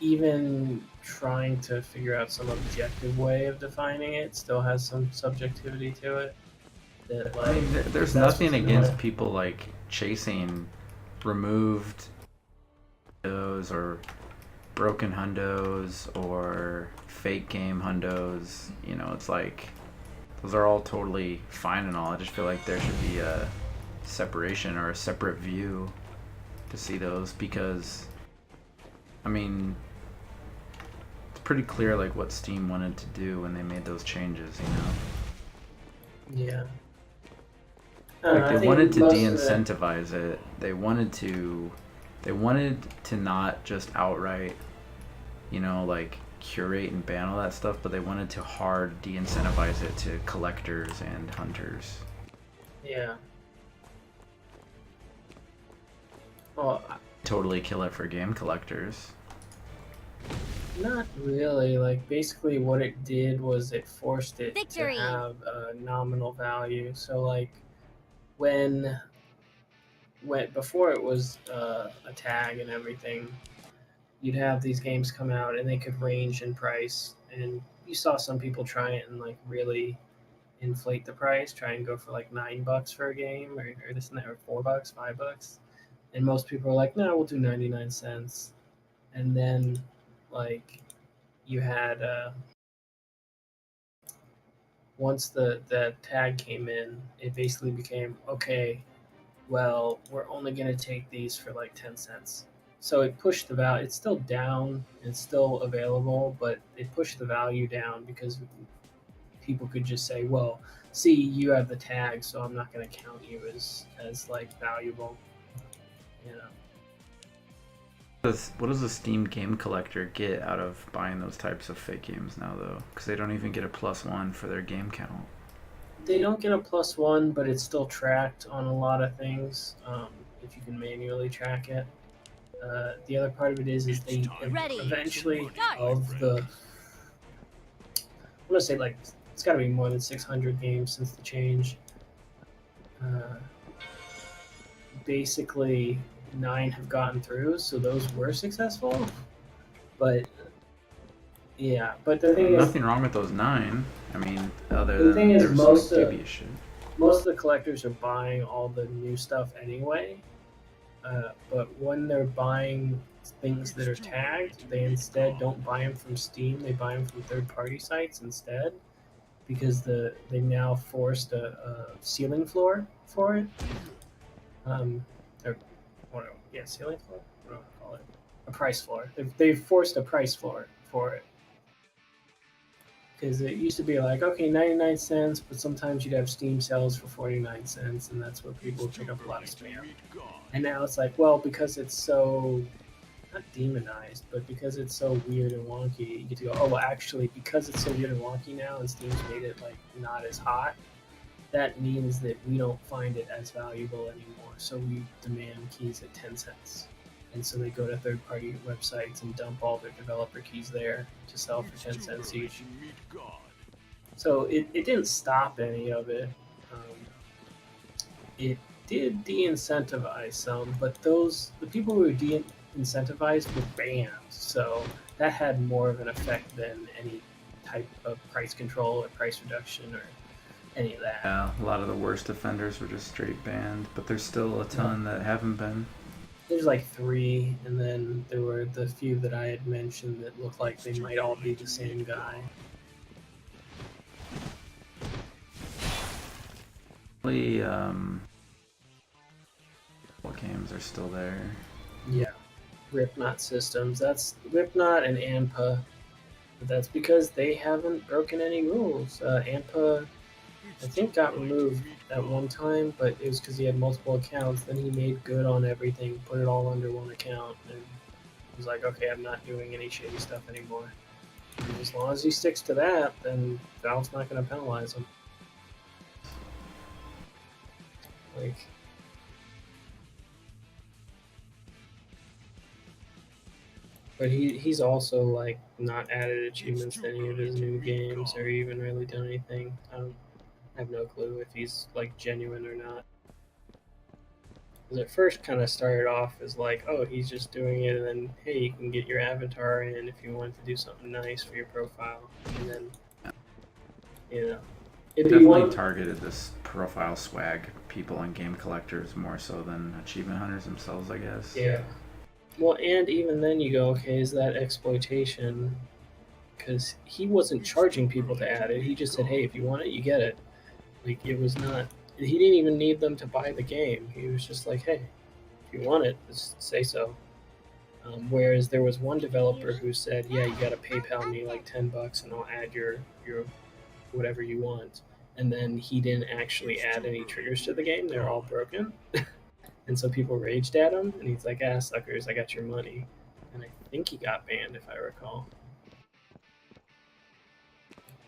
even trying to figure out some objective way of defining it still has some subjectivity to it. That, like, I mean, there's nothing against people like chasing removed hundos or broken hundos or fake game hundos. You know, it's like those are all totally fine and all. I just feel like there should be a separation or a separate view to see those because, I mean, it's pretty clear like what Steam wanted to do when they made those changes, you know. Yeah. Like I they think wanted to most of it- de-incentivize it. They wanted to not just outright, you know, like curate and ban all that stuff, but they wanted to hard de-incentivize it to collectors and hunters. Yeah. Well, Totally kill it for game collectors. not really. Like, basically what it did was it forced it Victory! to have a nominal value. So, like, when before it was a tag and everything, you'd have these games come out and they could range in price, and you saw some people try it and like really inflate the price, try and go for like $9 for a game or this and that, or $4, $5, and most people are like, no, we'll do 99 cents. And then like you had once the tag came in, it basically became okay, well, we're only going to take these for like 10 cents. So it pushed the value. It's still down. It's still available, but it pushed the value down because people could just say, well, see, you have the tag, so I'm not going to count you as like valuable. You know. What does a Steam game collector get out of buying those types of fake games now, though? Because they don't even get a +1 for their game count. They don't get a +1, but it's still tracked on a lot of things if you can manually track it. The other part of it is they Ready. eventually Start. of the. I'm gonna say like it's got to be more than 600 games since the change. Basically, 9 have gotten through, so those were successful. But yeah, but the thing is, Nothing wrong with those 9. I mean, other The than thing is, there was most some of- dubious shit. most of the collectors are buying all the new stuff anyway. But when they're buying things that are tagged, they instead don't buy them from Steam. They buy them from third-party sites instead, because they now forced a ceiling floor for it. Ceiling floor. What do I call it? A price floor. They've forced a price floor for it. Because it used to be like, okay, 99 cents, but sometimes you'd have Steam sales for 49 cents, and that's where people would pick up a lot of spam. And now it's like, well, because it's so, not demonized, but because it's so weird and wonky, you get to go, oh, well, actually, because it's so weird and wonky now, and Steam's made it, like, not as hot, that means that we don't find it as valuable anymore, so we demand keys at 10 cents. And so they go to third-party websites and dump all their developer keys there to sell for 10 cents each. So it didn't stop any of it. It did de-incentivize some, but the people who were de-incentivized were banned. So that had more of an effect than any type of price control or price reduction or any of that. Yeah, a lot of the worst offenders were just straight banned, but there's still a ton that haven't been. There's like 3, and then there were the few that I had mentioned that looked like they might all be the same guy. Really, what games are still there? Yeah, Ripknot Systems. That's Ripknot and AMPA. But that's because they haven't broken any rules. AMPA, I think, got removed at one time, but it was because he had multiple accounts. Then he made good on everything, put it all under one account, and was like, okay, I'm not doing any shady stuff anymore. And as long as he sticks to that, then Valve's not going to penalize him. Like, but he's also like not added achievements to any of his new games or even really done anything. I have no clue if he's like genuine or not. Because at first kind of started off as like, oh, he's just doing it, and then hey, you can get your avatar in if you want to do something nice for your profile, and then it'd be Definitely one. targeted this profile swag people and game collectors more so than achievement hunters themselves, I guess. Yeah. Well, and even then you go, okay, is that exploitation? Because he wasn't charging people to add it. He just said, hey, if you want it, you get it. Like, it was not... He didn't even need them to buy the game. He was just like, hey, if you want it, just say so. Whereas there was one developer who said, "Yeah, you got to PayPal me like $10 and I'll add your whatever you want." And then he didn't actually add any triggers to the game; they're all broken. And so people raged at him, and he's like, "Ah, suckers, I got your money." And I think he got banned, if I recall.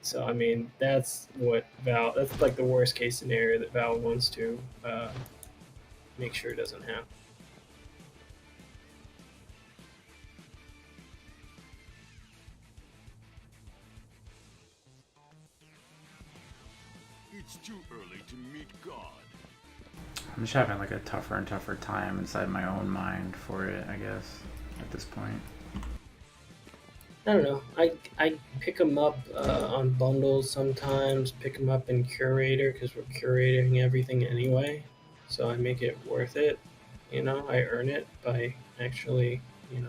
So I mean, that's what Valve. That's like the worst case scenario that Valve wants to make sure doesn't happen. It's too early to meet God. I'm just having like a tougher and tougher time inside my own mind for it, I guess, at this point. I don't know. I pick them up on bundles sometimes. Pick them up in Curator because we're curating everything anyway. So I make it worth it. You know, I earn it by actually,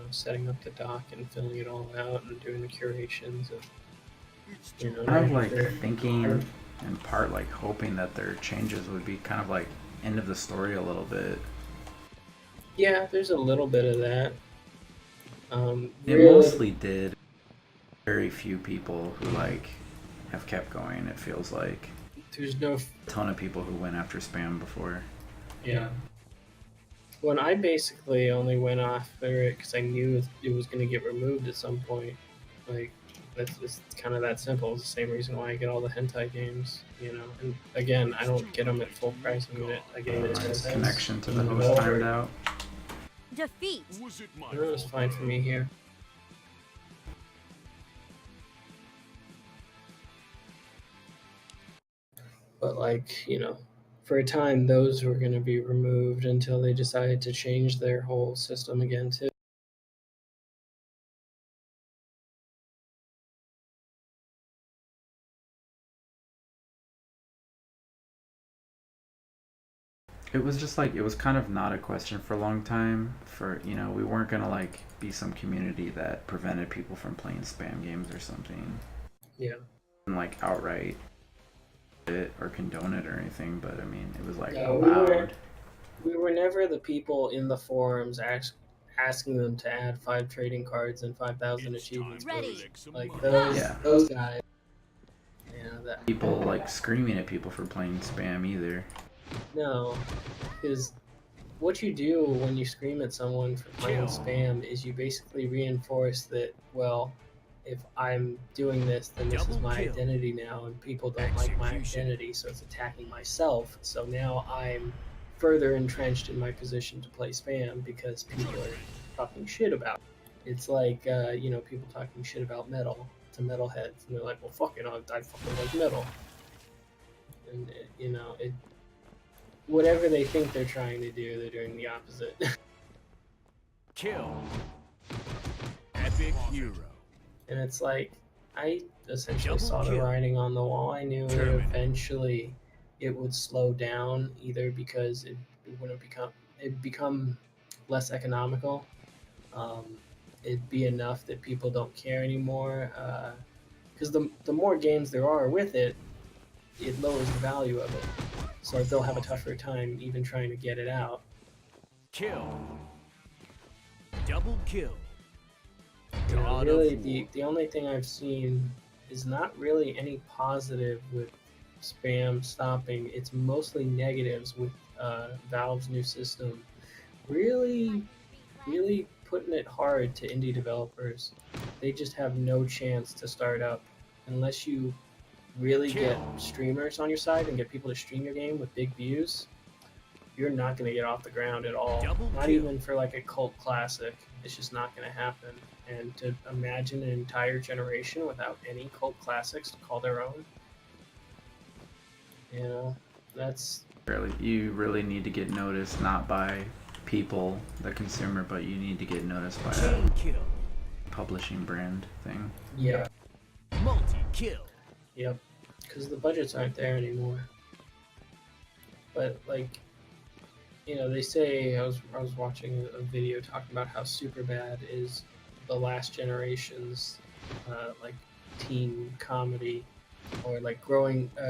setting up the dock and filling it all out and doing the curations and Kind of like thinking in part like hoping that their changes would be kind of like end of the story a little bit. Yeah, there's a little bit of that. It mostly did. Very few people who like have kept going. It feels like there's no ton of people who went after spam before. Yeah. When I basically only went after it because I knew it was going to get removed at some point. Like, that's just kind of that simple. It's the same reason why I get all the hentai games, And again, I don't get them at full price. I get them at 10 cents. Connection to the host timed out. Defeat. It was fine for me here. But for a time, those were going to be removed until they decided to change their whole system again too. It was just like, it was kind of not a question for a long time for, we weren't going to like be some community that prevented people from playing spam games or something. Yeah. And like outright it or condone it or anything, but I mean, it was like Yeah, allowed. We were never the people in the forums asking them to add 5 trading cards and 5,000 achievements. Ready. Like Yeah. those guys. People like screaming at people for playing spam either. No, because what you do when you scream at someone for playing spam is you basically reinforce that, well, if I'm doing this, then this is my identity now, and people don't like my identity, so it's attacking myself. So now I'm further entrenched in my position to play spam because people are talking shit about it. It's like, people talking shit about metal to metalheads, and they're like, well, fuck it, I fucking like metal. And, whatever they think they're trying to do, they're doing the opposite. Kill. Epic hero. And it's like, I essentially saw the writing on the wall. I knew that eventually it would slow down, either because it'd become less economical. It'd be enough that people don't care anymore. Because the more games there are with it, it lowers the value of it. So they'll have a tougher time even trying to get it out. Kill. Double kill. Really, the only thing I've seen is not really any positive with spam stopping. It's mostly negatives with Valve's new system. Really putting it hard to indie developers. They just have no chance to start up unless you really get streamers on your side and get people to stream your game with big views. You're not going to get off the ground at all. Not even for like a cult classic. It's just not going to happen. And to imagine an entire generation without any cult classics to call their own, that's... You really need to get noticed, not by people, the consumer, but you need to get noticed by a publishing brand thing. Yeah. Multi-kill. Yep. Because the budgets aren't there anymore. But they say, I was watching a video talking about how Superbad is the last generation's teen comedy or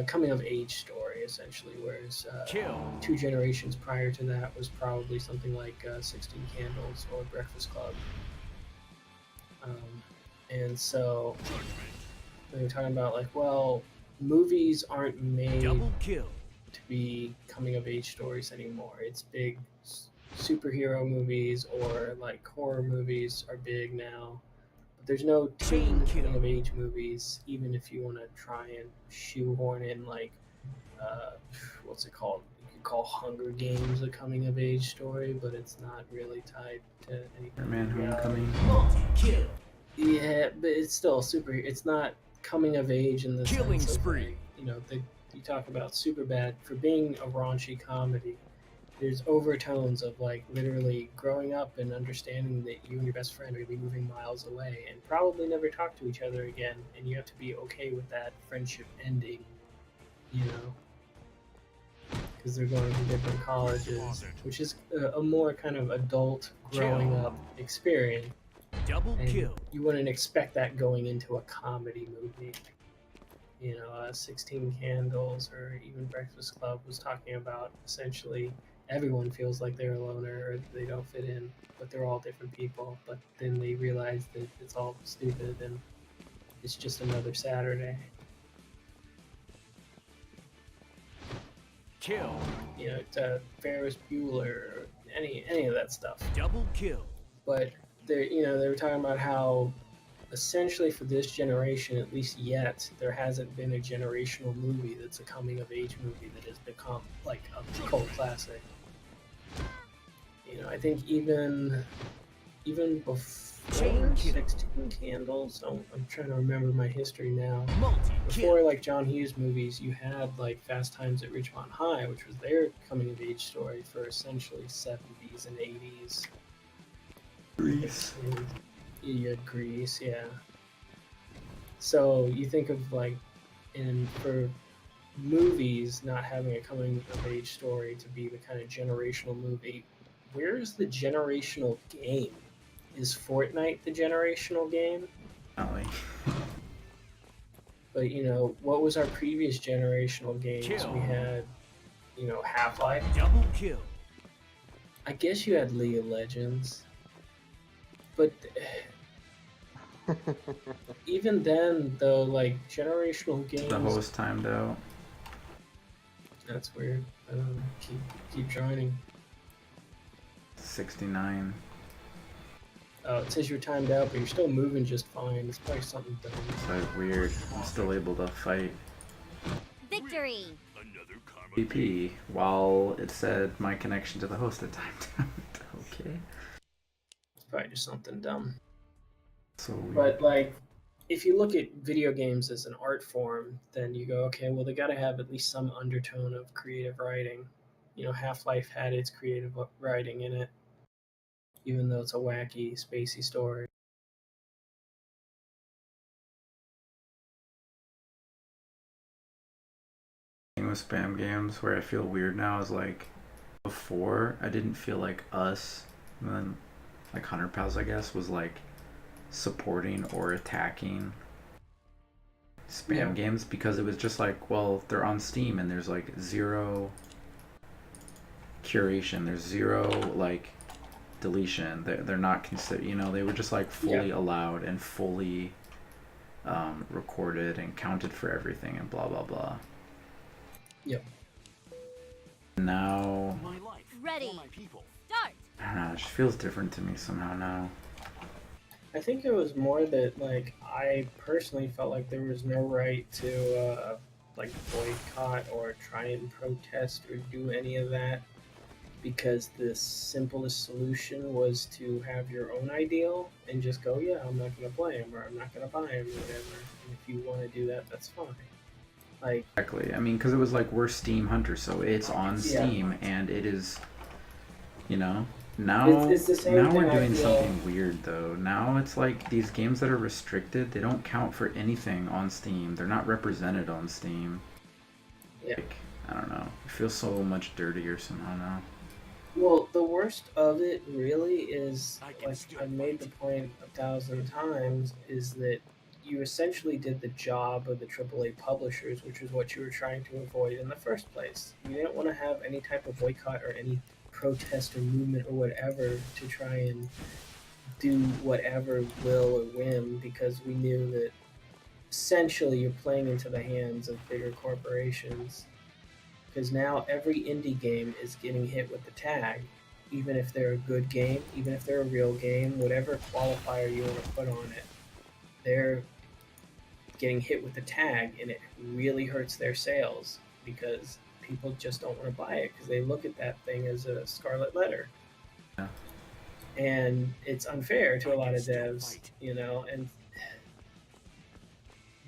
coming of age story. story essentially, whereas Kill. 2 generations prior to that was probably something like 16 Candles or Breakfast Club. And so they were talking about like, well, movies aren't made Double kill. to be coming of age stories anymore. It's big superhero movies or like horror movies are big now. But there's no Chain teen kill. coming of age movies, even if you want to try and shoehorn in like what's it called? You could call Hunger Games a coming of age story, but it's not really tied to anything. Spider-Man Homecoming. Multi-kill. Yeah, but it's still super. It's not coming of age in the Killing sense of, spree. like, you know, you talk about Superbad for being a raunchy comedy. There's overtones of like literally growing up and understanding that you and your best friend are gonna be moving miles away and probably never talk to each other again, and you have to be okay with that friendship ending. You know, because they're going to different colleges, which is a more kind of adult growing up experience. Double And kill. you wouldn't expect that going into a comedy movie. You know, 16 Candles or even Breakfast Club was talking about essentially everyone feels like they're a loner or they don't fit in, but they're all different people. But then they realize that it's all stupid and it's just another Saturday. Kill. You know, it's, Ferris Bueller, or any of that stuff. Double kill. But they were talking about how essentially for this generation, at least yet, there hasn't been a generational movie that's a coming of age movie that has become like a cult classic. You know, I think even before Chain kill. 16 Candles, I'm trying to remember my history now. Multi-kill. Before like John Hughes movies, you had like Fast Times at Ridgemont High, which was their coming of age story for essentially 70s and 80s. Grease. And you had Grease, yeah. So you think of like, and for movies not having a coming of age story to be the kind of generational movie, where's the generational game? Is Fortnite the generational game? Finally. But you know, what was our previous generational games? Kill. We had, you know, Half-Life. Double kill. I guess you had League of Legends. But even then, though, like generational games, The host timed out. that's weird. Keep joining. 69. Oh, it says you're timed out, but you're still moving just fine. It's probably something dumb. It's like weird. I'm still able to fight Victory! Another karma. BP while it said my connection to the host had timed out. Okay. It's probably just something dumb. So weird. But like, if you look at video games as an art form, then you go, okay, well they got to have at least some undertone of creative writing. You know, Half-Life had its creative writing in it, even though it's a wacky, spacey story. Thing with spam games where I feel weird now is like before I didn't feel like us, and then like 100 Pals I guess was like supporting or attacking spam games because it was just like, well, they're on Steam and there's like zero curation, there's zero like deletion. They're not considered, you know, they were just like fully allowed and fully recorded and counted for everything and blah blah blah. Yep. Now My life. Ready. For my people. Start! I don't know, it just feels different to me somehow now. I think it was more that like I personally felt like there was no right to like boycott or try and protest or do any of that, because the simplest solution was to have your own ideal and just go, yeah, I'm not going to play them or I'm not going to buy them or whatever. And if you want to do that, that's fine. Like, Exactly. I mean, because it was like we're Steam hunters, so it's on Steam and it is, you know. Now, It's the same now we're thing I doing feel. something weird though. Now it's like these games that are restricted, they don't count for anything on Steam. They're not represented on Steam. Yeah. Like, I don't know. It feels so much dirtier somehow now. well, the worst of it really is, I can like still I've made the point 1,000 times, is that you essentially did the job of the AAA publishers, which is what you were trying to avoid in the first place. You didn't want to have any type of boycott or any protest or movement or whatever to try and do whatever will or whim, because we knew that essentially you're playing into the hands of bigger corporations. Because now every indie game is getting hit with the tag, even if they're a good game, even if they're a real game, whatever qualifier you want to put on it, they're getting hit with the tag, and it really hurts their sales because people just don't want to buy it because they look at that thing as a scarlet letter. Yeah. And it's unfair to a lot of devs, and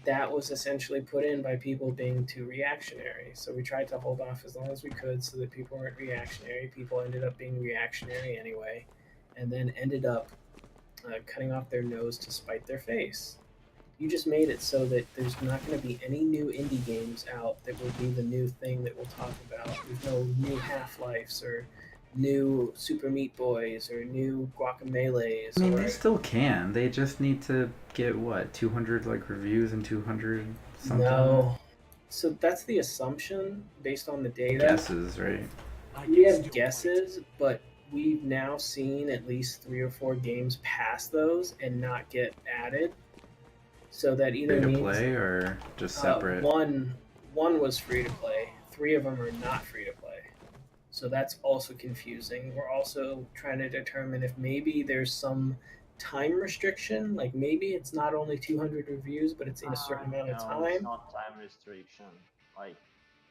that was essentially put in by people being too reactionary. So we tried to hold off as long as we could so that people weren't reactionary. People ended up being reactionary anyway, and then ended up cutting off their nose to spite their face. You just made it so that there's not going to be any new indie games out that will be the new thing that we'll talk about. There's no new Half-Lifes or new Super Meat Boys or new Guacamele's. I mean, they still can. They just need to get, 200 reviews and 200 something? No. So that's the assumption based on the data. Guesses, right? We have guesses, but we've now seen at least 3 or 4 games pass those and not get added. So that either Free to means play or just separate? One was free to play. 3 of them are not free to play. So that's also confusing. We're also trying to determine if maybe there's some time restriction. Like maybe it's not only 200 reviews, but it's in a certain amount of No, time. it's not time restriction. Like,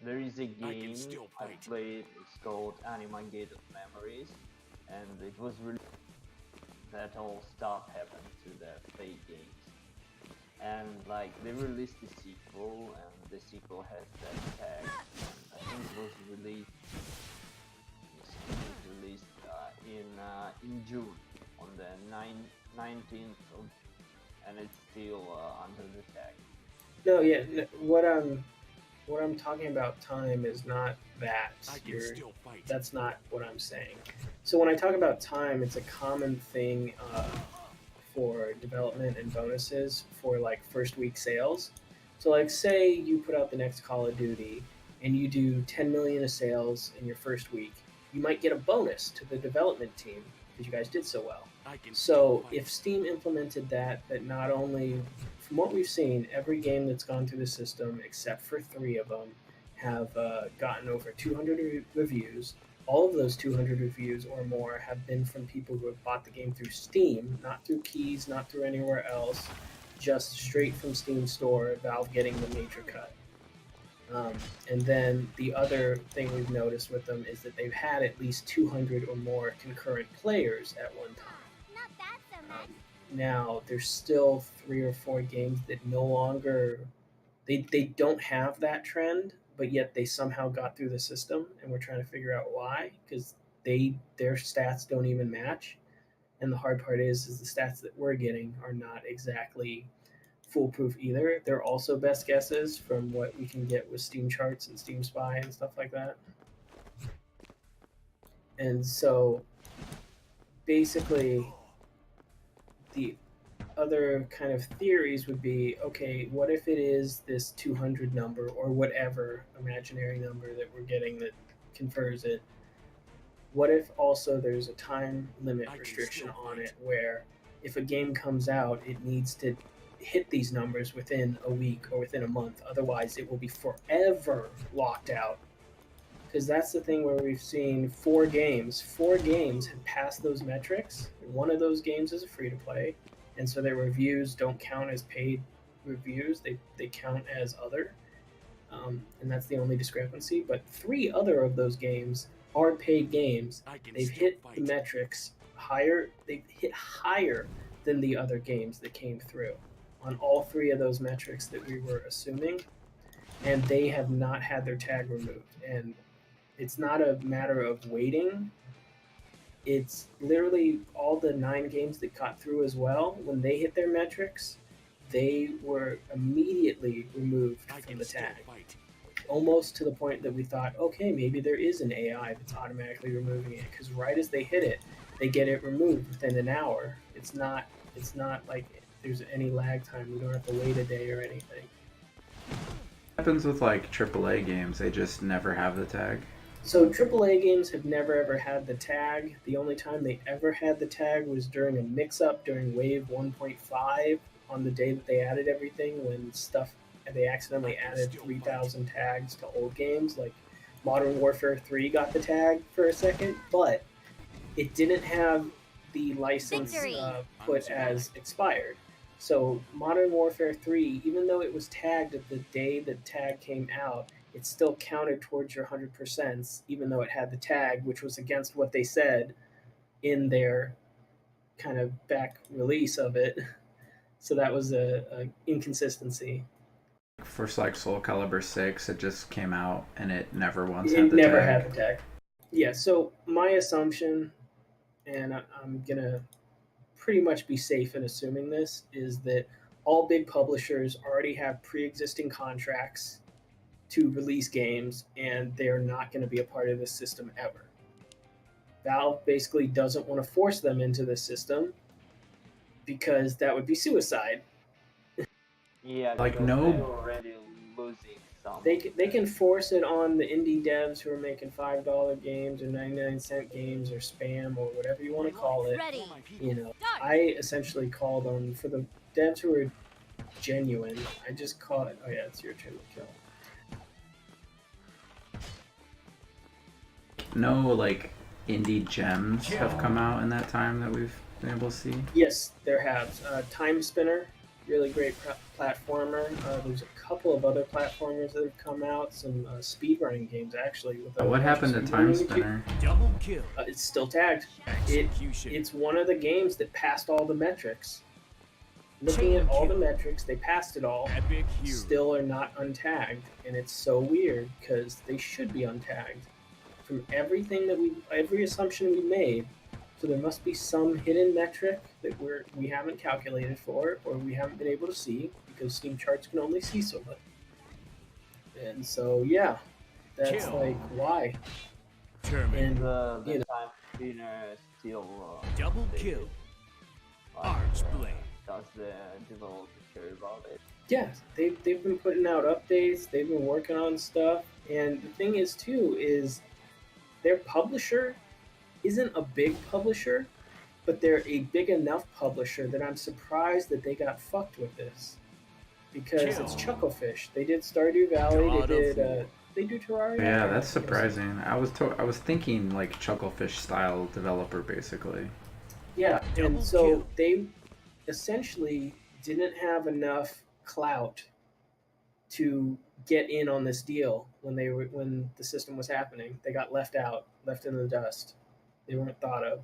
there is a game I played, it's called Anima Gated Memories, and it was really that all stuff happened to the fake games. And they released the sequel, and the sequel has that tag. And I think it was released in June on the 19th of, and it's still under the tag. No, yeah. What I'm talking about time is not that. That's not what I'm saying. So when I talk about time, it's a common thing for development and bonuses for first week sales. So say you put out the next Call of Duty and you do 10 million of sales in your first week, you might get a bonus to the development team because you guys did so well. So if Steam implemented that not only, from what we've seen, every game that's gone through the system except for 3 of them have gotten over 200 reviews. All of those 200 reviews or more have been from people who have bought the game through Steam, not through keys, not through anywhere else, just straight from Steam store, Valve getting the major cut. And then the other thing we've noticed with them is that they've had at least 200 or more concurrent players at one time. Not that so much. Now, there's still 3 or 4 games that no longer, they don't have that trend, but yet they somehow got through the system, and we're trying to figure out why, because their stats don't even match. And the hard part is the stats that we're getting are not exactly foolproof either. They're also best guesses from what we can get with Steam charts and Steam Spy and stuff like that. And so basically the other kind of theories would be, okay, what if it is this 200 number or whatever imaginary number that we're getting that confers it? What if also there's a time limit restriction on it where if a game comes out, it needs to hit these numbers within a week or within a month, otherwise it will be forever locked out? Because that's the thing where we've seen 4 games have passed those metrics. One of those games is a free-to-play, and so their reviews don't count as paid reviews, they count as other, and that's the only discrepancy. But 3 other of those games are paid games. They've hit the metrics higher, they've hit higher than the other games that came through on all 3 of those metrics that we were assuming, and they have not had their tag removed. And it's not a matter of waiting. It's literally all the 9 games that got through as well. When they hit their metrics, they were immediately removed from the tag. Almost to the point that we thought, okay, maybe there is an AI that's automatically removing it, because right as they hit it, they get it removed within an hour. It's not like there's any lag time. We don't have to wait a day or anything. Happens with like AAA games, they just never have the tag. So AAA games have never ever had the tag. The only time they ever had the tag was during a mix-up during Wave 1.5 on the day that they added everything, when they accidentally added 3,000 tags to old games. Like Modern Warfare 3 got the tag for a second, but it didn't have the license put as expired. So Modern Warfare 3, even though it was tagged at the day the tag came out, it still counted towards your 100%, even though it had the tag, which was against what they said in their kind of back release of it. So that was a inconsistency. First, like Soul Calibur 6, it just came out and it never once had It the never tag. had the tag. Yeah, so my assumption, and I'm going to pretty much be safe in assuming this, is that all big publishers already have pre-existing contracts to release games, and they're not going to be a part of this system ever. Valve basically doesn't want to force them into the system because that would be suicide. Yeah, Like, because no- they're already losing some. They can force it on the indie devs who are making $5 games or 99-cent games or spam or whatever you want to call it. Ready. You know, I essentially call them, for the devs who are genuine, I just call it, oh yeah, it's your turn to kill. No, like, indie gems have come out in that time that we've been able to see. Yes, there have. Time Spinner, really great platformer. There's a couple of other platformers that have come out, some speedrunning games actually. With What happened to Time Spinner? Double kill. It's still tagged. It's one of the games that passed all the metrics. Looking at all the metrics, they passed it all. Epic hero. Still are not untagged, and it's so weird because they should be untagged. From everything that every assumption we made, so there must be some hidden metric that we haven't calculated for, or we haven't been able to see because Steam charts can only see so much. And so yeah, that's Kill. like why. Terminator. And The time spinner still Double they- kill. like, Archeblade. does the developer care about it? yeah, they've been putting out updates. They've been working on stuff, and the thing is too is their publisher isn't a big publisher, but they're a big enough publisher that I'm surprised that they got fucked with this, because it's Chucklefish. They did Stardew Valley. God They of did. War. They do Terraria. Yeah, that's surprising. I was thinking like Chucklefish style developer basically. Yeah, Double and so kill. they essentially didn't have enough clout to get in on this deal when the system was happening. They got left out, left in the dust. They weren't thought of.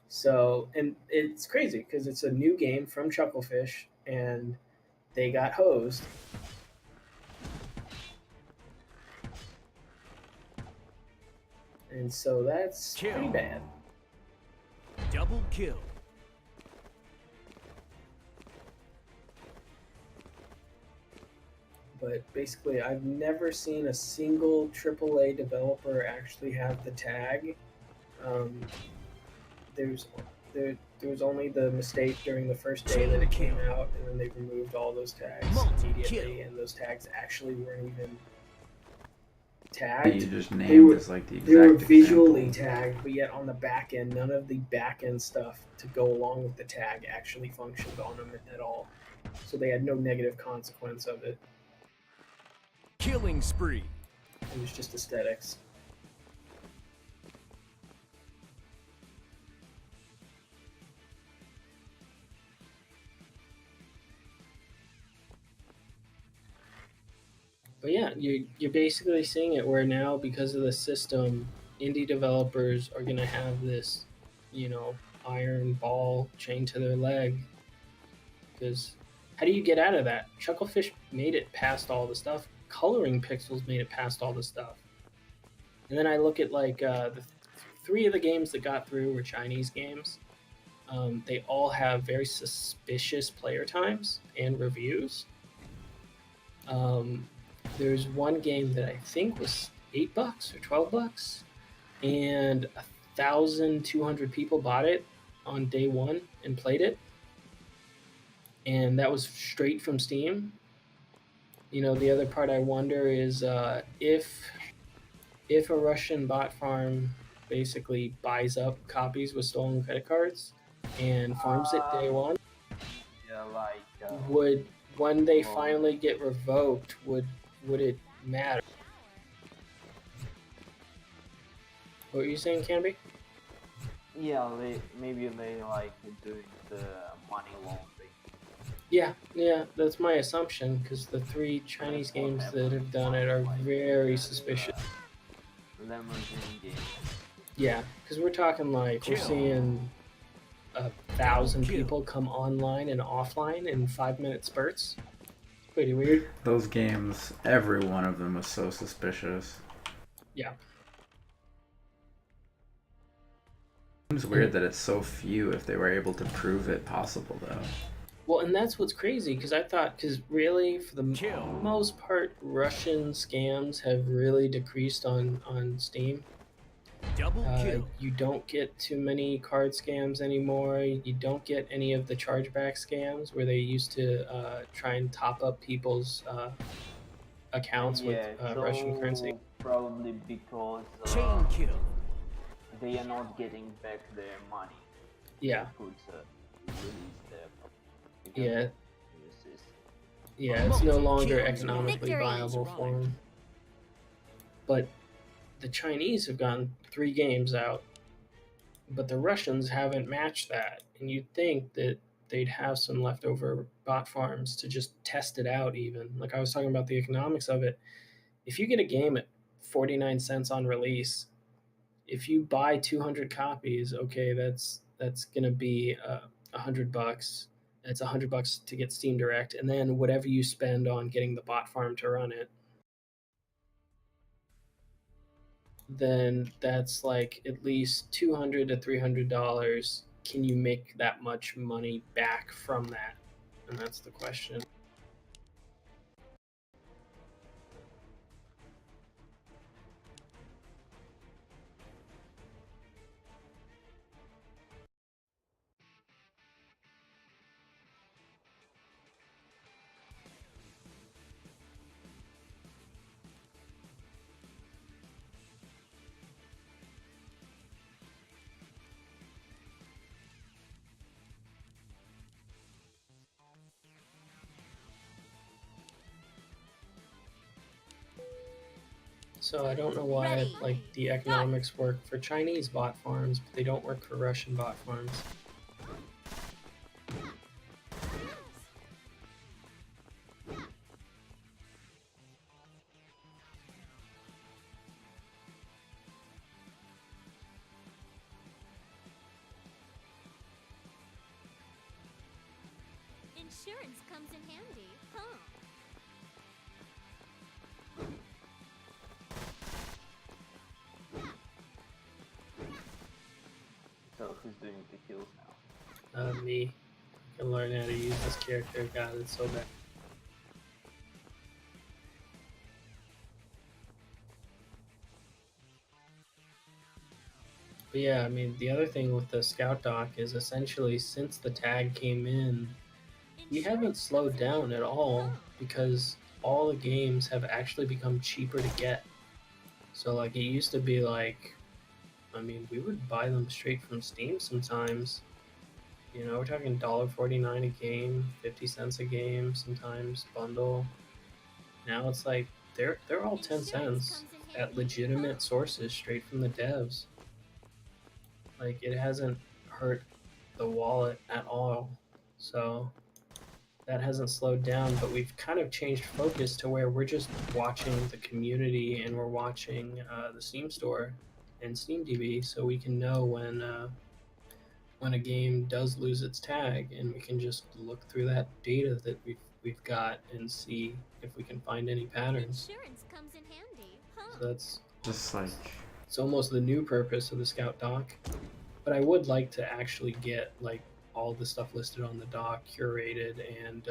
So, and it's crazy because it's a new game from Chucklefish, and they got hosed. And so that's Kill. pretty bad. Double kill. But basically, I've never seen a single AAA developer actually have the tag. There was only the mistake during the first day that it came out, and then they removed all those tags immediately, and those tags actually weren't even tagged. You just They named were- as like the exact They were visually example. tagged, but yet on the back end, none of the back end stuff to go along with the tag actually functioned on them at all. So they had no negative consequence of it. Killing spree. It was just aesthetics. But yeah, you're basically seeing it where now, because of the system, indie developers are going to have this, iron ball chained to their leg. Because how do you get out of that? Chucklefish made it past all the stuff. Coloring Pixels made it past all the stuff. And then I look at the three of the games that got through were Chinese games. They all have very suspicious player times and reviews. There's one game that I think was $8 or $12, and 1,200 people bought it on day one and played it. and that was straight from Steam. You know, the other part I wonder is if a Russian bot farm basically buys up copies with stolen credit cards and farms it day one, Yeah, like would when they well, finally get revoked, would it matter? What were you saying, Canby? yeah, maybe they like doing the money laundering. Yeah, that's my assumption because the 3 Chinese That's what games that happened. have done it are very Yeah, suspicious. Lamborghini game. Yeah, because we're talking like we're Kill. seeing 1,000 kill. people come online and offline in 5-minute spurts. Pretty weird. Those games, every one of them was so suspicious. Yeah. Seems weird that it's so few if they were able to prove it possible, though. Well, and that's what's crazy because I thought, because really, for the Kill. most part, Russian scams have really decreased on Steam. Double kill. You don't get too many card scams anymore. You don't get any of the chargeback scams where they used to try and top up people's accounts with so Russian currency. probably because Chain kill. they are not getting back their money. Yeah, Could release their yeah, uses. yeah. It's no longer Kills. economically Victory. viable for them. But the Chinese have gotten 3 games out, but the Russians haven't matched that. And you'd think that they'd have some leftover bot farms to just test it out, even. Like I was talking about the economics of it. If you get a game at 49 cents on release, if you buy 200 copies, okay, that's gonna be $100. It's $100 to get Steam Direct, and then whatever you spend on getting the bot farm to run it, then that's like at least $200 to $300. Can you make that much money back from that? And that's the question. So I don't know why Ready. like the economics work for Chinese bot farms, but they don't work for Russian bot farms. Insurance comes in handy, huh? So who's doing the kills now? Me. I can learn how to use this character. God, it's so bad. But yeah, I mean, the other thing with the Scout Dock is essentially since the tag came in, we haven't slowed down at all because all the games have actually become cheaper to get. So like it used to be like, I mean, we would buy them straight from Steam sometimes. You know, we're talking $1.49 a game, 50 cents a game, sometimes bundle. Now it's like they're all 10 cents at legitimate sources straight from the devs. Like it hasn't hurt the wallet at all. So that hasn't slowed down, but we've kind of changed focus to where we're just watching the community and we're watching the Steam store and SteamDB, so we can know when a game does lose its tag, and we can just look through that data that we've got and see if we can find any patterns. Insurance comes in handy, huh? So that's Just like, it's almost the new purpose of the Scout Dock. But I would like to actually get like all the stuff listed on the dock curated and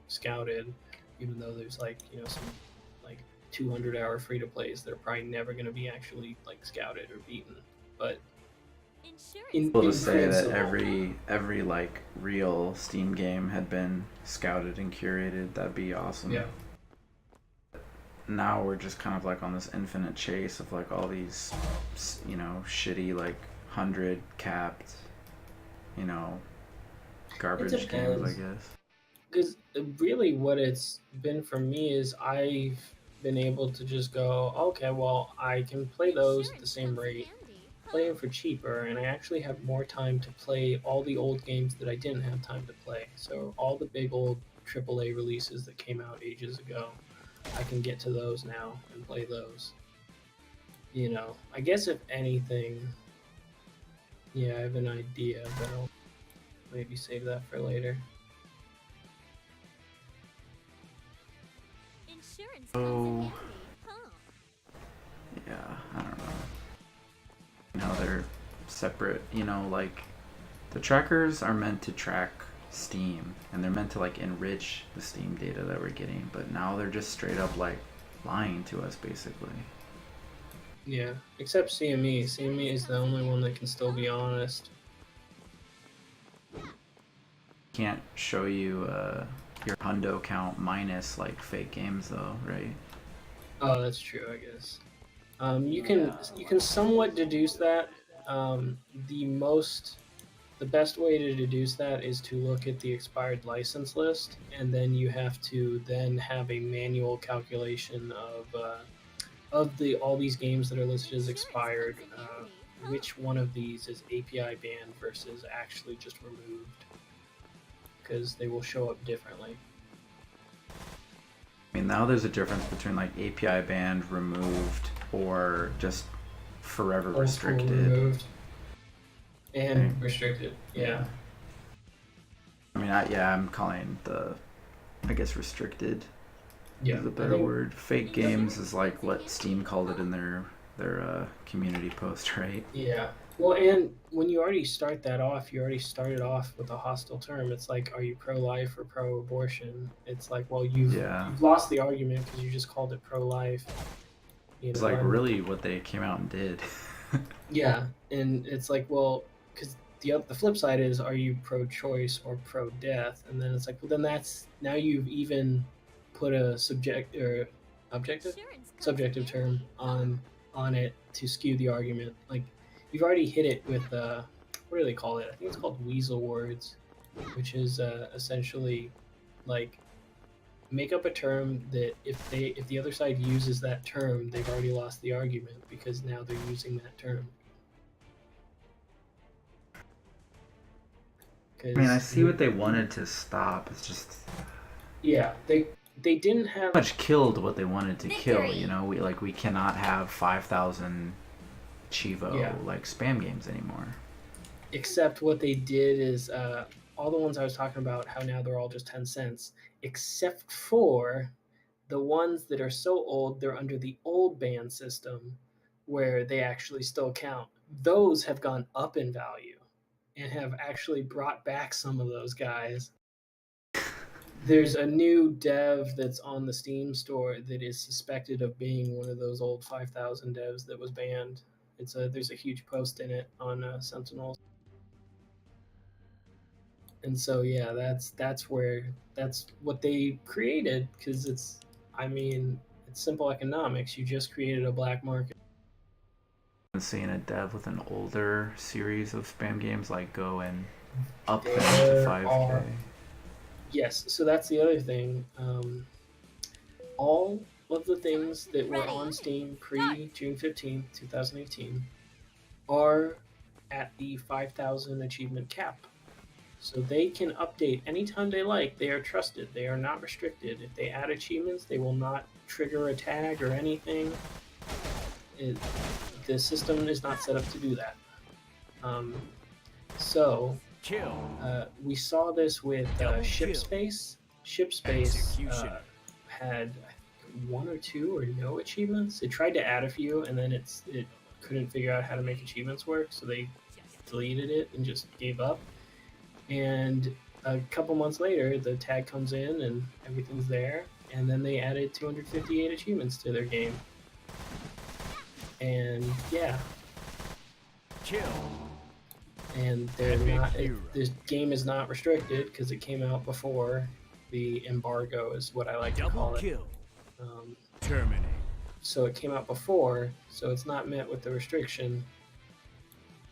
scouted, even though there's like, you know, some like 200-hour free to plays that are probably never going to be actually like scouted or beaten. But Insurance Cool to in say that principle. every like real Steam game had been scouted and curated. That'd be awesome. Yeah. Now we're just kind of like on this infinite chase of like all these, you know, shitty like 100 capped, you know, garbage games, I depends. guess. Because really, what it's been for me is I've been able to just go, okay, well, I can play those at the same rate, play them for cheaper, and I actually have more time to play all the old games that I didn't have time to play. So all the big old AAA releases that came out ages ago, I can get to those now and play those. You know, I guess if anything, yeah, I have an idea, but I'll maybe save that for later. Insurance Oh. comes in handy, huh? Yeah, I don't know. You know, they're separate, you know, like the trackers are meant to track Steam and they're meant to like enrich the Steam data that we're getting, but now they're just straight up like lying to us basically. Yeah, except CME. CME is the only one that can still be honest. Can't show you your hundo count minus like fake games though, right? Oh, that's true, I guess. You can somewhat deduce that. The best way to deduce that is to look at the expired license list, and then you have to then have a manual calculation of all these games that are listed as expired. Which one of these is API banned versus actually just removed? Because they will show up differently. I mean, now there's a difference between like API banned, removed, or just forever Old school restricted. removed. And Okay. restricted, yeah. I mean, I'm calling I guess restricted Yeah, is a I better think- word. Fake games is like what Steam called it in their community post, right? Yeah. Well, and when you already start that off, you already started off with a hostile term. It's like, are you pro-life or pro-abortion? It's like, well, you've lost the argument because you just called it pro-life. You It's know, like and- really what they came out and did. Yeah, and it's like, well, because the flip side is, are you pro-choice or pro-death? And then it's like, well, then that's now you've even put a subjective term on it to skew the argument. Like, you've already hit it with what do they call it? I think it's called weasel words, which is essentially like make up a term that if the other side uses that term, they've already lost the argument because now they're using that term. I mean, I see what they wanted to stop. It's just yeah, they didn't have much killed what they wanted to kill. You know, we cannot have 5,000 Chivo like spam games anymore. Except what they did is all the ones I was talking about, how now they're all just 10 cents, except for the ones that are so old they're under the old ban system where they actually still count. Those have gone up in value and have actually brought back some of those guys. There's a new dev that's on the Steam store that is suspected of being one of those old 5,000 devs that was banned. There's a huge post in it on Sentinels. And so yeah, that's what they created, because it's simple economics. You just created a black market. I'm seeing a dev with an older series of spam games like go and up them to There 5K. are- Yes, so that's the other thing. All of the things that were on Steam pre-June 15th, 2018 are at the 5,000 achievement cap. So they can update anytime they like. They are trusted. They are not restricted. If they add achievements, they will not trigger a tag or anything. The system is not set up to do that. We saw this with ShipSpace. ShipSpace had one or two or no achievements. It tried to add a few, and then it couldn't figure out how to make achievements work, so they deleted it and just gave up. And a couple months later, the tag comes in and everything's there, and then they added 258 achievements to their game. And yeah. and they're Epic not. hero. This game is not restricted because it came out before the embargo, is what I like to Double call it. kill. Um, Terminate. so it came out before, so it's not met with the restriction.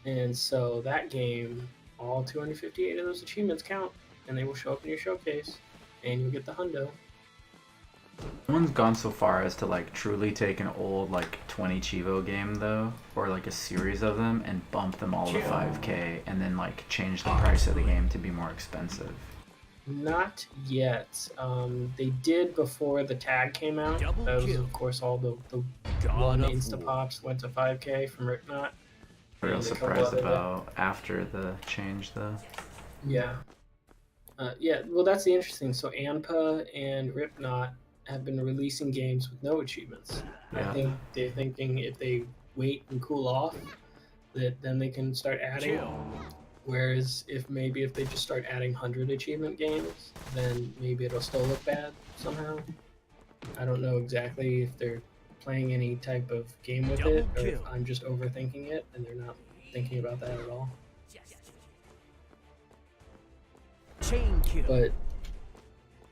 And so that game, all 258 of those achievements count, and they will show up in your showcase, and you'll get the hundo. No one's gone so far as to like truly take an old like 20 Chivo game though, or like a series of them, and bump them all to 5K, and then like change the price of the game to be more expensive. Not yet. They did before the tag came out. Double That was, kill. of course, all the God one of Instapops went to 5K from Ripknot. Real And a couple surprised other- about after the change though. Yeah. Yeah, well, that's the interesting. So Anpa and Ripknot have been releasing games with no achievements. Yeah. I think they're thinking if they wait and cool off, that then they can start adding. Kill. Whereas if they just start adding 100 achievement games, then maybe it'll still look bad somehow. I don't know exactly if they're playing any type of game with it, or if Double kill. I'm just overthinking it and they're not thinking about that at all. Chain kill. But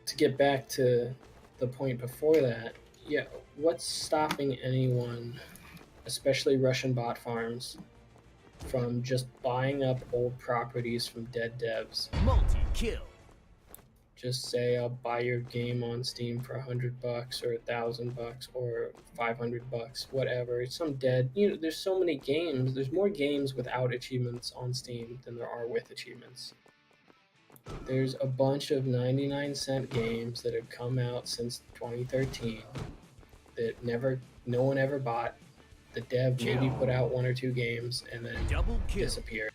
to get back to the point before that, yeah, what's stopping anyone, especially Russian bot farms, from just buying up old properties from dead devs? Multi-kill. Just say I'll buy your game on Steam for $100 or $1,000 or $500, whatever. It's some dead. There's so many games. There's more games without achievements on Steam than there are with achievements. There's a bunch of 99-cent games that have come out since 2013 that no one ever bought. The dev maybe put out 1 or 2 games and then Double kill. disappeared.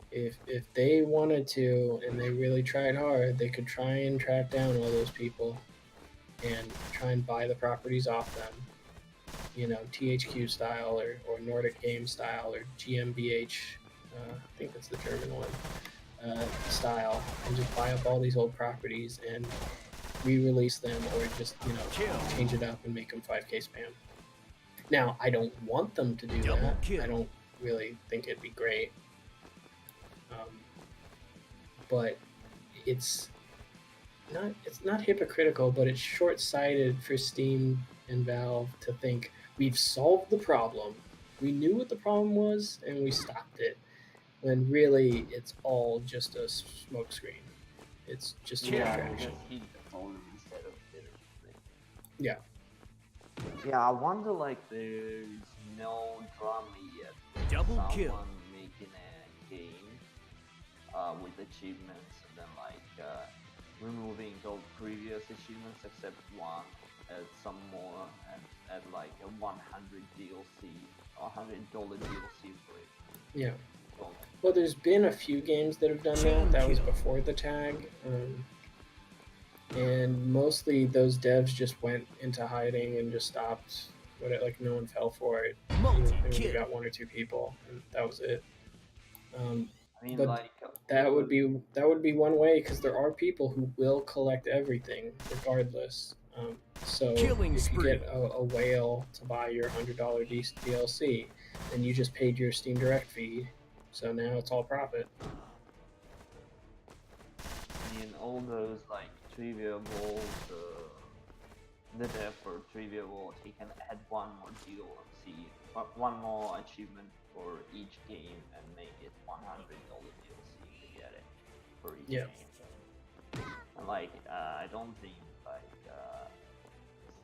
If they wanted to and they really tried hard, they could try and track down all those people and try and buy the properties off them. THQ style or Nordic Game style or GmbH, I think that's the German one, style, and just buy up all these old properties and re-release them, or just change it up and make them 5K spam. Now, I don't want them to do Double that. kill. I don't really think it'd be great. But it's not hypocritical, but it's short-sighted for Steam and Valve to think we've solved the problem. We knew what the problem was and we stopped it. When really it's all just a smokescreen. It's just a distraction. Just hit the phone instead of it. Yeah. Yeah, I wonder there's no drama yet. With Double someone kill. making a game with achievements and then removing all previous achievements except one, add some more, and add a 100 DLC, $100 DLC for it. Yeah. Well, there's been a few games that have done that. That was before the tag. And mostly those devs just went into hiding and just stopped. No one fell for it. They got 1 or 2 people, and that was it. But that would be one way, because there are people who will collect everything regardless. So Killing if you spree. get a whale to buy your $100 DLC, then you just paid your Steam Direct fee. So now it's all profit. All those trivia balls, the dev for trivia ball, he can add one more DLC, one more achievement for each game and make it $100 DLC to get it for each game. And I don't think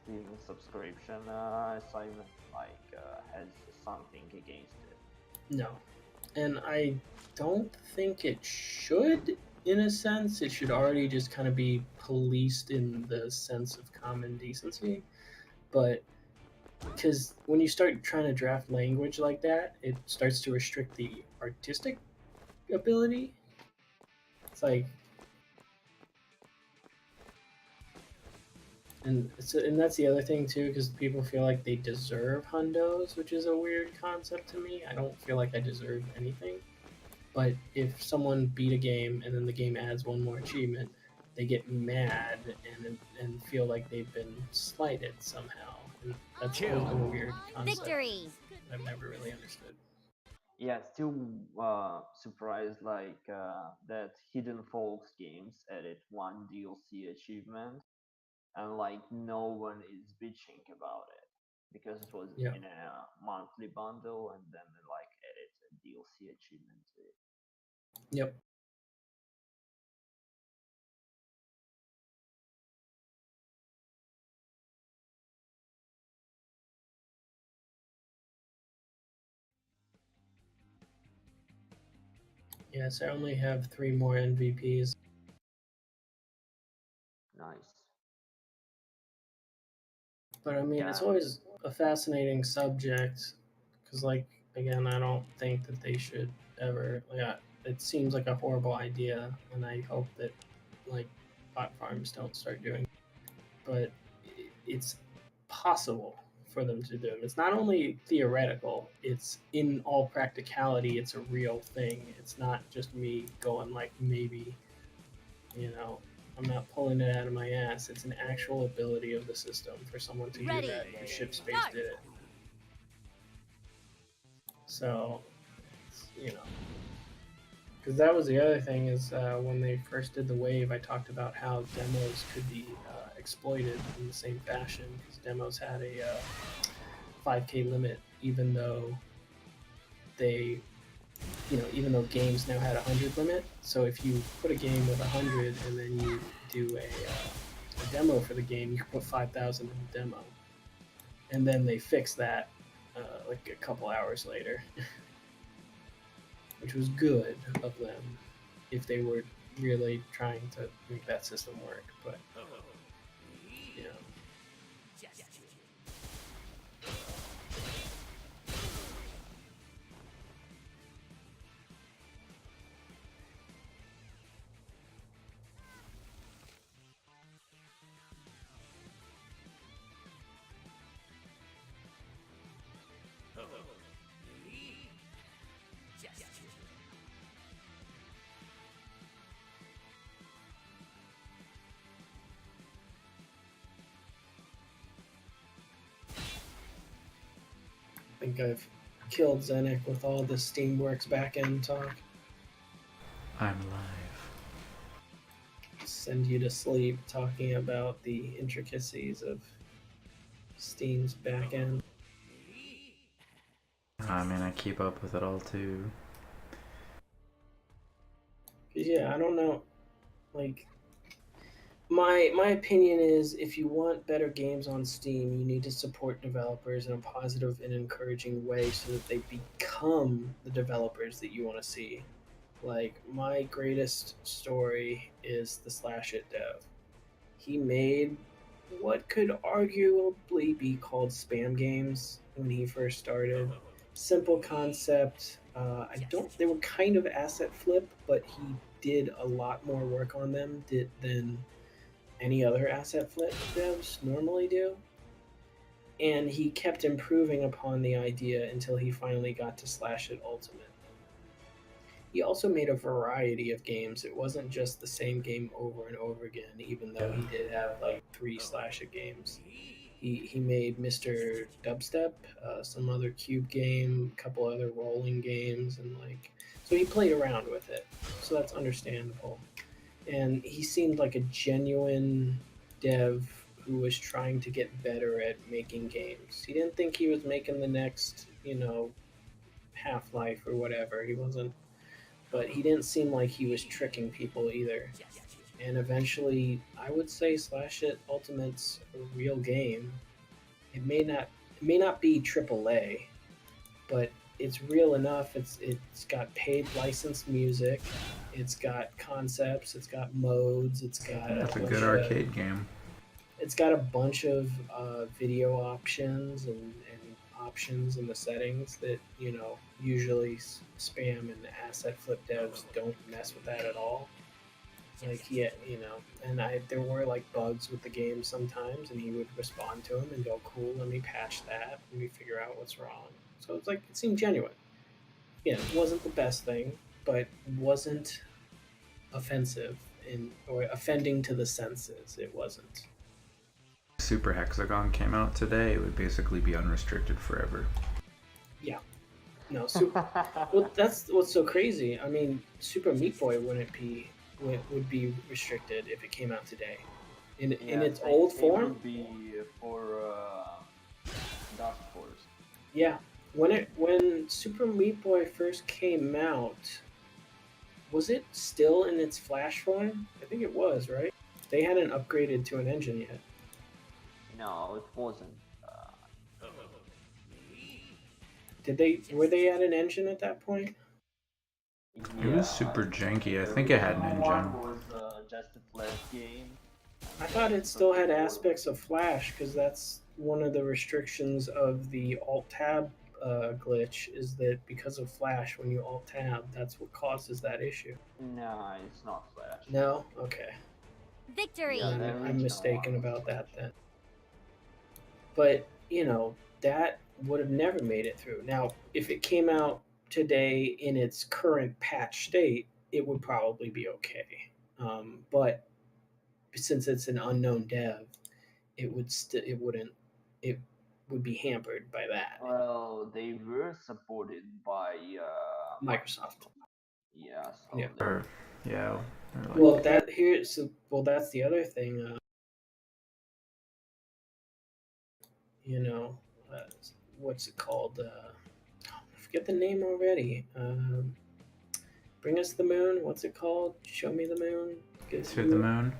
Steam subscription assignment has something against it. No. And I don't think it should, in a sense. It should already just kind of be policed in the sense of common decency. But because when you start trying to draft language like that, it starts to restrict the artistic ability. It's and that's the other thing too, because people feel like they deserve hundos, which is a weird concept to me. I don't feel like I deserve anything. But if someone beat a game and then the game adds 1 more achievement, they get mad and feel like they've been slighted somehow. And that's always been a weird concept. Victory! I've never really understood. Yeah, still surprised that Hidden Folks Games added one DLC achievement, and like no one is bitching about it because it was Yeah. in a monthly bundle, and then they like added a DLC achievement to it. Yep. Yes, I only have 3 more MVPs. Nice. But I mean, it's Yeah. always a fascinating subject because, like, again, I don't think that they should ever. It seems like a horrible idea, and I hope that like bot farms don't start doing. But it's possible for them to do them. It's not only theoretical; it's in all practicality. It's a real thing. It's not just me going like maybe, you know. I'm not pulling it out of my ass. It's an actual ability of the system for someone to Ready. do that. And Ship Space Start. did it. So, because that was the other thing is when they first did the wave, I talked about how demos could be exploited in the same fashion because demos had a 5K limit, even though they, even though games now had a 100 limit. So if you put a game with 100 and then you do a demo for the game, you can put 5,000 in the demo, and then they fixed that like a couple hours later. Which was good of them if they were really trying to make that system work. But, you know. I think I've killed Xeinok with all the Steamworks backend talk. I'm alive. Send you to sleep talking about the intricacies of Steam's backend. I mean, I keep up with it all too. Yeah, I don't know. Like, my opinion is if you want better games on Steam, you need to support developers in a positive and encouraging way so that they become the developers that you want to see. Like, my greatest story is the Slash It dev. He made what could arguably be called spam games when he first started. Simple concept. I don't. They were kind of asset flip, but he did a lot more work on them than any other asset flip devs normally do. And he kept improving upon the idea until he finally got to Slash It Ultimate. He also made a variety of games. It wasn't just the same game over and over again, even though he did have like 3 Slash It games. He made Mr. Dubstep, some other cube game, a couple other rolling games, and so he played around with it. So that's understandable. And he seemed like a genuine dev who was trying to get better at making games. He didn't think he was making the next, Half-Life or whatever. He wasn't, but he didn't seem like he was tricking people either. And eventually, I would say Slash It Ultimate's a real game. It may not be AAA, but it's real enough. It's got paid licensed music. It's got concepts. It's got modes. It's got That's a good arcade game. It's got a bunch of video options and options in the settings that usually spam and asset flip devs don't mess with that at all. And there were like bugs with the game sometimes, and he would respond to them and go, "Cool, let me patch that. Let me figure out what's wrong." So it's like it seemed genuine. Yeah, it wasn't the best thing, but wasn't offensive or offending to the senses. It wasn't. Super Hexagon came out today. It would basically be unrestricted forever. Yeah. No, well, that's what's so crazy. I mean, Super Meat Boy would be restricted if it came out today, in its old It form. would be for Dust Force. Yeah, when Super Meat Boy first came out, was it still in its Flash form? I think it was, right? They hadn't upgraded to an engine yet. No, it wasn't. Were they at an engine at that point? It was super janky. I think it had an engine. It was just a Flash game. I thought it still had aspects of Flash because that's one of the restrictions of the Alt Tab glitch is that because of Flash, when you Alt Tab, that's what causes that issue. No, it's not Flash. No, okay. Victory! Yeah, the I'm original mistaken one. about that then. But that would have never made it through. Now, if it came out today in its current patch state, it would probably be okay. But since it's an unknown dev, it would be hampered by that. Well, they were supported by Microsoft. Yeah, so Yeah. Or yeah. Or like, Well, that's the other thing. What's it called? I forget the name already. Bring us the moon. What's it called? Show me the moon. to the moon.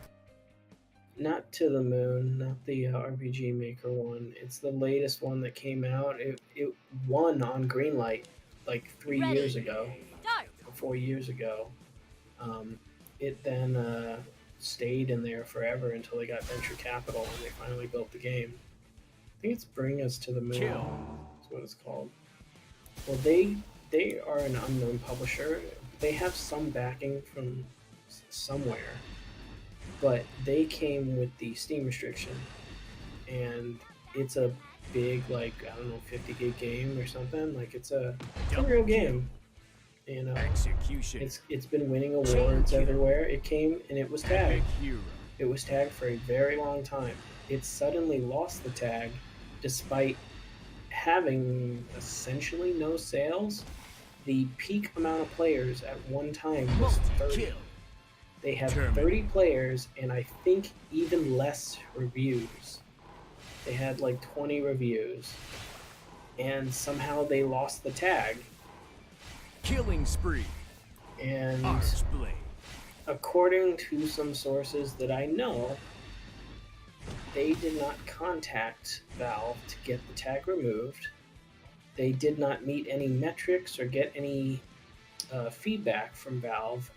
Not to the moon. Not the RPG Maker one. It's the latest one that came out. It won on Greenlight like 3 Ready. years ago, Start! or 4 years ago. It then stayed in there forever until they got venture capital and they finally built the game. I think it's Bring Us to the Moon. That's what it's called. Well, they are an unknown publisher. They have some backing from somewhere, but they came with the Steam restriction, and it's a big, like, I don't know, 50 gig game or something. Like, it's a real game. Execution. It's been winning awards everywhere. It came and it was tagged. Hero. It was tagged for a very long time. It suddenly lost the tag despite having essentially no sales. The peak amount of players at one time was 30. Kill. They had Terminal. 30 players and I think even less reviews. They had like 20 reviews. And somehow they lost the tag. Killing spree. And Archeblade. according to some sources that I know, they did not contact Valve to get the tag removed. They did not meet any metrics or get any feedback from Valve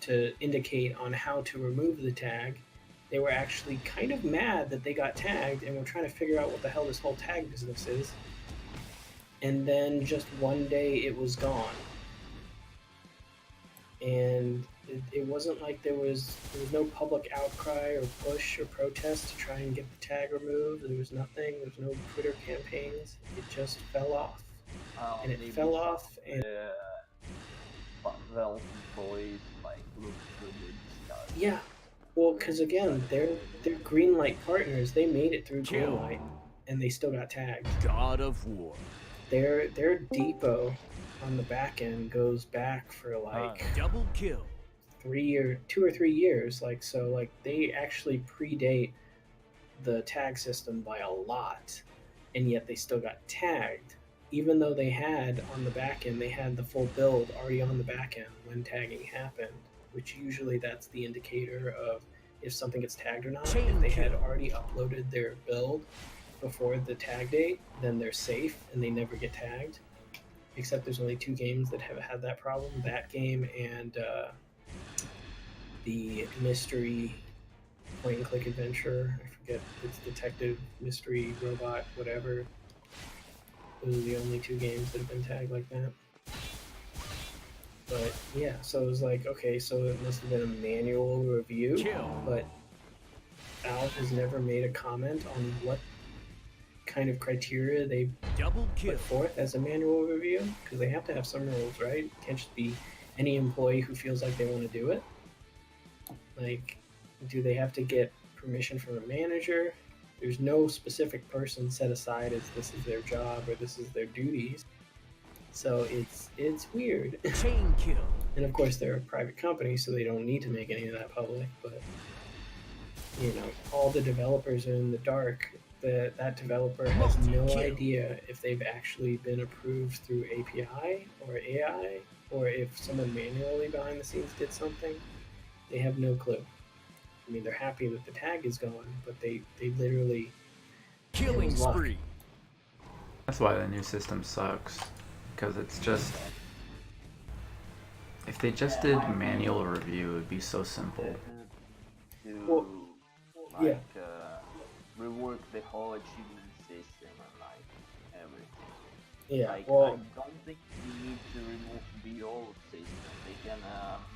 to indicate on how to remove the tag. They were actually kind of mad that they got tagged and were trying to figure out what the hell this whole tag business is. And then just one day it was gone. And it wasn't like there was no public outcry or push or protest to try and get the tag removed. There was nothing. There was no Twitter campaigns. It just fell off. And it fell off. And Valve employees like looked really disgusted. yeah, well, because again, they're Greenlight partners. They made it through Greenlight, and they still got tagged. God of War. Their depot on the back end goes back for like Double kill. 2 or 3 years. Like, so like they actually predate the tag system by a lot, and yet they still got tagged, even though they had on the back end, they had the full build already on the back end when tagging happened, which usually that's the indicator of if something gets tagged or not. If they had already uploaded their build before the tag date, then they're safe and they never get tagged. Except there's only 2 games that have had that problem, that game and the mystery point and click adventure. I forget, it's detective, mystery, robot, whatever. Those are the only 2 games that have been tagged like that. But yeah, so it was like, okay, so it must have been a manual review, but Valve has never made a comment on what kind of criteria they put forth as a manual review, because they have to have some rules, right? It can't just be any employee who feels like they want to do it. Like, do they have to get permission from a manager? There's no specific person set aside as this is their job or this is their duties. So it's weird. Chain kill. And of course, they're a private company, so they don't need to make any of that public. But you know, all the developers are in the dark. That developer has no idea if they've actually been approved through API or AI, or if someone manually behind the scenes did something. They have no clue. I mean, they're happy that the tag is going, but they literally Killing luck. spree. That's why the new system sucks, because it's just, if they just did manual review, it would be so simple. Well, yeah. Rework the whole achievement system and like everything. Yeah, Like, well, I don't think you need to remove the old system. They can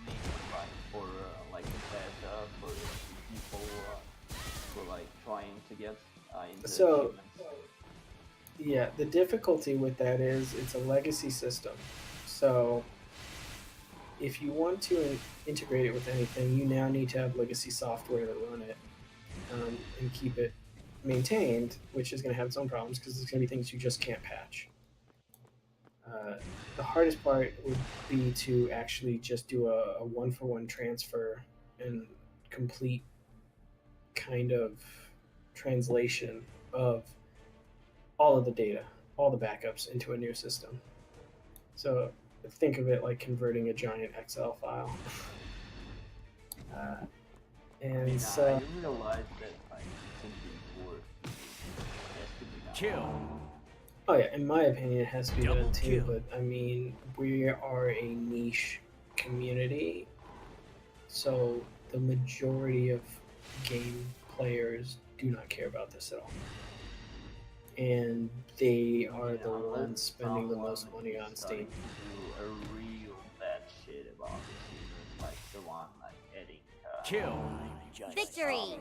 make it like for like a beta for people who are like trying to get into So- achievements. yeah, the difficulty with that is it's a legacy system. So if you want to integrate it with anything, you now need to have legacy software to run it and keep it maintained, which is going to have its own problems because there's going to be things you just can't patch. The hardest part would be to actually just do a one-for-one transfer and complete kind of translation of all of the data, all the backups into a new system. So think of it like converting a giant Excel file. And so, I realize that like something work has to be done. Kill. oh yeah, in my opinion, it has to be Double done too. kill. But I mean, we are a niche community, so the majority of game players do not care about this at all, and they are the ones spending the most money on Steam. Do a real bad shit about achievements, like the one like adding Kill. Victory!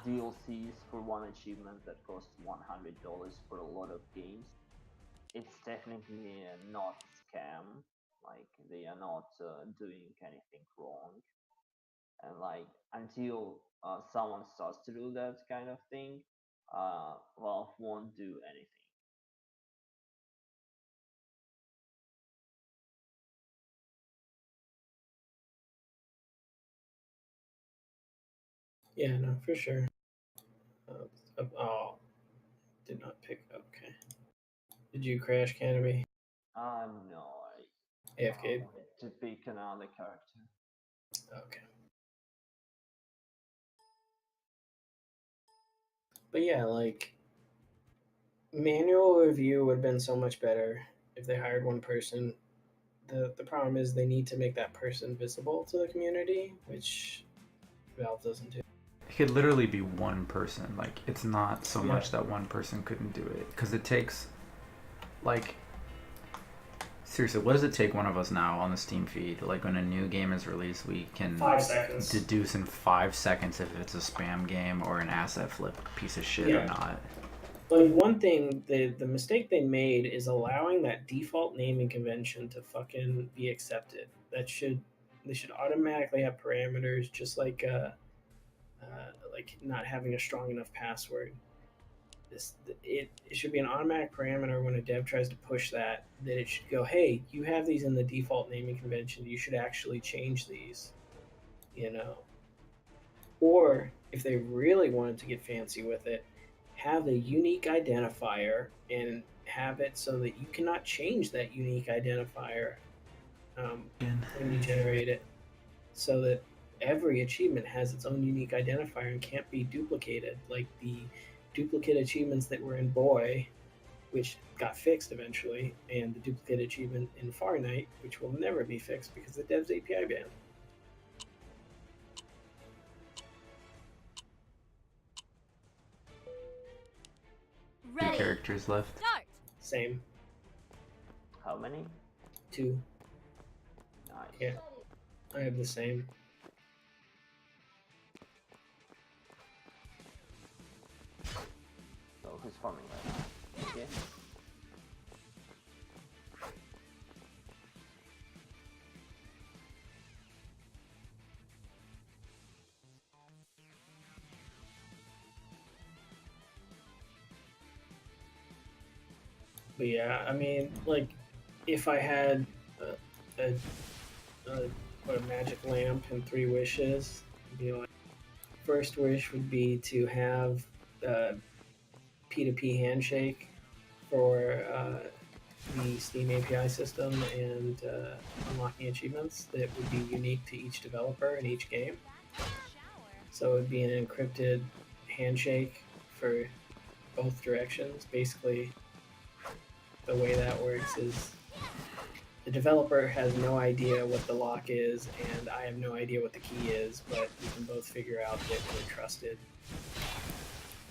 DLCs for one achievement that costs $100 for a lot of games. It's technically not a scam. Like they are not doing anything wrong. And like until someone starts to do that kind of thing, Valve won't do anything. Yeah, no, for sure. Oh, did not pick. Okay. Did you crash Canopy? No, I AFK. wanted to pick another character. Okay. But yeah, like manual review would have been so much better if they hired one person. The problem is they need to make that person visible to the community, which Valve doesn't do. It could literally be one person. Like, it's not so Yeah. much that one person couldn't do it, because it takes, like, seriously, what does it take one of us now on the Steam feed? Like, when a new game is released, we can 5 seconds. deduce in 5 seconds if it's a spam game or an asset flip piece of shit or Yeah. not. Like one thing, the mistake they made is allowing that default naming convention to fucking be accepted. They should automatically have parameters, just like not having a strong enough password. It should be an automatic parameter when a dev tries to push that it should go, hey, you have these in the default naming convention. You should actually change these, you know. Or if they really wanted to get fancy with it, have a unique identifier and have it so that you cannot change that unique identifier when you generate it, so that every achievement has its own unique identifier and can't be duplicated, like the duplicate achievements that were in Boy, which got fixed eventually, and the duplicate achievement in Far Night, which will never be fixed because the dev's API banned. Ready. Characters left. Start. Same. How many? 2. Nice. Yeah. I have the same. So who's farming right now? Okay. But yeah, I mean, like, if I had a, a, a magic lamp and 3 wishes, it'd be like, first wish would be to have P2P handshake for the Steam API system and unlocking achievements that would be unique to each developer in each game. So it would be an encrypted handshake for both directions. Basically, the way that works is the developer has no idea what the lock is, and I have no idea what the key is, but we can both figure out that we're trusted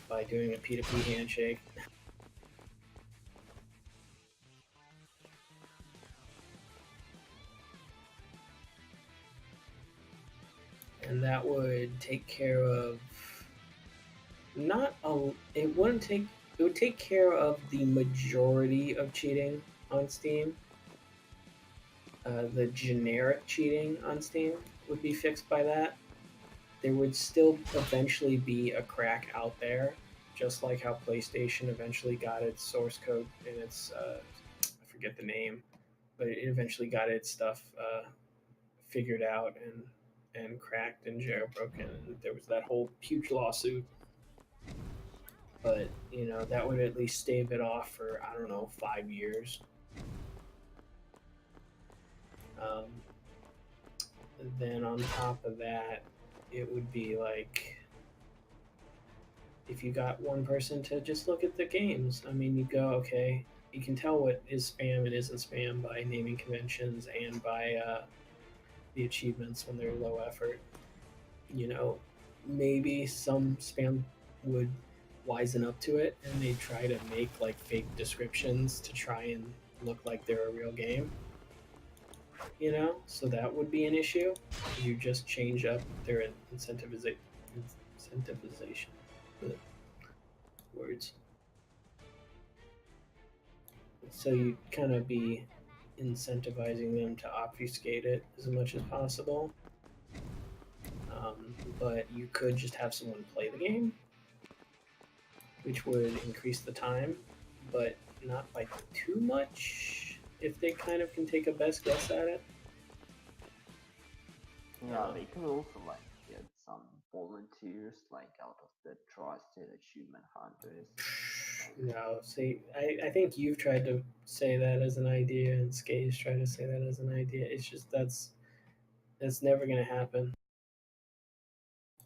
by doing a P2P handshake. And that would take care of not a it wouldn't take it would take care of the majority of cheating on Steam. The generic cheating on Steam would be fixed by that. There would still eventually be a crack out there, just like how PlayStation eventually got its source code and its I forget the name, but it eventually got its stuff figured out and cracked and jailbroken. And there was that whole huge lawsuit. But you know that would at least stave it off for I don't know 5 years. Um, then on top of that, it would be like if you got one person to just look at the games. I mean, you go okay. You can tell what is spam and isn't spam by naming conventions and by the achievements when they're low effort. You know, maybe some spam would wisen up to it and they try to make like fake descriptions to try and look like they're a real game. You know, so that would be an issue. You just change up their incentivization. Ugh. Words. So you kind of be incentivizing them to obfuscate it as much as possible. But you could just have someone play the game, which would increase the time, but not by too much if they kind of can take a best guess at it. Yeah, they could also like get some volunteers like out of the trusted achievement hunters. No, see, I think you've tried to say that as an idea, and Skay's tried to say that as an idea. It's just that's never gonna happen.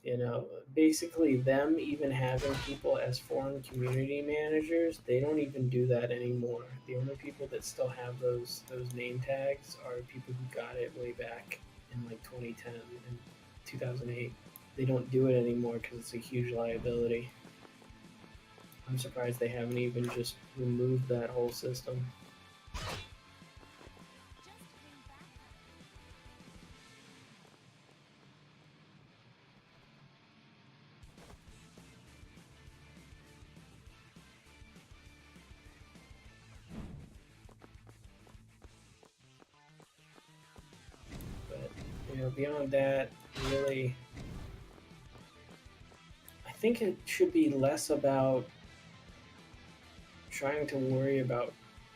You know, basically them even having people as foreign community managers, they don't even do that anymore. The only people that still have those name tags are people who got it way back in like 2010 and 2008. They don't do it anymore because it's a huge liability. I'm surprised they haven't even just removed that whole system. But, you know, beyond that, really, I think it should be less about trying to worry about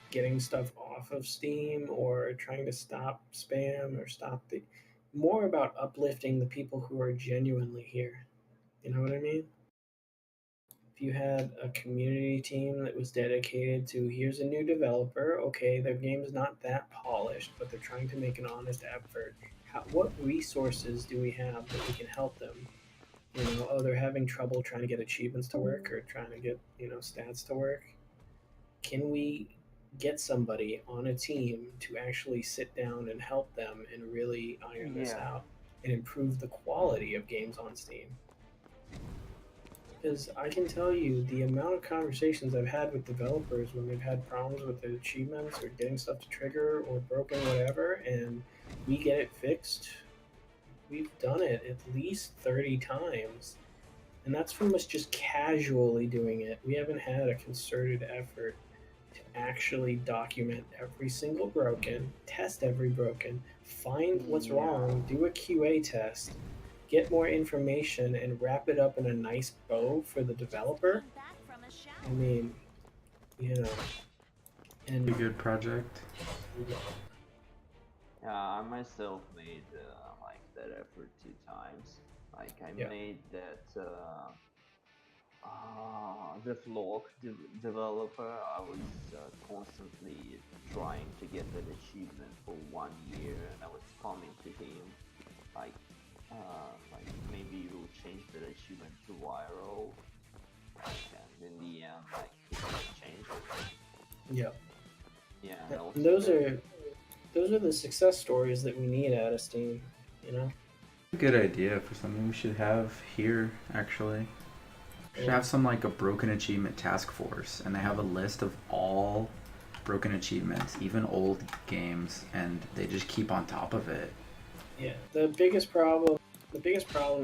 getting stuff off of Steam or trying to stop spam or stop the more about uplifting the people who are genuinely here. You know what I mean? If you had a community team that was dedicated to here's a new developer, okay, their game is not that polished, but they're trying to make an honest effort. What resources do we have that we can help them? You know, oh, they're having trouble trying to get achievements to work or trying to get, you know, stats to work. Can we get somebody on a team to actually sit down and help them and really iron this out and improve the quality of games on Steam? Because I can tell you the amount of conversations I've had with developers when they've had problems with the achievements or getting stuff to trigger or broken whatever, and we get it fixed. We've done it at least 30 times. And that's from us just casually doing it. We haven't had a concerted effort to actually document every single broken, test every broken, find what's wrong, do a QA test, get more information, and wrap it up in a nice bow for the developer. I mean, you know, And A good project. Yeah, I myself made like that effort 2 times. Like I Yeah. made that the vlog developer. I was constantly trying to get that achievement for 1 year, and I was coming to him like maybe we'll change that achievement to viral. And in the end, like he didn't change it. Yeah. Yeah, And also those are the success stories that we need out of Steam, you know? A good idea for something we should have here, actually. We should have some like a broken achievement task force, and they have a list of all broken achievements, even old games, and they just keep on top of it. Yeah. The biggest problem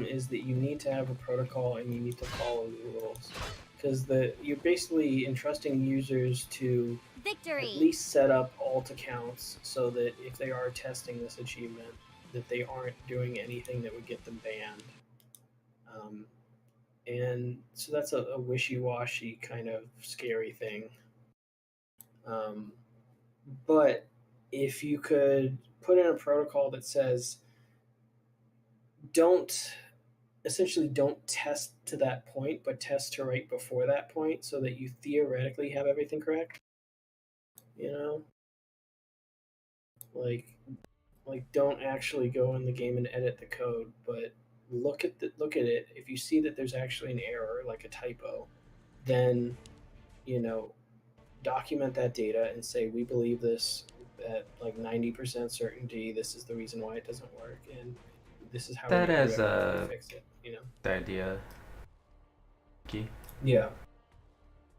is that you need to have a protocol and you need to follow the rules. Because you're basically entrusting users to Victory! at least set up alt accounts so that if they are testing this achievement, that they aren't doing anything that would get them banned. And so that's a wishy-washy kind of scary thing. But if you could put in a protocol that says don't test to that point, but test to right before that point so that you theoretically have everything correct. You know? Like don't actually go in the game and edit the code, but look at it. If you see that there's actually an error, like a typo, then document that data and say we believe this at like 90% certainty. This is the reason why it doesn't work, and this is how That we as fix it. the idea. Key. Yeah.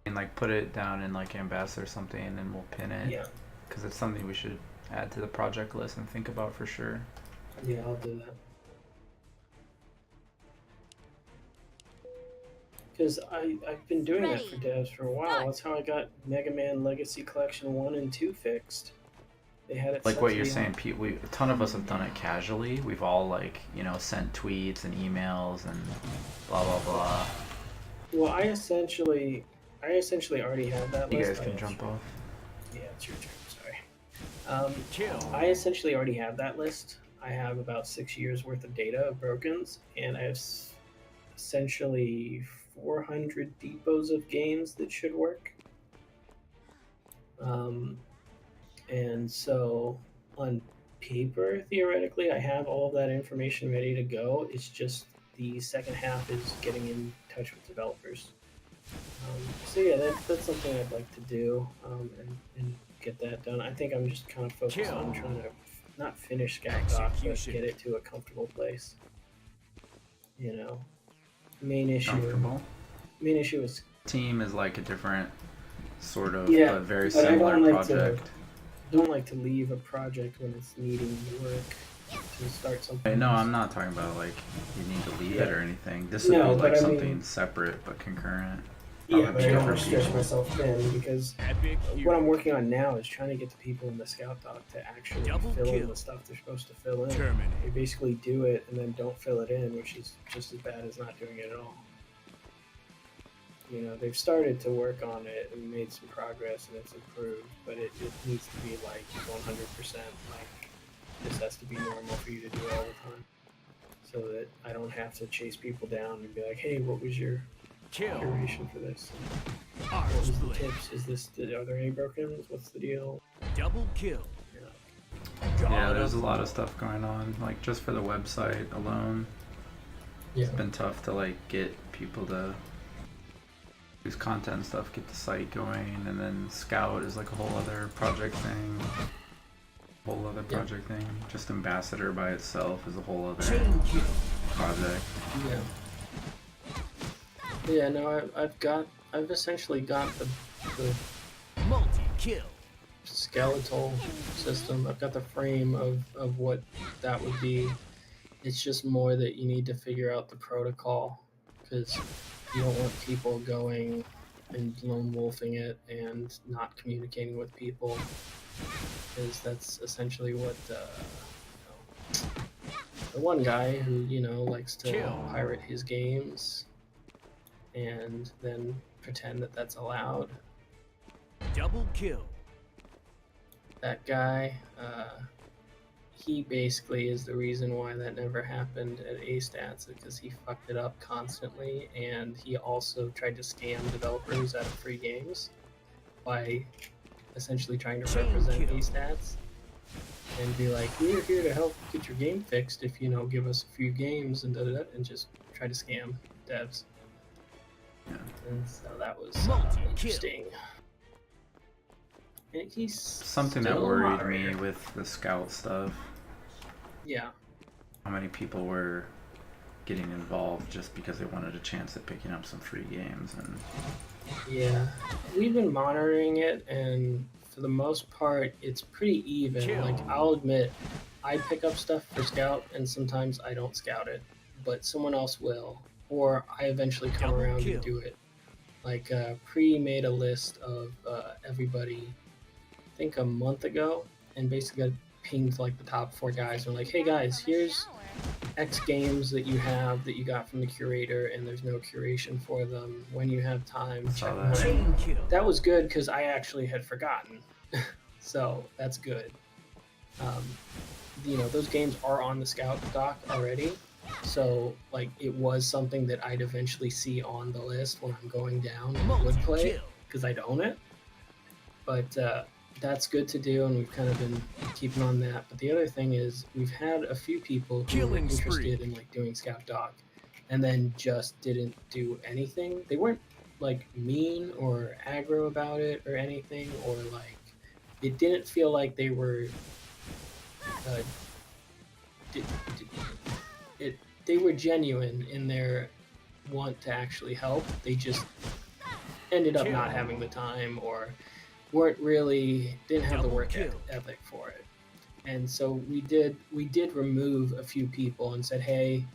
And like put it down in like Ambassador or something, and then we'll pin it. Yeah. Because it's something we should add to the project list and think about for sure. Yeah, I'll do that. Because I've been doing that for devs for a while. That's how I got Mega Man Legacy Collection 1 and 2 fixed. They had it Like set what to you're be saying, Pete, a ton of us have done it casually. We've all like, sent tweets and emails and blah blah blah. Well, I essentially already have that You list. guys can jump off. Yeah, it's your turn. Sorry. I essentially already have that list. I have about 6 years worth of data of brokens, and I have essentially 400 depots of games that should work. And so on paper, theoretically, I have all of that information ready to go. It's just the second half is getting in touch with developers. So yeah, that's something I'd like to do and get that done. I think I'm just kind of focused on trying to not finish Scout Doc, but get it to a comfortable place. Main issue is Team is like a different sort of, yeah, but very but similar I don't like project. don't like to leave a project when it's needing work to start something. No, I'm not talking about like you need to leave it or anything. This would No, be but like I something mean- separate but concurrent. Yeah, but I Probably don't for want to stretch people. myself thin because Epic what hero. I'm working on now is trying to get the people in the Scout Doc to actually Double fill in kill. the stuff they're supposed to fill in. Terminate. They basically do it and then don't fill it in, which is just as bad as not doing it at all. They've started to work on it and made some progress and it's improved, but it needs to be like 100%. Like this has to be normal for you to do all the time, so that I don't have to chase people down and be like, "Hey, what was your Kill. duration for this? What was the Archeblade. tips? Are there any brokens? What's the deal?" Double kill. Yeah, there's a lot of stuff going on. Like just for the website alone, it's been tough to like get people to use content and stuff, get the site going, and then Scout is like a whole other project thing. Just Ambassador by itself is a whole other Chain kill. project. Yeah. Yeah. No, I've essentially got the Multi-kill. skeletal system. I've got the frame of what that would be. It's just more that you need to figure out the protocol, because you don't want people going and lone wolfing it and not communicating with people, because that's essentially what the one guy who likes to Kill. pirate his games and then pretend that that's allowed. Double kill. that guy. He basically is the reason why that never happened at A-Stats, because he fucked it up constantly, and he also tried to scam developers out of free games by essentially trying to represent A-Stats and be like, we're here to help get your game fixed if you give us a few games and and just try to scam devs. Yeah. And so that was interesting. And he's Something that still a worried moderator. me with the scout stuff. Yeah. How many people were getting involved just because they wanted a chance at picking up some free games, and Yeah, we've been monitoring it, and for the most part, it's pretty even. Like, I'll admit, I pick up stuff for Scout, and sometimes I don't Scout it, but someone else will, or I eventually come around and do it. Like, Pre made a list of everybody, I think a month ago, and basically pinged like the top 4 guys and like, hey guys, here's X games that you have that you got from the curator, and there's no curation for them. When you have time, check them out. That was good because I actually had forgotten, so that's good. Those games are on the Scout doc already, so like it was something that I'd eventually see on the list when I'm going down and would play because I'd own it. But that's good to do, and we've kind of been keeping on that. But the other thing is, we've had a few people who were interested in like doing Scout Doc, and then just didn't do anything. They weren't like mean or aggro about it or anything, or like it didn't feel like they were. They were genuine in their want to actually help. They just ended up not having the time or didn't have the work ethic for it. And so we did remove a few people and said, hey,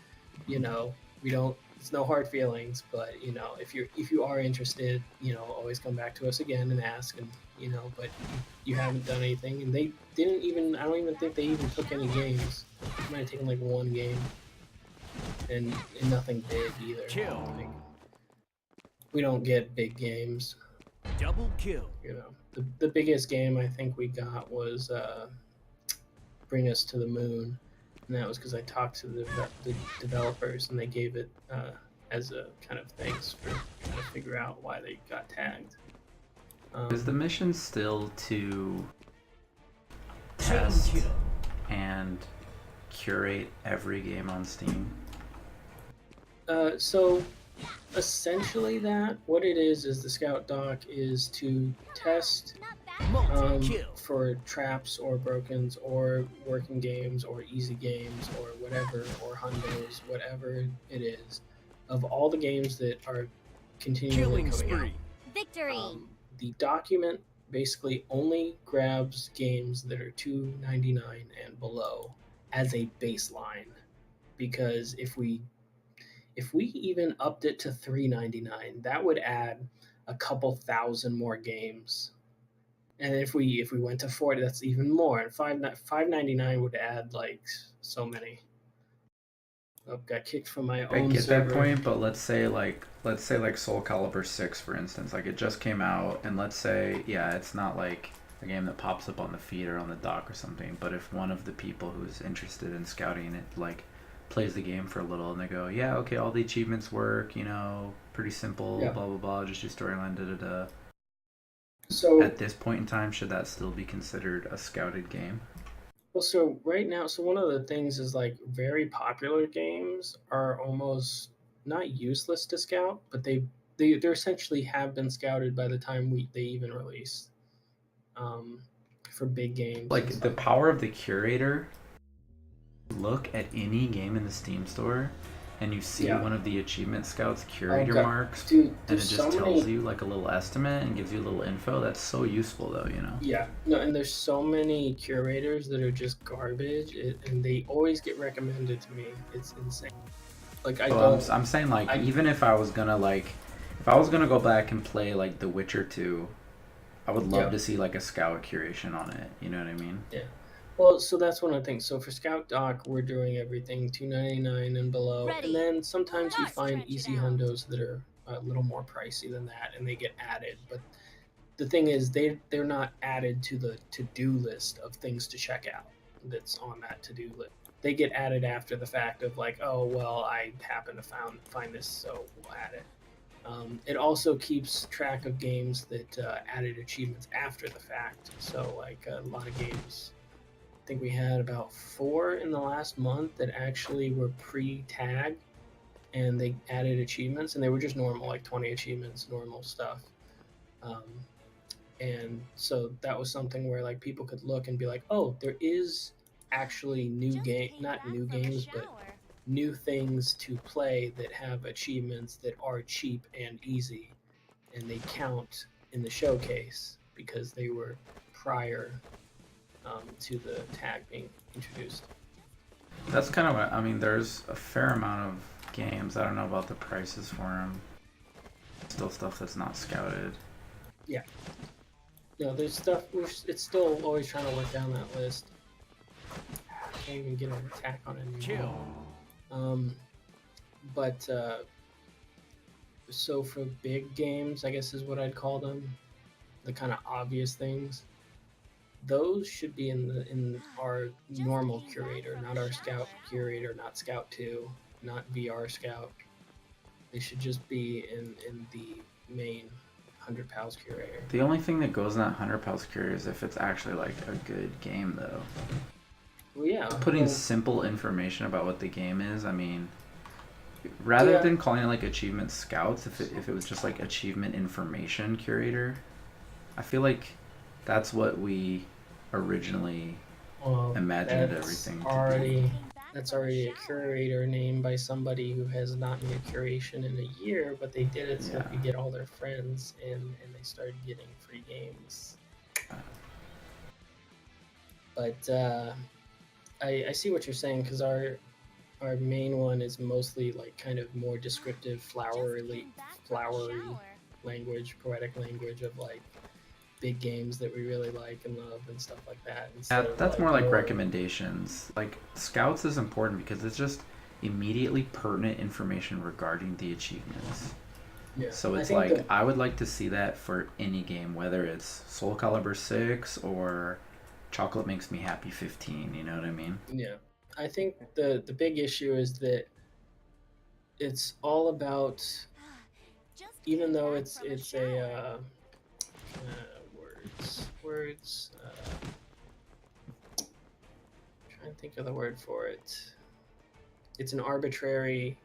it's no hard feelings, but if you are interested, always come back to us again and ask, and but you haven't done anything. And they didn't even, I don't even think they even took any games. They might have taken like 1 game and nothing big either. Like, we don't get big games. Double kill. The biggest game I think we got was Bring Us to the Moon, and that was because I talked to the developers, and they gave it as a kind of thanks for trying to figure out why they got tagged. is the mission still to test and curate every game on Steam? So essentially what it is the Scout Doc is to test for traps or brokens or working games or easy games or whatever, or hundos, whatever it is, of all the games that are continually coming out. Victory! The document basically only grabs games that are $2.99 and below as a baseline, because if we even upped it to $3.99, that would add a couple thousand more games. And if we went to 40, that's even more. And $5.99 would add like so many. Oh, got kicked from my own I get server. that point, but let's say like Soul Calibur 6, for instance, like it just came out, and let's say, yeah, it's not like a game that pops up on the feed or on the dock or something, but if one of the people who's interested in scouting it like plays the game for a little and they go, yeah, okay, all the achievements work, pretty simple, Yeah. blah blah blah, just do storyline, da. So at this point in time, should that still be considered a scouted game? Well, so right now, one of the things is like very popular games are almost not useless to scout, but they're essentially have been scouted by the time they even release. For big games, like the power of the curator. Look at any game in the Steam store, and you see one of the achievement scouts curator marks, dude, and it just tells you like a little estimate and gives you a little info. That's so useful, though, Yeah, no, and there's so many curators that are just garbage, and they always get recommended to me. It's insane. Like I'm saying like even if I was gonna go back and play like The Witcher 2, I would love to see like a scout curation on it. You know what I mean? Yeah. Well, so that's one of the things. So for Scout Doc, we're doing everything $2.99 and below, and then sometimes you find easy hundos that are a little more pricey than that, and they get added. But the thing is, they're not added to the to-do list of things to check out that's on that to-do list. They get added after the fact of like, oh well, I happen to find this, so we'll add it. It also keeps track of games that added achievements after the fact. So like a lot of games, I think we had about 4 in the last month that actually were pre-tagged, and they added achievements, and they were just normal, like 20 achievements, normal stuff. And so that was something where like people could look and be like, oh, there is actually not new games, but new things to play that have achievements that are cheap and easy, and they count in the showcase because they were prior to the tag being introduced. That's kind of what I mean. There's a fair amount of games. I don't know about the prices for them. Still stuff that's not scouted. Yeah. No, there's stuff. It's still always trying to work down that list. I can't even get an attack on it anymore. Kill. But so for big games, I guess is what I'd call them, the kind of obvious things. Those should be in our normal curator, not our Scout curator, not Scout 2, not VR Scout. They should just be in the main 100 Pals curator. The only thing that goes in that 100 Pals curator is if it's actually like a good game, though. Well, yeah. Putting simple information about what the game is, I mean, rather than calling it like achievement scouts, if it was just like achievement information curator, I feel like that's what we originally imagined everything to That's already a curator named by somebody who has not made a curation in a year, but they did it so they could get all their friends in, and they started getting free games. But I see what you're saying, because our main one is mostly like kind of more descriptive, flowery language, poetic language of like big games that we really like and love and stuff like that. Yeah, that's more like recommendations. Like Scouts is important because it's just immediately pertinent information regarding the achievements. Yeah. So it's like I would like to see that for any game, whether it's Soul Calibur 6 or Chocolate Makes Me Happy 15, you know what I mean? Yeah. I think the big issue is that it's all about, even though it's a words trying to think of the word for it. It's an arbitrary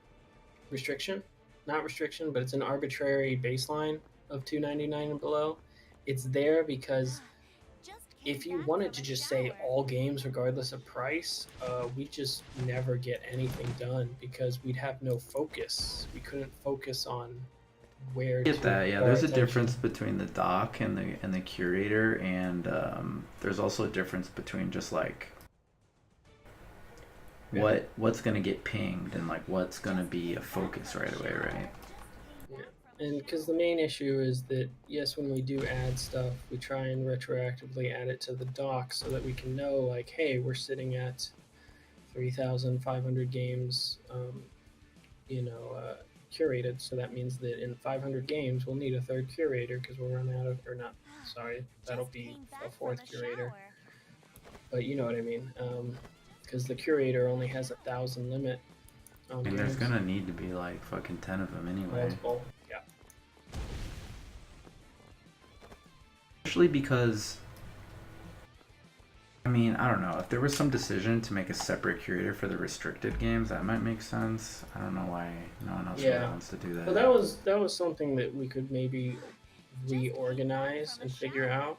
restriction, not restriction, but it's an arbitrary baseline of $2.99 and below. It's there because if you wanted to just say all games regardless of price, we just never get anything done because we'd have no focus. We couldn't focus on where Get to that, yeah. put our There's a attention. difference between the doc and the curator, and there's also a difference between just like what's gonna get pinged and like what's gonna be a focus right away, right? Yeah, and because the main issue is that yes, when we do add stuff, we try and retroactively add it to the doc so that we can know like, hey, we're sitting at 3,500 games, curated. So that means that in 500 games, we'll need a third curator because we'll run out of, or not. Sorry, that'll be a fourth curator. But you know what I mean. Because the curator only has 1,000 limit. And there's gonna need to be like fucking 10 of them anyway. Multiple, yeah. Especially because, I mean, I don't know, if there was some decision to make a separate curator for the restricted games, that might make sense. I don't know why no one else really wants to do that. Well, that was something that we could maybe reorganize and figure out.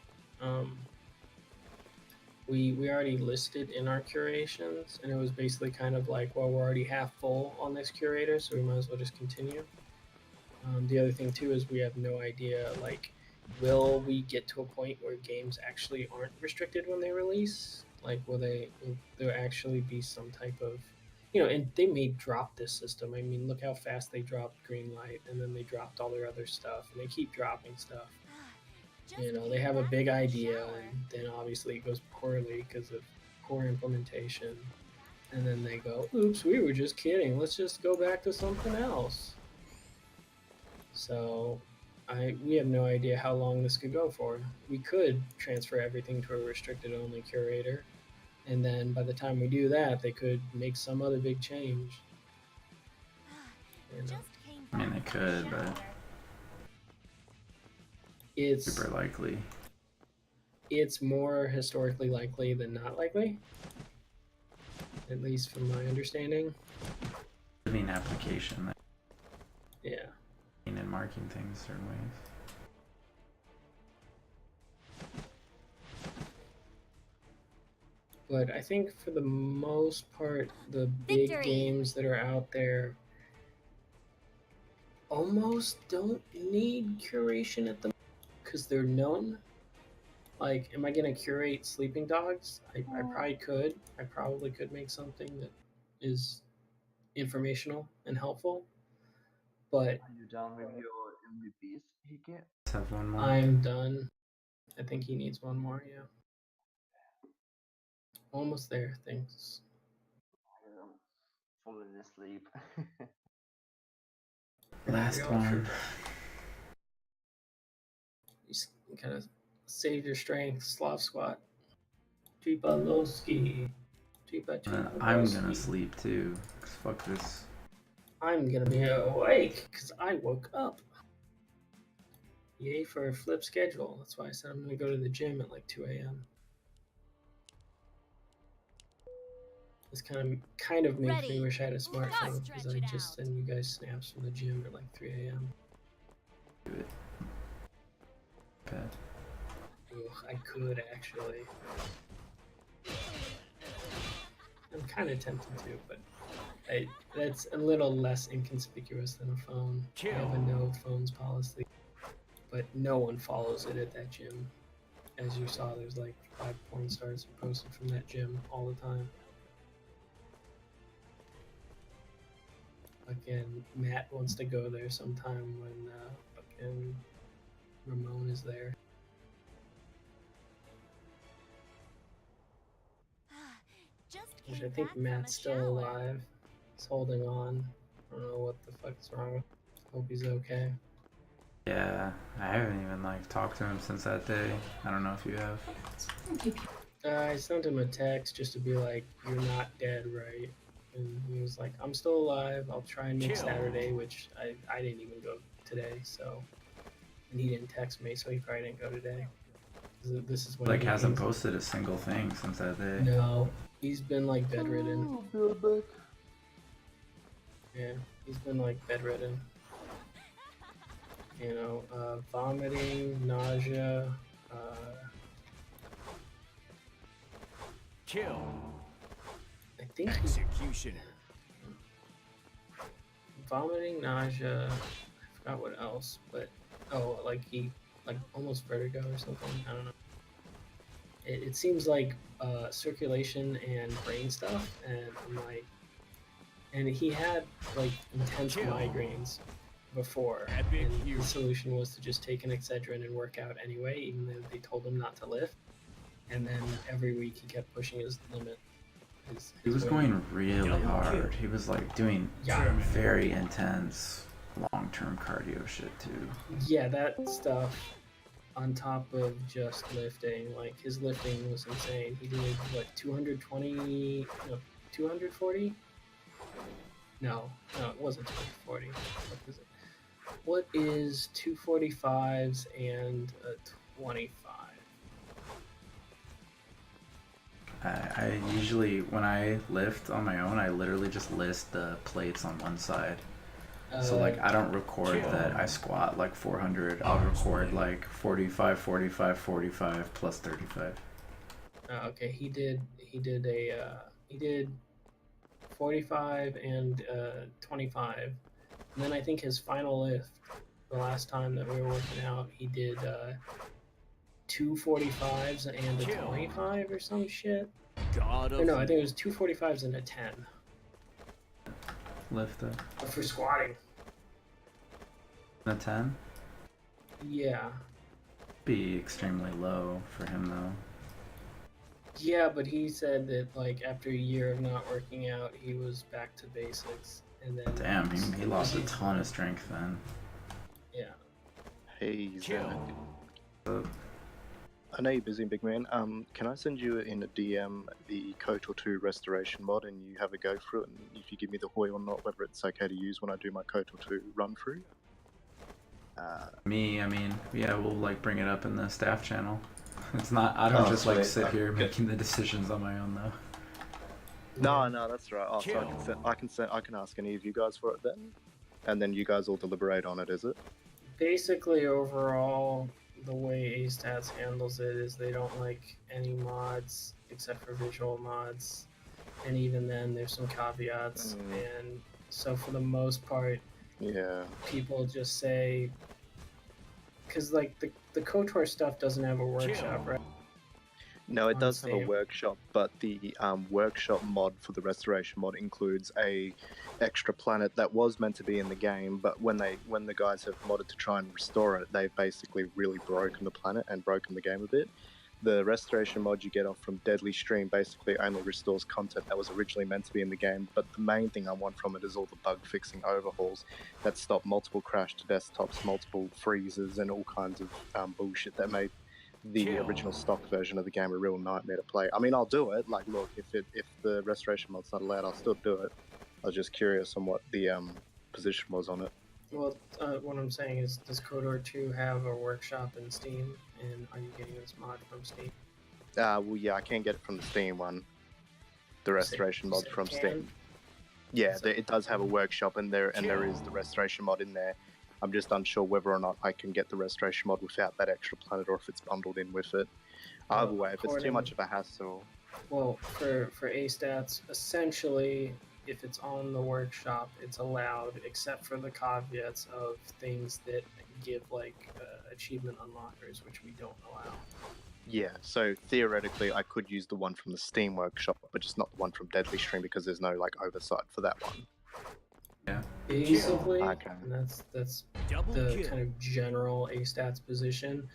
We already listed in our curations, and it was basically kind of like, well, we're already half full on this curator, so we might as well just continue. The other thing too is we have no idea, like, will we get to a point where games actually aren't restricted when they release? Like, will there actually be some type of, and they may drop this system. I mean, look how fast they dropped Greenlight, and then they dropped all their other stuff, and they keep dropping stuff. They have a big idea, and then obviously it goes poorly because of poor implementation. And then they go, oops, we were just kidding. Let's just go back to something else. So we have no idea how long this could go for. We could transfer everything to a restricted only curator, and then by the time we do that, they could make some other big change. You know? Just came I mean, back they from the could, but shower. It's super likely. it's more historically likely than not likely, at least from my understanding. I mean, application, like, Yeah. and marking things certain ways. But I think for the most part, the big Victory! games that are out there almost don't need curation at the because they're known. Like, am I gonna curate Sleeping Dogs? I probably could. I probably could make something that is informational and helpful. But Are you done with your MVPs, Hike? Let's have one more. I'm done. I think he needs one more, yeah. Almost there, thanks. I'm falling asleep. Last Real one. trooper. You kind of save your strength, Slav squat. Tripalowski. I'm gonna sleep too. 'Cause fuck this. I'm gonna be awake because I woke up. Yay for a flip schedule. That's why I said I'm gonna go to the gym at like 2 a.m. This kind of makes me Ready. wish I had a smartphone Stretch because I it just out. send you guys snaps from the gym at like 3 a.m. Do it. Okay. Ugh, I could actually. I'm kind of tempted to, but that's a little less inconspicuous than a phone. I have a no phones policy, but no one follows it at that gym. As you saw, there's like 5 porn stars posted from that gym all the time. Again, Matt wants to go there sometime when fucking Ramon is there. Just Which came I think back from Matt's a still shower. alive. He's holding on. I don't know what the fuck's wrong with him. Hope he's okay. Yeah, I haven't even like talked to him since that day. I don't know if you have. I sent him a text just to be like, "You're not dead, right?" And he was like, "I'm still alive. I'll try and make Kill. Saturday," which I didn't even go today, so. And he didn't text me, so he probably didn't go today. This is when Like he hasn't came- posted a single thing since that day. No, he's been like bedridden. Yeah, he's been like bedridden. You know, vomiting, nausea, Kill. I think Executioner. vomiting, nausea, I forgot what else, but like he like almost vertigo or something. I don't know. It seems like circulation and brain stuff, and I'm like, and he had like intense Kill. migraines before, Epic and hero. the solution was to just take an Excedrin and work out anyway, even though they told him not to lift. And then every week he kept pushing his limit. He was weight. going really hard. He was like doing Yeah. very intense long-term cardio shit too. Yeah, that stuff on top of just lifting, like his lifting was insane. He did what 220, no, 240? No, it wasn't 240. What is it? What is 245s and a 25? I usually, when I lift on my own, I literally just list the plates on one side. So like I don't record that I squat like 400. I'll record like 45, 45, 45 plus 35. Okay, he did 45 and 25, and then I think his final lift, the last time that we were working out, he did 245s and a 25 or some shit. God Or of no, I think it was 245s and a 10 Lift up. for squatting. A 10? Yeah, Be extremely low for him though. yeah, but he said that like after a year of not working out, he was back to basics, and then Damn, he lost a ton of strength then. yeah. Hey, Kill. Xeinok. I know you're busy, big man. Can I send you in a DM the KOTOR 2 restoration mod and you have a go through it? And if you give me the hoy or not, whether it's okay to use when I do my KOTOR 2 run through? I mean, yeah, we'll like bring it up in the staff channel. It's not. I don't just like sweet. sit here making the decisions on my own though. No, that's right. Oh, so Kill. I can ask any of you guys for it then, and then you guys all deliberate on it. Is it? Basically, overall, the way A-Stats handles it is they don't like any mods except for visual mods, and even then, there's some caveats. And so, for the most part, Yeah. people just say, because like the KOTOR stuff doesn't have a workshop, right? No, it On does have a Steam. workshop, but the workshop mod for the restoration mod includes a extra planet that was meant to be in the game, but when the guys have modded to try and restore it, they've basically really broken the planet and broken the game a bit. The restoration mod you get off from Deadly Stream basically only restores content that was originally meant to be in the game, but the main thing I want from it is all the bug fixing overhauls that stop multiple crash to desktops, multiple freezes, and all kinds of bullshit that made the original stock version of the game a real nightmare to play. I mean, I'll do it. Like, look, if the restoration mod's not allowed, I'll still do it. I was just curious on what the position was on it. Well, what I'm saying is, does KOTOR 2 have a workshop in Steam, and are you getting this mod from Steam? Well, yeah, I can get it from the Steam one. The restoration mod from Steam. Yeah, it does have a workshop in there, and there is the restoration mod in there. I'm just unsure whether or not I can get the restoration mod without that extra planet, or if it's bundled in with it. Either way, if it's too much of a hassle. Well, for A-Stats, essentially, if it's on the workshop, it's allowed, except for the caveats of things that give like achievement unlockers, which we don't allow. Yeah, so theoretically, I could use the one from the Steam workshop, but just not the one from Deadly Stream because there's no like oversight for that one. Yeah. Basically, Okay. and that's Double the kill. kind of general A-Stats position.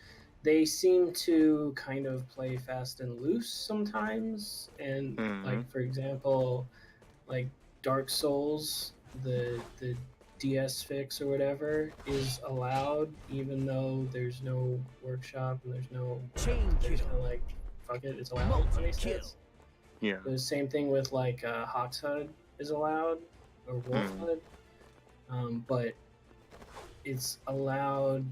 They seem to kind of play fast and loose sometimes, and like for example, like Dark Souls, the DS fix or whatever is allowed, even though there's no workshop and there's no. They're just kind of like, fuck it, it's allowed on A-Stats. Yeah. The same thing with like Hawk's HUD is allowed, or Wolf HUD, but it's allowed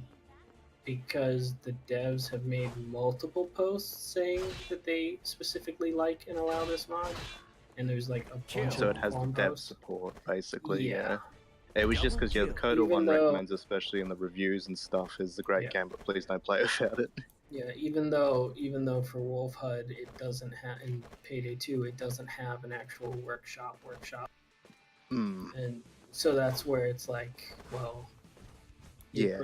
because the devs have made multiple posts saying that they specifically like and allow this mod, and there's like a bunch So of it has the forum dev posts. support, basically. Yeah. It was just because the KOTOR one Even though- recommends, especially in the reviews and stuff, is a great game, but please don't play without it. Yeah, even though for Wolf HUD it doesn't have, in Payday 2 it doesn't have an actual workshop. And so that's where it's like, well, it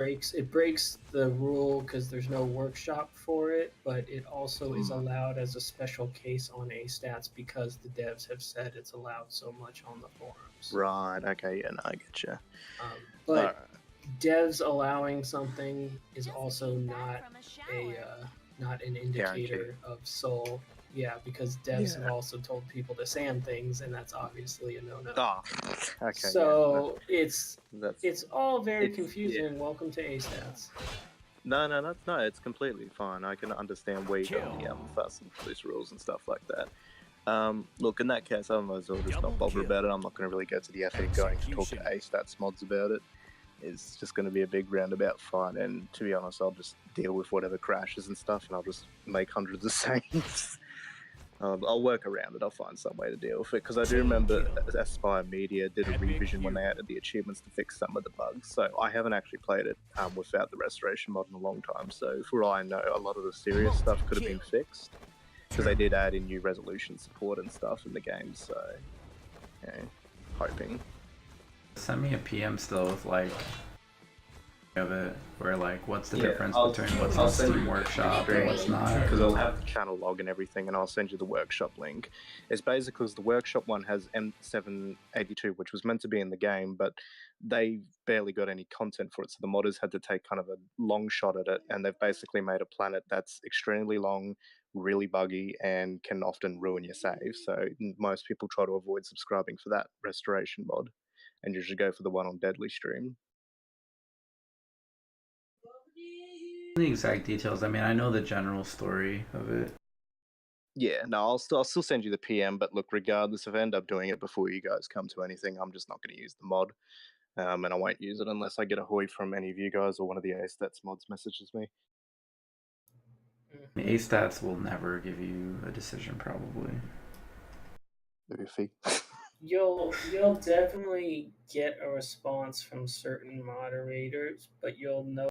breaks the rule because there's no workshop for it, but it also is allowed as a special case on A-Stats because the devs have said it's allowed so much on the forums. Right, okay, yeah, no, I get you. But devs allowing something is also not an indicator of soul. Yeah, because devs have also told people to sand things, and that's obviously a no-no. Oh, okay. So it's all very confusing. Welcome to A-Stats. No, it's completely fine. I can understand where you're going the fuss and police rules and stuff like that. Look, in that case, I might as well just not bother about it. I'm not going to really go to the effort of going to talk to A-Stats mods about it. It's just going to be a big roundabout fight, and to be honest, I'll just deal with whatever crashes and stuff, and I'll just make hundreds of saves. I'll work around it. I'll find some way to deal with it, because I do remember Aspire Media did a revision when they added the achievements to fix some of the bugs, so I haven't actually played it without the restoration mod in a long time, so for all I know, a lot of the serious stuff could have been fixed, because they did add in new resolution support and stuff in the game, so, you know, hoping. Send me a PM still with like of it, where like what's the difference between what's I'll on send Steam you Workshop and what's not. because I'll have the channel log and everything, and I'll send you the workshop link. It's basically because the workshop one has M782, which was meant to be in the game, but they barely got any content for it, so the modders had to take kind of a long shot at it, and they've basically made a planet that's extremely long, really buggy, and can often ruin your save. So most people try to avoid subscribing for that restoration mod, and usually go for the one on Deadly Stream. The exact details. I mean, I know the general story of it. Yeah, no, I'll still send you the PM. But look, regardless, if I end up doing it before you guys come to anything, I'm just not going to use the mod, and I won't use it unless I get a hoy from any of you guys or one of the A-Stats mods messages me. A-Stats will never give you a decision, probably. Maybe a fee. You'll definitely get a response from certain moderators, but you'll know